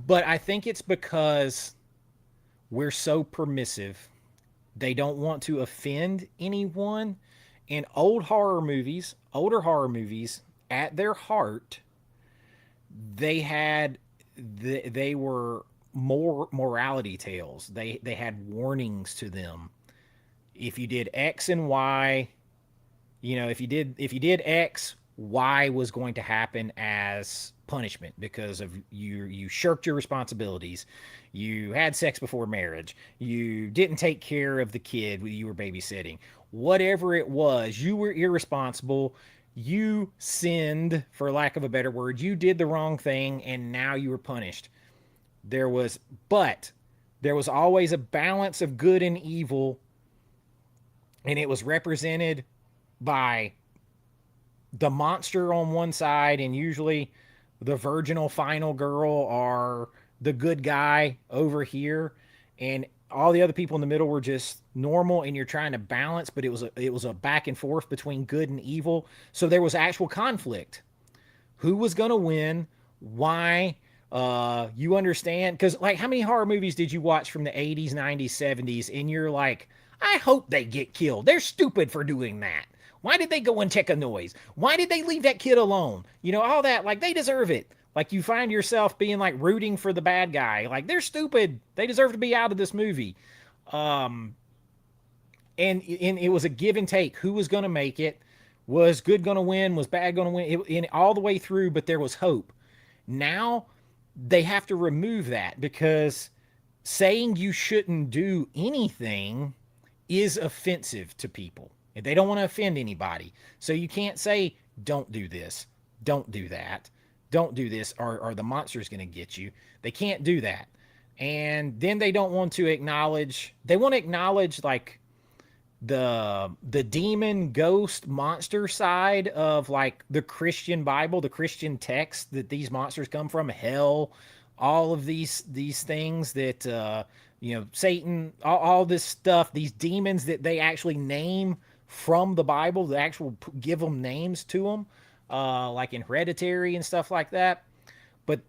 but I think it's because we're so permissive. They don't want to offend anyone. And older horror movies, at their heart, they had they were more morality tales. They had warnings to them. If you did X and Y, if you did X, Y was going to happen as punishment because of you shirked your responsibilities. You had sex before marriage. You didn't take care of the kid you were babysitting. Whatever it was, you were irresponsible. You sinned, for lack of a better word. You did the wrong thing and now you were punished. There was but there was always a balance of good and evil, and it was represented by the monster on one side, and usually the virginal final girl are the good guy over here, and all the other people in the middle were just normal, and you're trying to balance, but it was a back and forth between good and evil. So there was actual conflict. Who was going to win? Why? You understand? Because, like, how many horror movies did you watch from the 80s, 90s, 70s, and you're like, I hope they get killed. They're stupid for doing that. Why did they go and check a noise? Why did they leave that kid alone? All that. Like, they deserve it. Like, you find yourself being like rooting for the bad guy. Like, they're stupid. They deserve to be out of this movie. Um, and it was a give and take. Who was going to make it? Was good going to win? Was bad going to win? All the way through, but there was hope. Now they have to remove that because saying you shouldn't do anything is offensive to people. And they don't want to offend anybody. So you can't say, don't do this, don't do that, don't do this, or the monster's going to get you. They can't do that. And then they don't want to acknowledge, they want to acknowledge like the demon ghost monster side of like the Christian Bible, the Christian text that these monsters come from, hell, all of these things that Satan, all this stuff, these demons that they actually name from the Bible, the actual give them names to them, like in Hereditary and stuff like that. But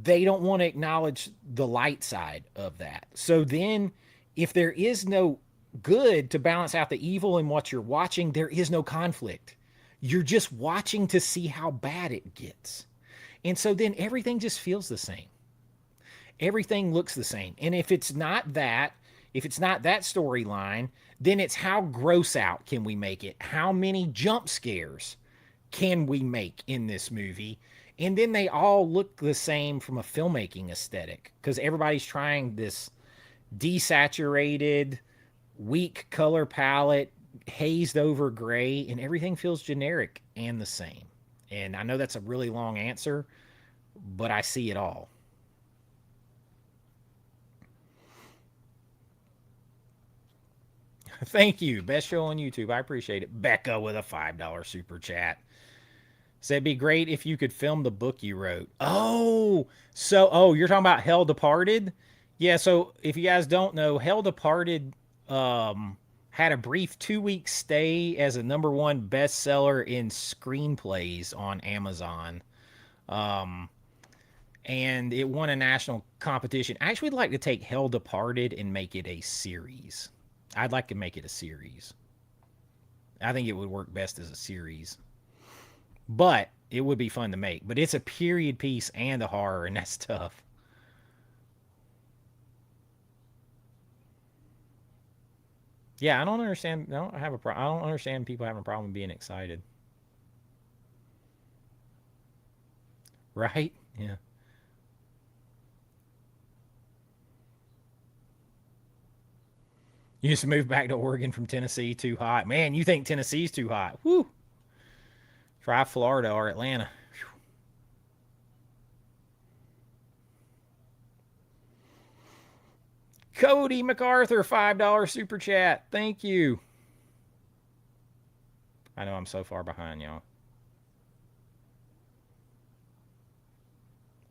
they don't want to acknowledge the light side of that. So then, if there is no good to balance out the evil in what you're watching, there is no conflict. You're just watching to see how bad it gets. And so then everything just feels the same. Everything looks the same. And if it's not that storyline, then it's how gross out can we make it? How many jump scares can we make in this movie? And then they all look the same from a filmmaking aesthetic because everybody's trying this desaturated, weak color palette, hazed over gray, and everything feels generic and the same. And I know that's a really long answer, but I see it all. Thank you. Best show on YouTube. I appreciate it. Becca with a $5 super chat. Said it'd be great if you could film the book you wrote. You're talking about Hell Departed? Yeah, so if you guys don't know, Hell Departed had a brief 2 week stay as a number one bestseller in screenplays on Amazon. Um, and it won a national competition. I actually would like to take Hell Departed and make it a series. I'd like to make it a series. I think it would work best as a series. But it would be fun to make. But it's a period piece and a horror, and that's tough. Yeah, I don't understand. I don't have a I don't understand people having a problem being excited. Right? Yeah. You just moved back to Oregon from Tennessee, too hot. Man, you think Tennessee's too hot. Woo. Try Florida or Atlanta. Cody MacArthur, $5 super chat. Thank you. I know I'm so far behind, y'all.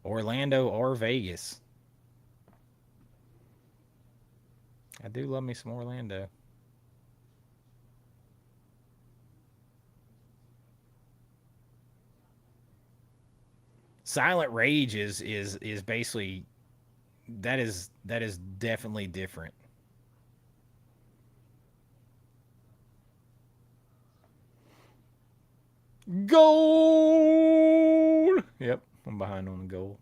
Orlando or Vegas. I do love me some Orlando. Silent Rage is basically that is definitely different. Gold. Yep, I'm behind on the gold.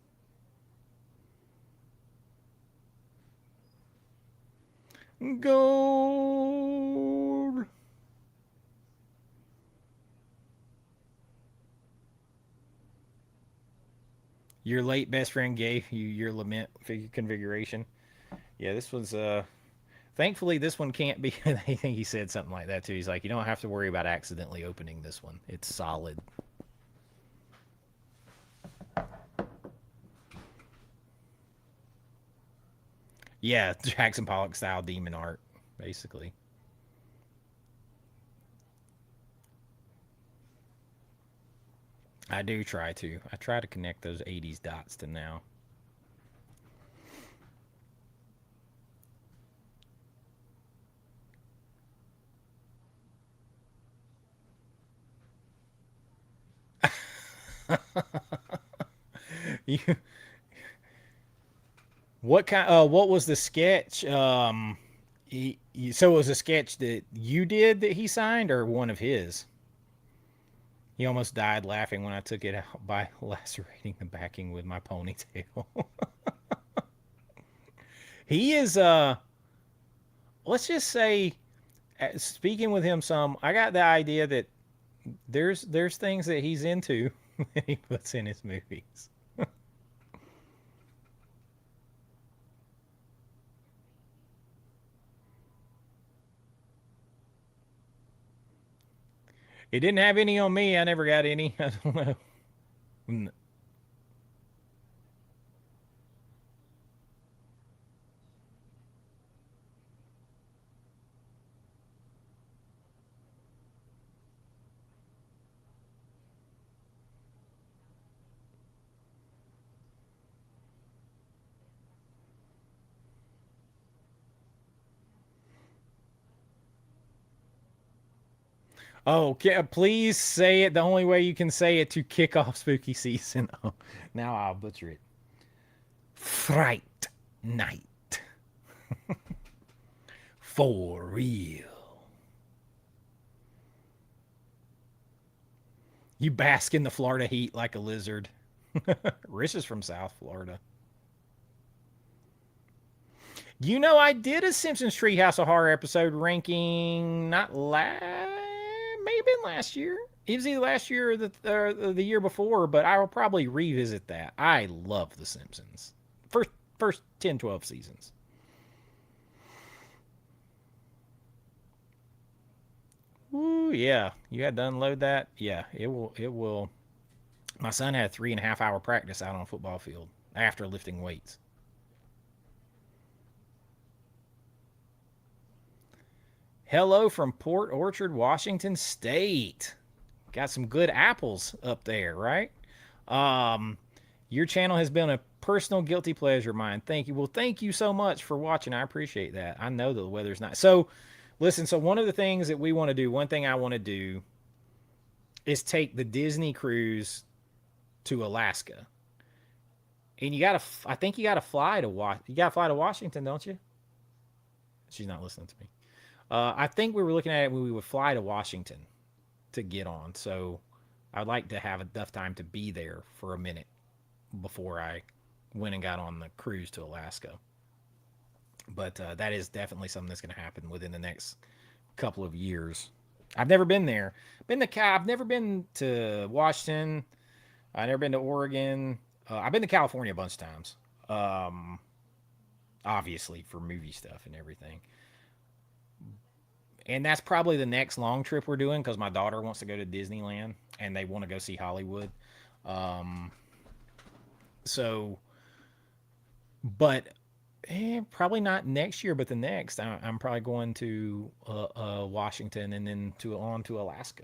Gold. Your late best friend gave you your lament configuration. Yeah, this was thankfully this one can't be I think he said something like that too. He's like, you don't have to worry about accidentally opening this one. It's solid. Yeah, Jackson Pollock style demon art, basically. I do try to. I try to connect those 80s dots to now. you, what was the sketch? So it was a sketch that you did that he signed or one of his? He almost died laughing when I took it out by lacerating the backing with my ponytail. He is let's just say speaking with him some, I got the idea that there's things that he's into that he puts in his movies. It didn't have any on me. I never got any. I don't know. Oh, please say it the only way you can say it to kick off spooky season. Oh, now I'll butcher it. Fright night. For real. You bask in the Florida heat like a lizard. Rich is from South Florida. You know, I did a Simpsons Treehouse of Horror episode ranking not maybe last year. It was either last year or the year before, but I will probably revisit that. I love The Simpsons. First 10, 12 seasons. Ooh, yeah. You had to unload that? Yeah, it will. My son had 3.5 hour practice out on a football field after lifting weights. Hello from Port Orchard, Washington State. Got some good apples up there, right? Um, your channel has been a personal guilty pleasure of mine. Thank you. Well, thank you so much for watching. I appreciate that. I know the weather's not. So, listen, so one of the things that we want to do, one thing I want to do is take the Disney cruise to Alaska. And I think you got to fly to you got to fly to Washington, don't you? She's not listening to me. I think we were looking at it when we would fly to Washington to get on. So I'd like to have enough time to be there for a minute before I went and got on the cruise to Alaska. But that is definitely something that's going to happen within the next couple of years. I've never been there. I've never been to Washington. I've never been to Oregon. I've been to California a bunch of times. Um, Obviously for movie stuff and everything. And that's probably the next long trip we're doing because my daughter wants to go to Disneyland and they want to go see Hollywood. Um, so, but probably not next year, but the next. I'm probably going to Washington and then to on to Alaska.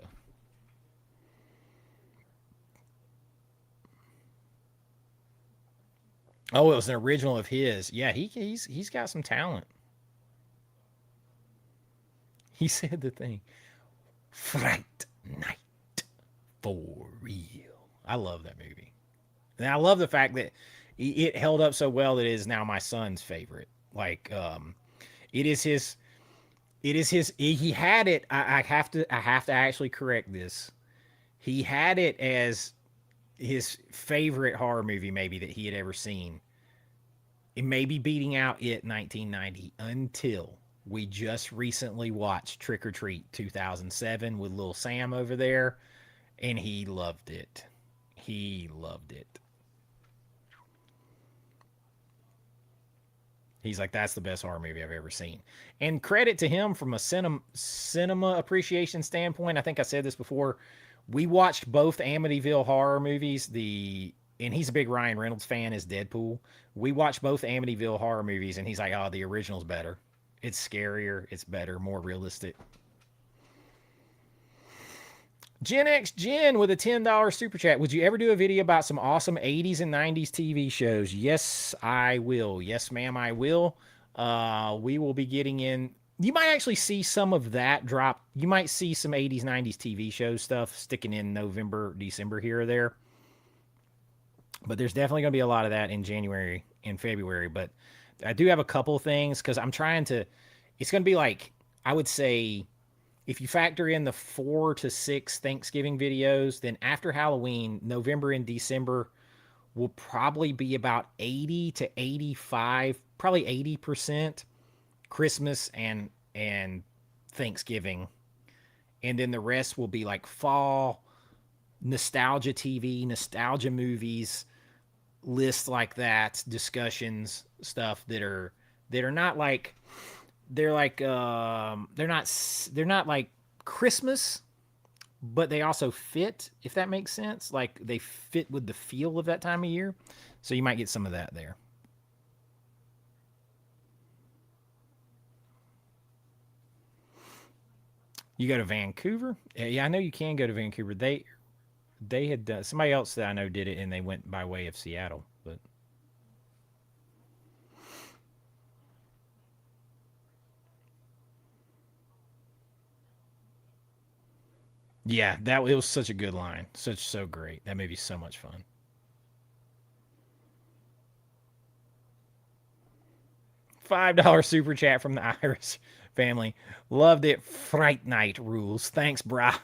Oh, it was an original of his. Yeah, he's got some talent. He said the thing, Fright Night for real. I love that movie. And I love the fact that it held up so well that it is now my son's favorite. Like, it is his. It is his. He had it. I have to. I have to actually correct this. He had it as his favorite horror movie, maybe that he had ever seen. It may be beating out it 1990 until we just recently watched Trick or Treat 2007 with Lil Sam over there, and he loved it. He loved it. He's like, that's the best horror movie I've ever seen. And credit to him from a cinema appreciation standpoint. I think I said this before. We watched both Amityville horror movies. And he's a big Ryan Reynolds fan as Deadpool. We watched both Amityville horror movies, and he's like, "Oh, the original's better. It's scarier. It's better, more realistic." Gen X Gen with a $10 super chat. Would you ever do a video about some awesome 80s and 90s TV shows? Yes, I will. Yes, ma'am, I will. We will be getting in. You might actually see some of that drop. You might see some 80s, 90s TV show stuff sticking in November, December here or there. But there's definitely going to be a lot of that in January and February. But I do have a couple things because I'm trying to. It's going to be like, I would say, if you factor in the 4 to 6 Thanksgiving videos, then after Halloween, November and December will probably be about 80 to 85, probably 80% Christmas and Thanksgiving. And then the rest will be like fall, nostalgia TV, nostalgia movies, lists like that, discussions, stuff that are not like they're not like Christmas, but they also fit, if that makes sense. Like they fit with the feel of that time of year. So you might get some of that there. You go to Vancouver? Yeah, I know you can go to Vancouver. They had done, somebody else that I know did it and they went by way of Seattle, but yeah, that it was such a good line. So great. That movie's so much fun. $5 super chat from the Irish family. Loved it. Fright Night rules. Thanks, brah.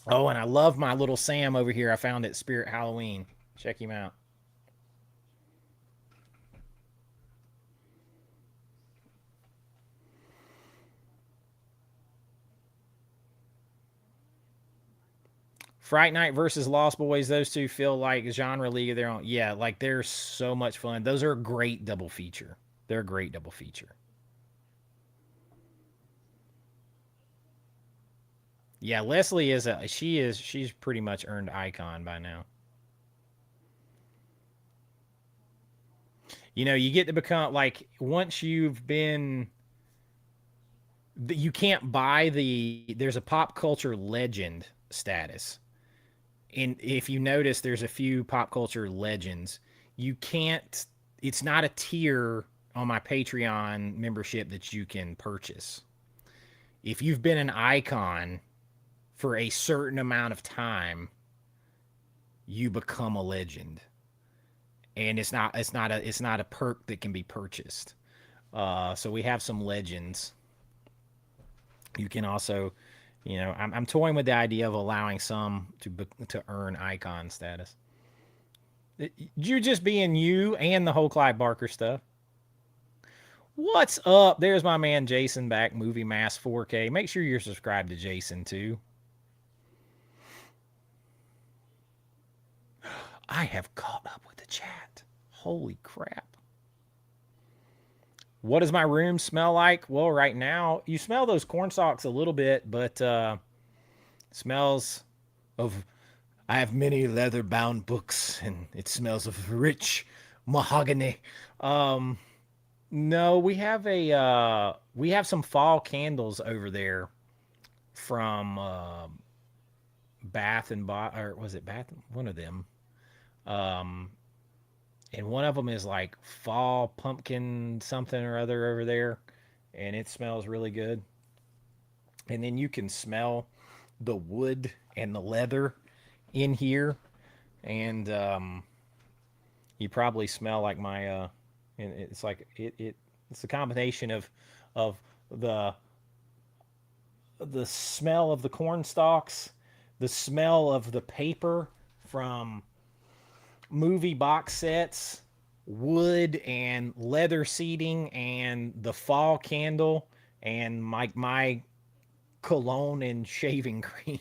Oh, and I love my little Sam over here. I found it Spirit Halloween. Check him out. Fright Night versus Lost Boys. Those two feel like genre league of their own. Yeah, like they're so much fun. Those are a great double feature. They're a great double feature. Yeah, Leslie is a she's pretty much earned icon by now. You get to become like once you've been you can't buy there's a pop culture legend status. And if you notice there's a few pop culture legends, you can't it's not a tier on my Patreon membership that you can purchase. If you've been an icon for a certain amount of time, you become a legend. And it's not a perk that can be purchased. So we have some legends. You can also, I'm toying with the idea of allowing some to earn icon status. You just being you and the whole Clive Barker stuff. What's up? There's my man Jason back, Movie Mass 4K. Make sure you're subscribed to Jason too. I have caught up with the chat. Holy crap. What does my room smell like? Well, right now, you smell those corn stalks a little bit, but smells of. I have many leather bound books, and it smells of rich mahogany. Um, no, we have some fall candles over there from Bath and Bot, or was it Bath? One of them. Um, and one of them is like fall pumpkin something or other over there, and it smells really good. And then you can smell the wood and the leather in here, and you probably smell like my and it's like it's a combination of the the smell of the corn stalks, the smell of the paper from movie box sets, wood and leather seating, and the fall candle, and my cologne and shaving cream.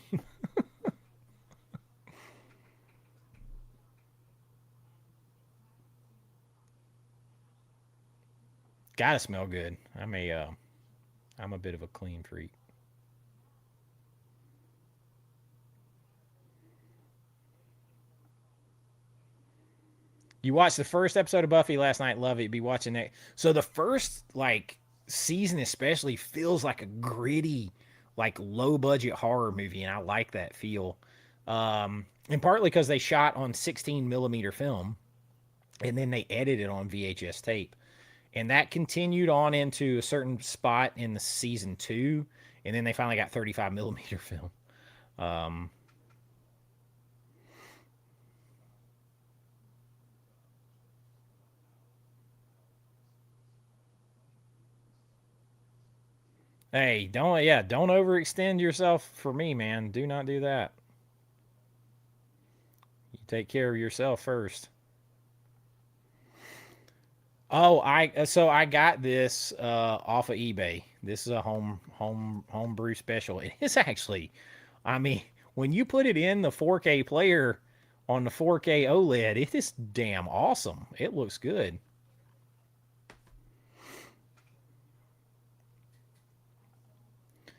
Gotta smell good. I'm a bit of a clean freak. You watched the first episode of Buffy last night. Love it. Be watching that. So the first like season especially feels like a gritty, like low budget horror movie, and I like that feel. And partly because they shot on 16 millimeter film, and then they edited on VHS tape, and that continued on into a certain spot in the season two, and then they finally got 35 millimeter film. Um, hey, don't overextend yourself for me, man. Do not do that. You take care of yourself first. Oh, I got this off of eBay. This is a homebrew special. It is actually, I mean, when you put it in the 4K player on the 4K OLED, it is damn awesome. It looks good.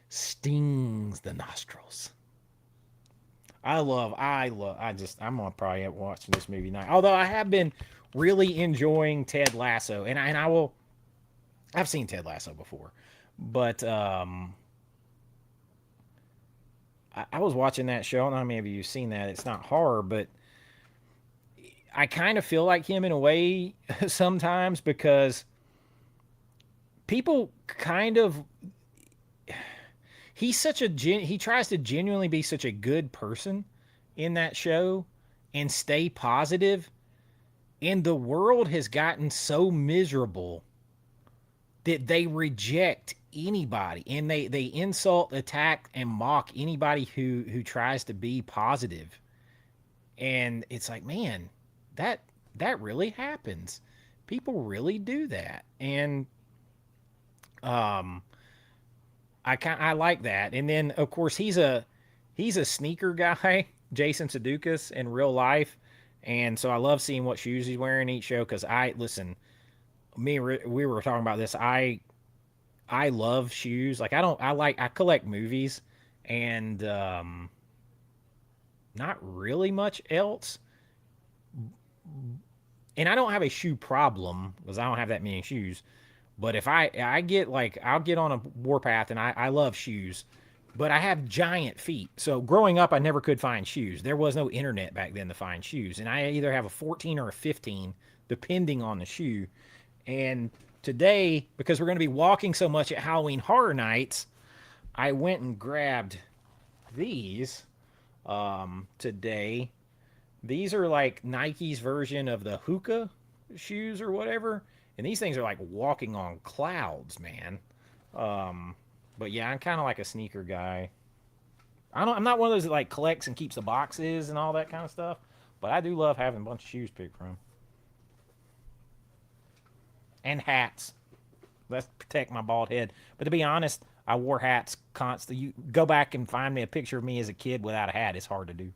Stings the nostrils. I'm gonna probably have watching this movie night. Although I have been really enjoying Ted Lasso, and I will. I've seen Ted Lasso before, but I was watching that show. I don't know how many of you have seen that. It's not horror, but I kind of feel like him in a way sometimes because people kind of he tries to genuinely be such a good person in that show and stay positive, and the world has gotten so miserable that they reject anybody, and they insult, attack, and mock anybody who tries to be positive. And it's like, man, that that really happens. People really do that. And um I like that. And then of course he's a sneaker guy, Jason Sudeikis in real life. And so I love seeing what shoes he's wearing each show, cuz I listen, we were talking about this. I love shoes. Like I collect movies, and not really much else. And I don't have a shoe problem because I don't have that many shoes. But if I get like I'll get on a warpath, and I love shoes, but I have giant feet. So growing up, I never could find shoes. There was no internet back then to find shoes, and I either have a 14 or a 15, depending on the shoe. And today, because we're going to be walking so much at Halloween Horror Nights, I went and grabbed these today. These are like Nike's version of the Hoka shoes or whatever. And these things are like walking on clouds, man. Um, but yeah, I'm kind of like a sneaker guy. I'm not one of those that like collects and keeps the boxes and all that kind of stuff. But I do love having a bunch of shoes picked from, and hats. That's protect my bald head. But to be honest, I wore hats constantly. You go back and find me a picture of me as a kid without a hat. It's hard to do.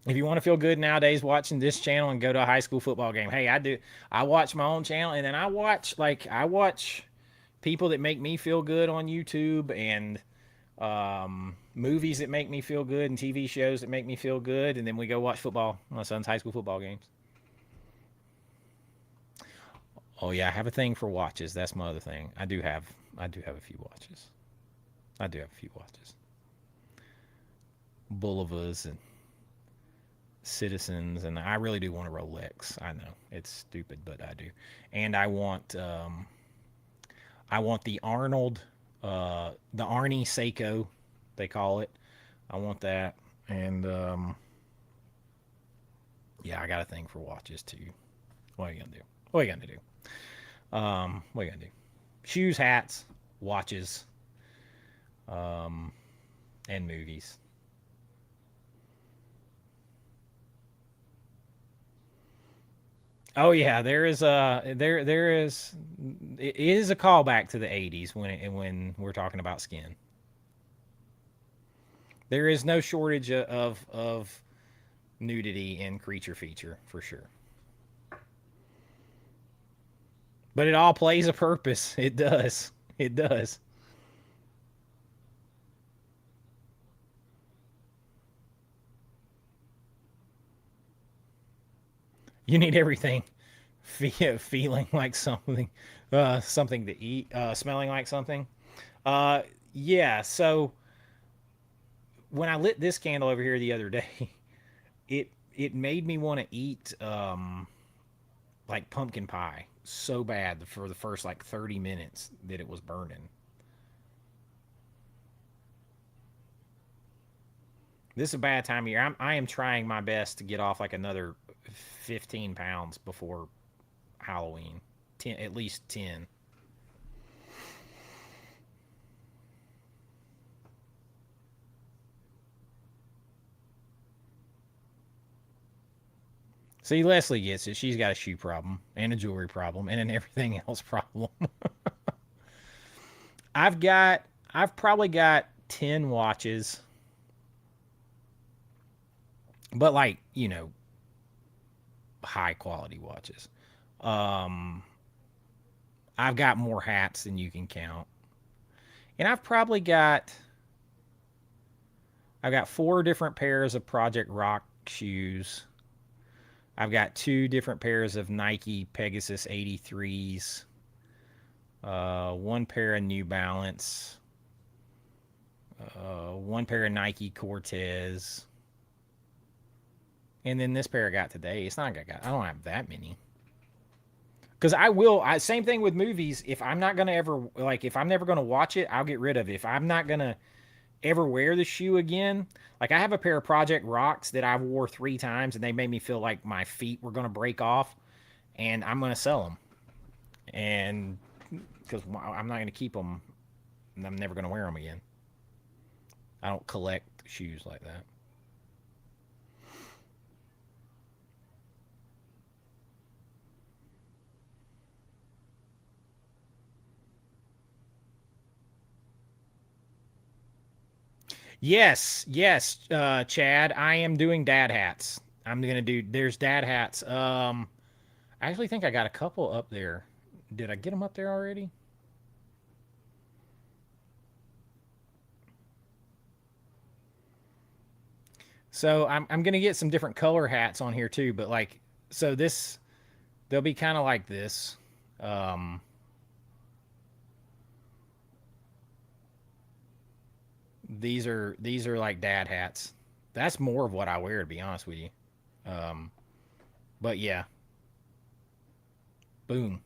If you want to feel good nowadays watching this channel and go to a high school football game, hey, I do. I watch my own channel and then I watch people that make me feel good on YouTube and movies that make me feel good and TV shows that make me feel good, and then we go watch football. My son's high school football games. Oh yeah, I have a thing for watches. That's my other thing. I do have a few watches. I do have a few watches. Bullovas and Citizens, and I really do want a Rolex. I know it's stupid, but I do. And I want the Arnie Seiko, they call it. I want that, and yeah, I got a thing for watches too. What are you gonna do? What are you gonna do? What are you gonna do? Shoes, hats, watches, um, and movies. Oh yeah, there is it is a callback to the '80s when we're talking about skin. There is no shortage of nudity in Creature Feature for sure. But it all plays a purpose. It does. It does. You need everything feeling like something, something to eat, smelling like something. Uh, yeah. So when I lit this candle over here the other day, it made me want to eat like pumpkin pie so bad for the first like 30 minutes that it was burning. This is a bad time of year. I am trying my best to get off like another 15 pounds before Halloween. 10, at least 10. See, Leslie gets it. She's got a shoe problem and a jewelry problem and an everything else problem. I've got, I've probably got 10 watches, but like, high quality watches. Um, I've got more hats than you can count. And I've got four different pairs of Project Rock shoes. I've got two different pairs of Nike Pegasus 83s, one pair of New Balance, one pair of Nike Cortez, and then this pair I got today. It's not like I don't have that many. Because same thing with movies. If I'm not gonna ever like, if I'm never gonna watch it, I'll get rid of it. If I'm not gonna ever wear the shoe again, like I have a pair of Project Rocks that I wore 3 times, and they made me feel like my feet were gonna break off, and I'm gonna sell them. And because I'm not gonna keep them, and I'm never gonna wear them again. I don't collect shoes like that. Yes, yes, Chad. I am doing dad hats. I'm gonna do. There's dad hats. I actually think I got a couple up there. Did I get them up there already? So I'm gonna get some different color hats on here too. But like, so this they'll be kind of like this. Um, these are like dad hats. That's more of what I wear, to be honest with you. Um, but yeah, boom.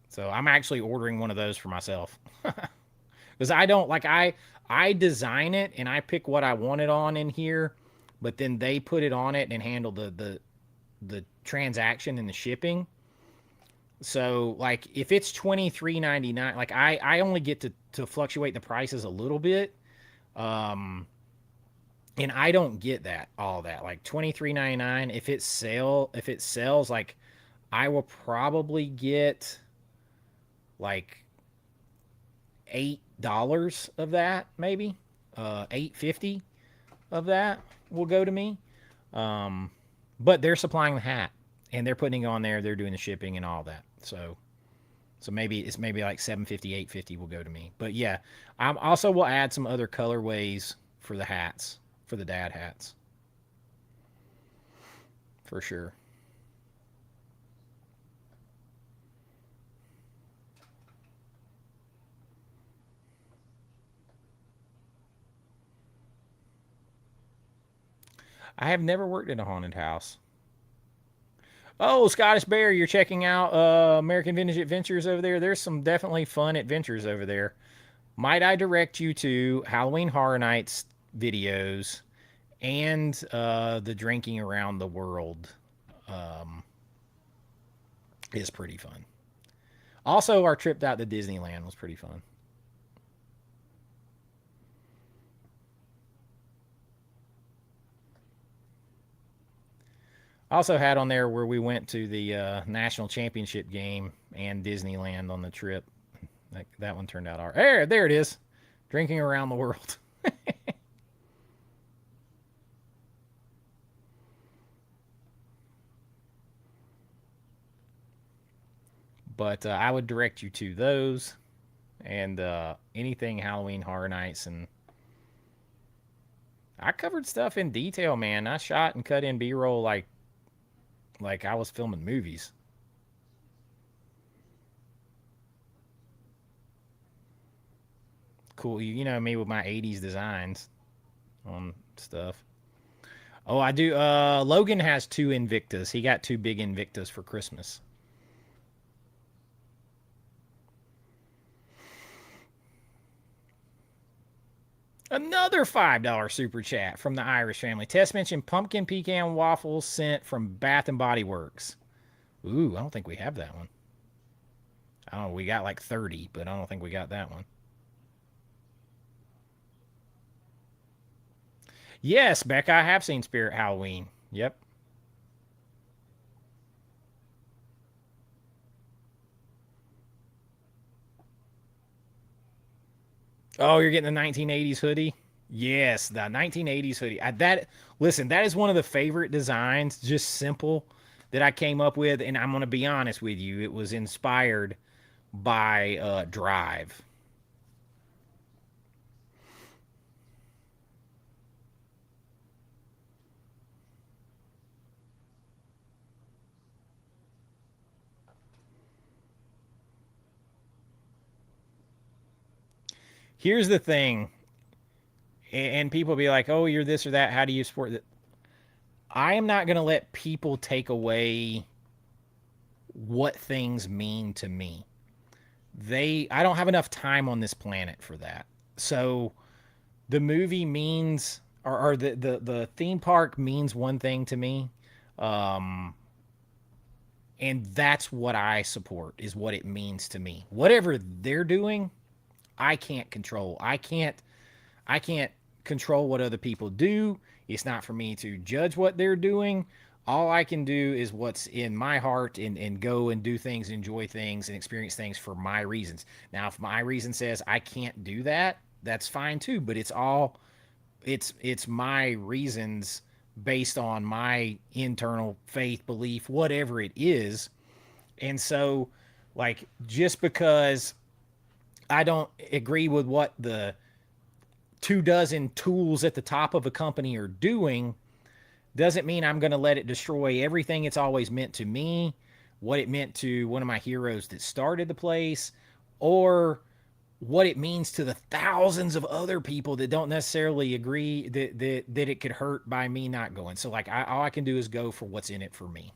So I'm actually ordering one of those for myself because I don't like I design it and I pick what I want it on in here, but then they put it on it and handle the transaction and the shipping. So like if it's $23.99, like I only get to fluctuate the prices a little bit. Um and I don't get that all that. Like $23.99 if it sells like I will probably get like $8 of that maybe. 8.50 of that will go to me. Um but they're supplying the hat and they're putting it on there, they're doing the shipping and all that. So maybe it's maybe like 750, 850 will go to me. But yeah, I also will add some other colorways for the hats, for the dad hats, for sure. I have never worked in a haunted house. Oh, Scottish Bear, you're checking out American Vintage Adventures over there. There's some definitely fun adventures over there. Might I direct you to Halloween Horror Nights videos and the Drinking Around the World um, is pretty fun. Also, our trip out to Disneyland was pretty fun. Also had on there where we went to the national championship game and Disneyland on the trip. That one turned out all right. There it is. Drinking around the world. But I would direct you to those and anything Halloween Horror Nights. And I covered stuff in detail, man. I shot and cut in B-roll like I was filming movies. Cool. You know me with my 80s designs on stuff. Oh, I do. Logan has two Invictas. He got two big Invictas for Christmas. Another $5 super chat from the Irish family. Tess mentioned pumpkin pecan waffles sent from Bath and Body Works. Ooh, I don't think we have that one. I don't know. We got like 30, but I don't think we got that one. Yes, Becca, I have seen Spirit Halloween. Yep. Oh, you're getting the 1980s hoodie? Yes, the 1980s hoodie. That listen, that is one of the favorite designs, just simple that I came up with, and I'm gonna be honest with you, it was inspired by Drive. Here's the thing, and people be like, "Oh, you're this or that. How do you support that?" I am not gonna let people take away what things mean to me. I don't have enough time on this planet for that. So the movie means or the theme park means one thing to me. Um and that's what I support is what it means to me. Whatever they're doing, I can't control. I can't control what other people do. It's not for me to judge what they're doing. All I can do is what's in my heart and go and do things, enjoy things, and experience things for my reasons. Now, if my reason says I can't do that, that's fine too. But it's my reasons based on my internal faith, belief, whatever it is. And so, like, just because I don't agree with what the 2 dozen tools at the top of a company are doing doesn't mean I'm going to let it destroy everything it's always meant to me, what it meant to one of my heroes that started the place, or what it means to the thousands of other people that don't necessarily agree that it could hurt by me not going. So like all I can do is go for what's in it for me.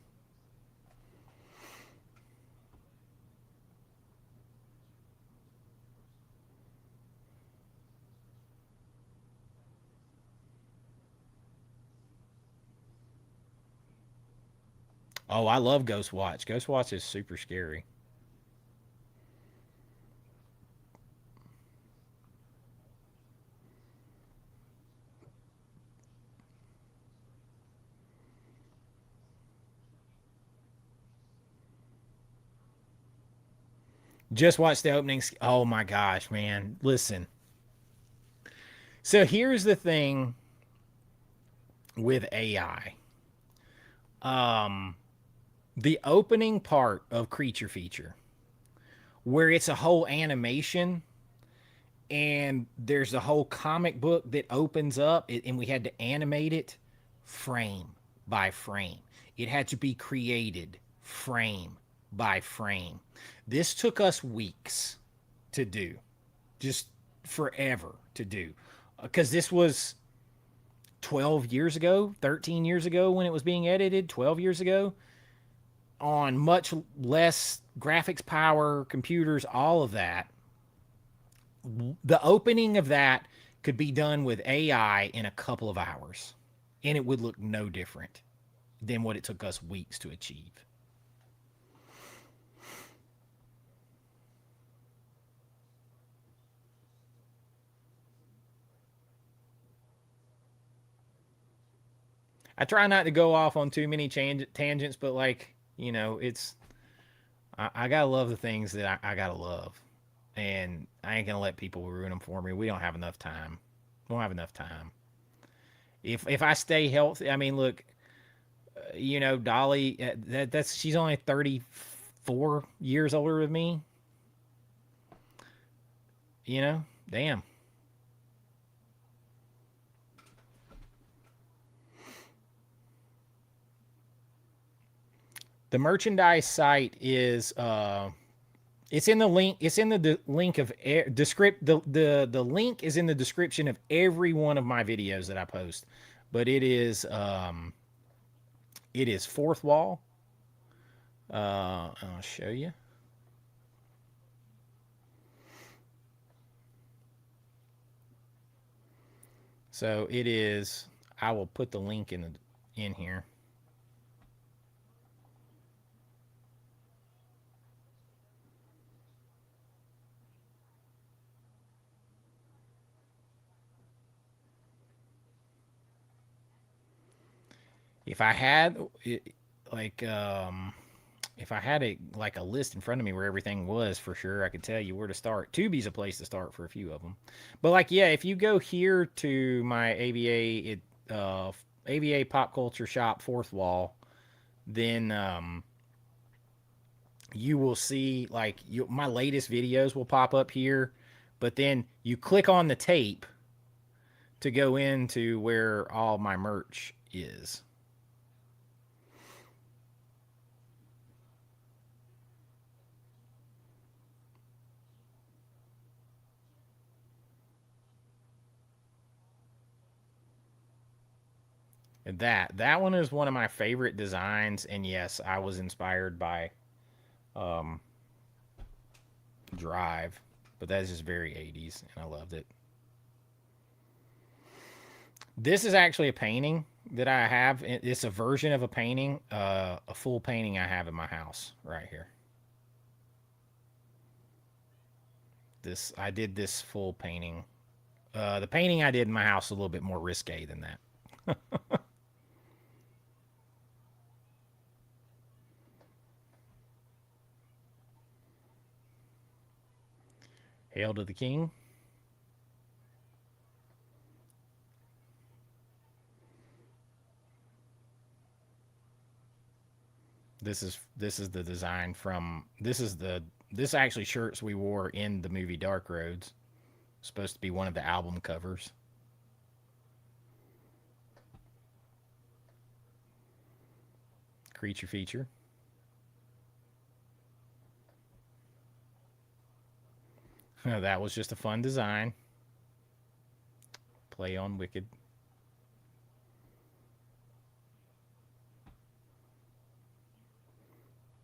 Oh, I love Ghost Watch. Ghost Watch is super scary. Just watch the opening. Oh my gosh, man. Listen. So here's the thing with AI. Um, the opening part of Creature Feature, where it's a whole animation and there's a whole comic book that opens up and we had to animate it frame by frame. It had to be created frame by frame. This took us weeks to do, just forever to do. Because this was 12 years ago, 13 years ago when it was being edited, 12 years ago, on much less graphics power, computers, all of that. The opening of that could be done with AI in a couple of hours, and it would look no different than what it took us weeks to achieve. I try not to go off on too many tangents, but like, it's I gotta love the things that I gotta love, and I ain't gonna let people ruin them for me. We don't have enough time. We don't have enough time. If I stay healthy, I mean, look, Dolly, that's she's only 34 years older than me. Damn. The merchandise site is it's in the link. It's in the link of descript. The link is in the description of every one of my videos that I post. But it is Fourth Wall. I'll show you. So it is. I will put the link in here. If I had like if I had a list in front of me where everything was for sure, I could tell you where to start. Tubi's a place to start for a few of them. But like yeah, if you go here to my AVA Pop Culture Shop Fourth Wall, then you will see like my latest videos will pop up here, but then you click on the tape to go into where all my merch is. That one is one of my favorite designs, and yes, I was inspired by um, Drive, but that's just very 80s, and I loved it. This is actually a painting that I have. It's a version of a painting, a full painting I have in my house right here. This I did this full painting. The painting I did in my house is a little bit more risque than that. Hail to the king. This is the design from this actually shirts we wore in the movie Dark Roads. Supposed to be one of the album covers. Creature feature. That was just a fun design. Play on Wicked.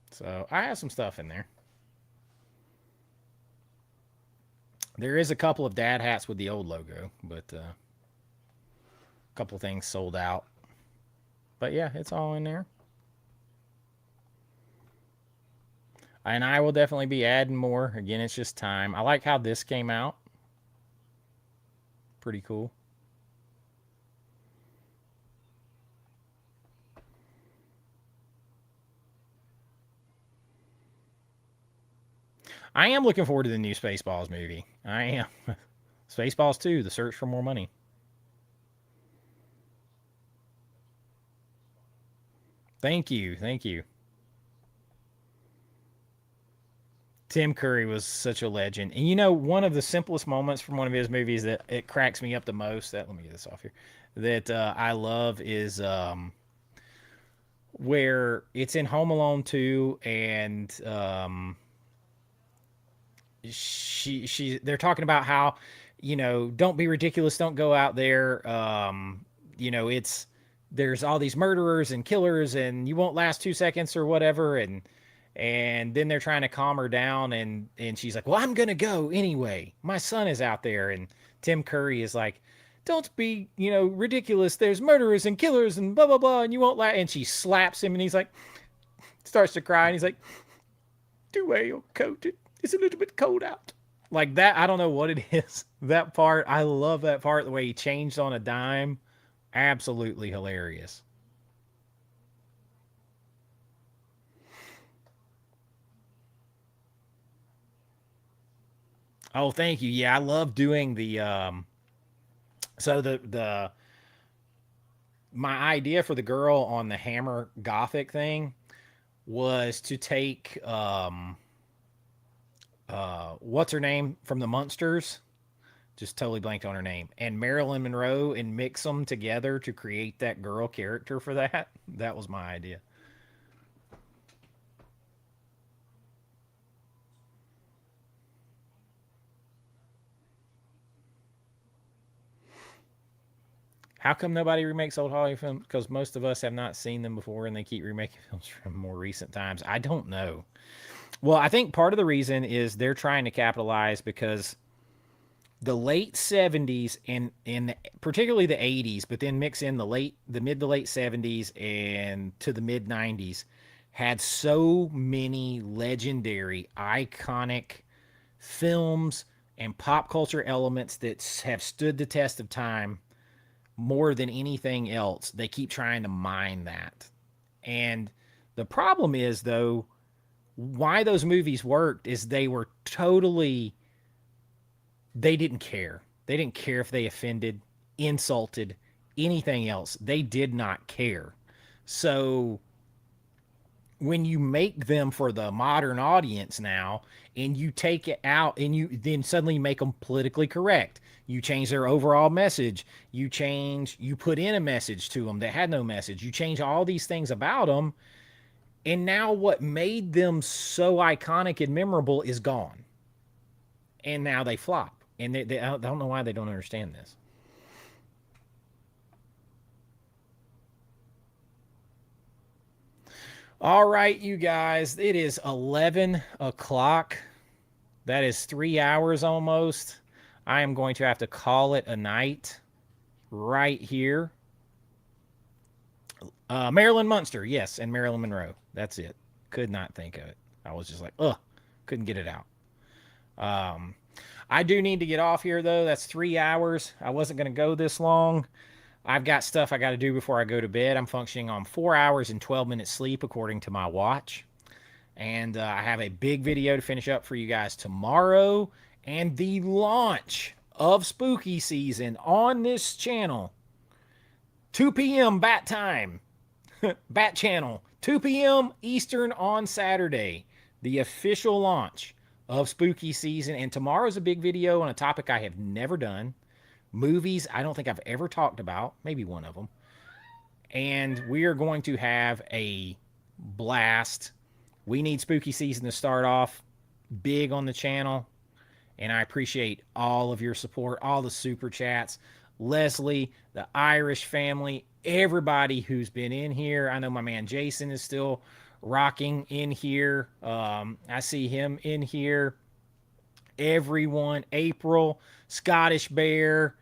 So I have some stuff in there. There is a couple of dad hats with the old logo, but a couple things sold out. But yeah, it's all in there. And I will definitely be adding more. Again, it's just time. I like how this came out. Pretty cool. I am looking forward to the new Spaceballs movie. I am. Spaceballs 2, The Search for More Money. Thank you. Thank you. Tim Curry was such a legend. And you know, one of the simplest moments from one of his movies that it cracks me up the most, that let me get this off here, that I love is where it's in Home Alone 2 and they're talking about how, don't be ridiculous, don't go out there, it's there's all these murderers and killers and you won't last 2 seconds or whatever, and then they're trying to calm her down, and she's like, well, I'm gonna go anyway, my son is out there, and Tim Curry is like, don't be ridiculous, there's murderers and killers and blah blah blah, and you won't last, and she slaps him, and he's like, starts to cry, and he's like, dual coated, it's a little bit cold out, like that. I don't know what it is. That part, I love that part, the way he changed on a dime. Absolutely hilarious. Oh, thank you. Yeah, I love doing the so the my idea for the girl on the Hammer Gothic thing was to take what's her name from the Munsters, just totally blanked on her name, and Marilyn Monroe, and mix them together to create that girl character for that. That was my idea. How come nobody remakes old Hollywood films? Because most of us have not seen them before, and they keep remaking films from more recent times. I don't know. Well, I think part of the reason is they're trying to capitalize because the late 70s and particularly the 80s, but then mix in the mid to late 70s and to the mid 90s, had so many legendary, iconic films and pop culture elements that have stood the test of time more than anything else. They keep trying to mine that. And the problem is, though, why those movies worked is they didn't care. They didn't care if they offended, insulted, anything else. They did not care. So when you make them for the modern audience now, and you take it out and you then suddenly make them politically correct, you change their overall message, you put in a message to them that had no message, you change all these things about them, and now what made them so iconic and memorable is gone, and now they flop, and I don't know why they don't understand this. All right, you guys, it is 11 o'clock. That is 3 hours almost. I am going to have to call it a night right here. Marilyn Munster, yes, and Marilyn Monroe. That's it. Could not think of it. I was just like, ugh, couldn't get it out. Um, I do need to get off here, though. That's 3 hours. I wasn't going to go this long. I've got stuff I got to do before I go to bed. I'm functioning on 4 hours and 12 minutes sleep, according to my watch. And I have a big video to finish up for you guys tomorrow, and the launch of spooky season on this channel. 2 p.m. bat time, bat channel, 2 p.m. Eastern on Saturday. The official launch of spooky season. And tomorrow's a big video on a topic I have never done. Movies I don't think I've ever talked about, maybe one of them. And we are going to have a blast. We need spooky season to start off big on the channel. And I appreciate all of your support, all the super chats. Leslie, the Irish family, everybody who's been in here. I know my man Jason is still rocking in here. I see him in here. Everyone, April, Scottish Bear,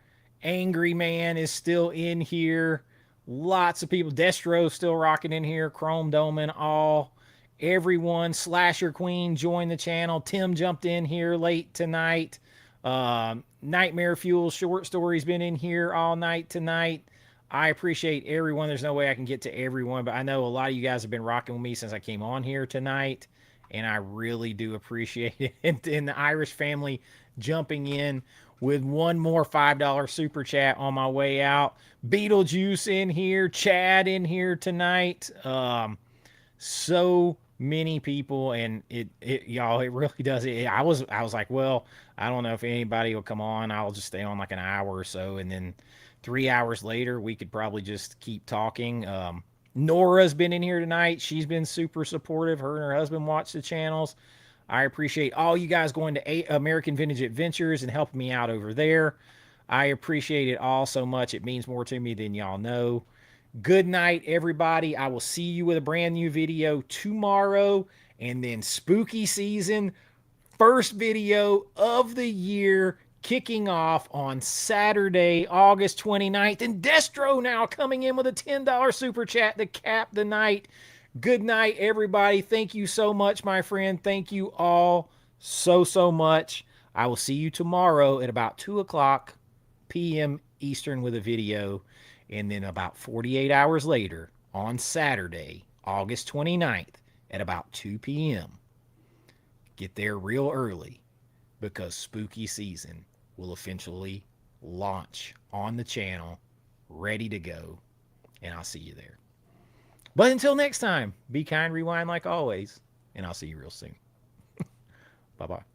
Angry Man is still in here. Lots of people. Destro still rocking in here. Chrome Doman, all. everyone. Slasher Queen joined the channel. Tim jumped in here late tonight. Nightmare Fuel Short Story's been in here all night tonight. I appreciate everyone. There's no way I can get to everyone, but I know a lot of you guys have been rocking with me since I came on here tonight, and I really do appreciate it. And the Irish family jumping in with one more $5 super chat on my way out. Beetlejuice in here, Chad in here tonight. So many people, and y'all, it really does. I was like, well, I don't know if anybody will come on. I'll just stay on like an hour or so, and then 3 hours later, we could probably just keep talking. Nora's been in here tonight. She's been super supportive. Her and her husband watch the channels. I appreciate all you guys going to American Vintage Adventures and helping me out over there. I appreciate it all so much. It means more to me than y'all know. Good night, everybody. I will see you with a brand new video tomorrow. And then spooky season, first video of the year, kicking off on Saturday, August 29th. And Destro now coming in with a $10 super chat to cap the night. Good night, everybody. Thank you so much, my friend. Thank you all so much. I will see you tomorrow at about 2 o'clock p.m. Eastern with a video. And then about 48 hours later, on Saturday, August 29th, at about 2 p.m., get there real early because spooky season will eventually launch on the channel, ready to go, and I'll see you there. But until next time, be kind, rewind like always, and I'll see you real soon. Bye-bye.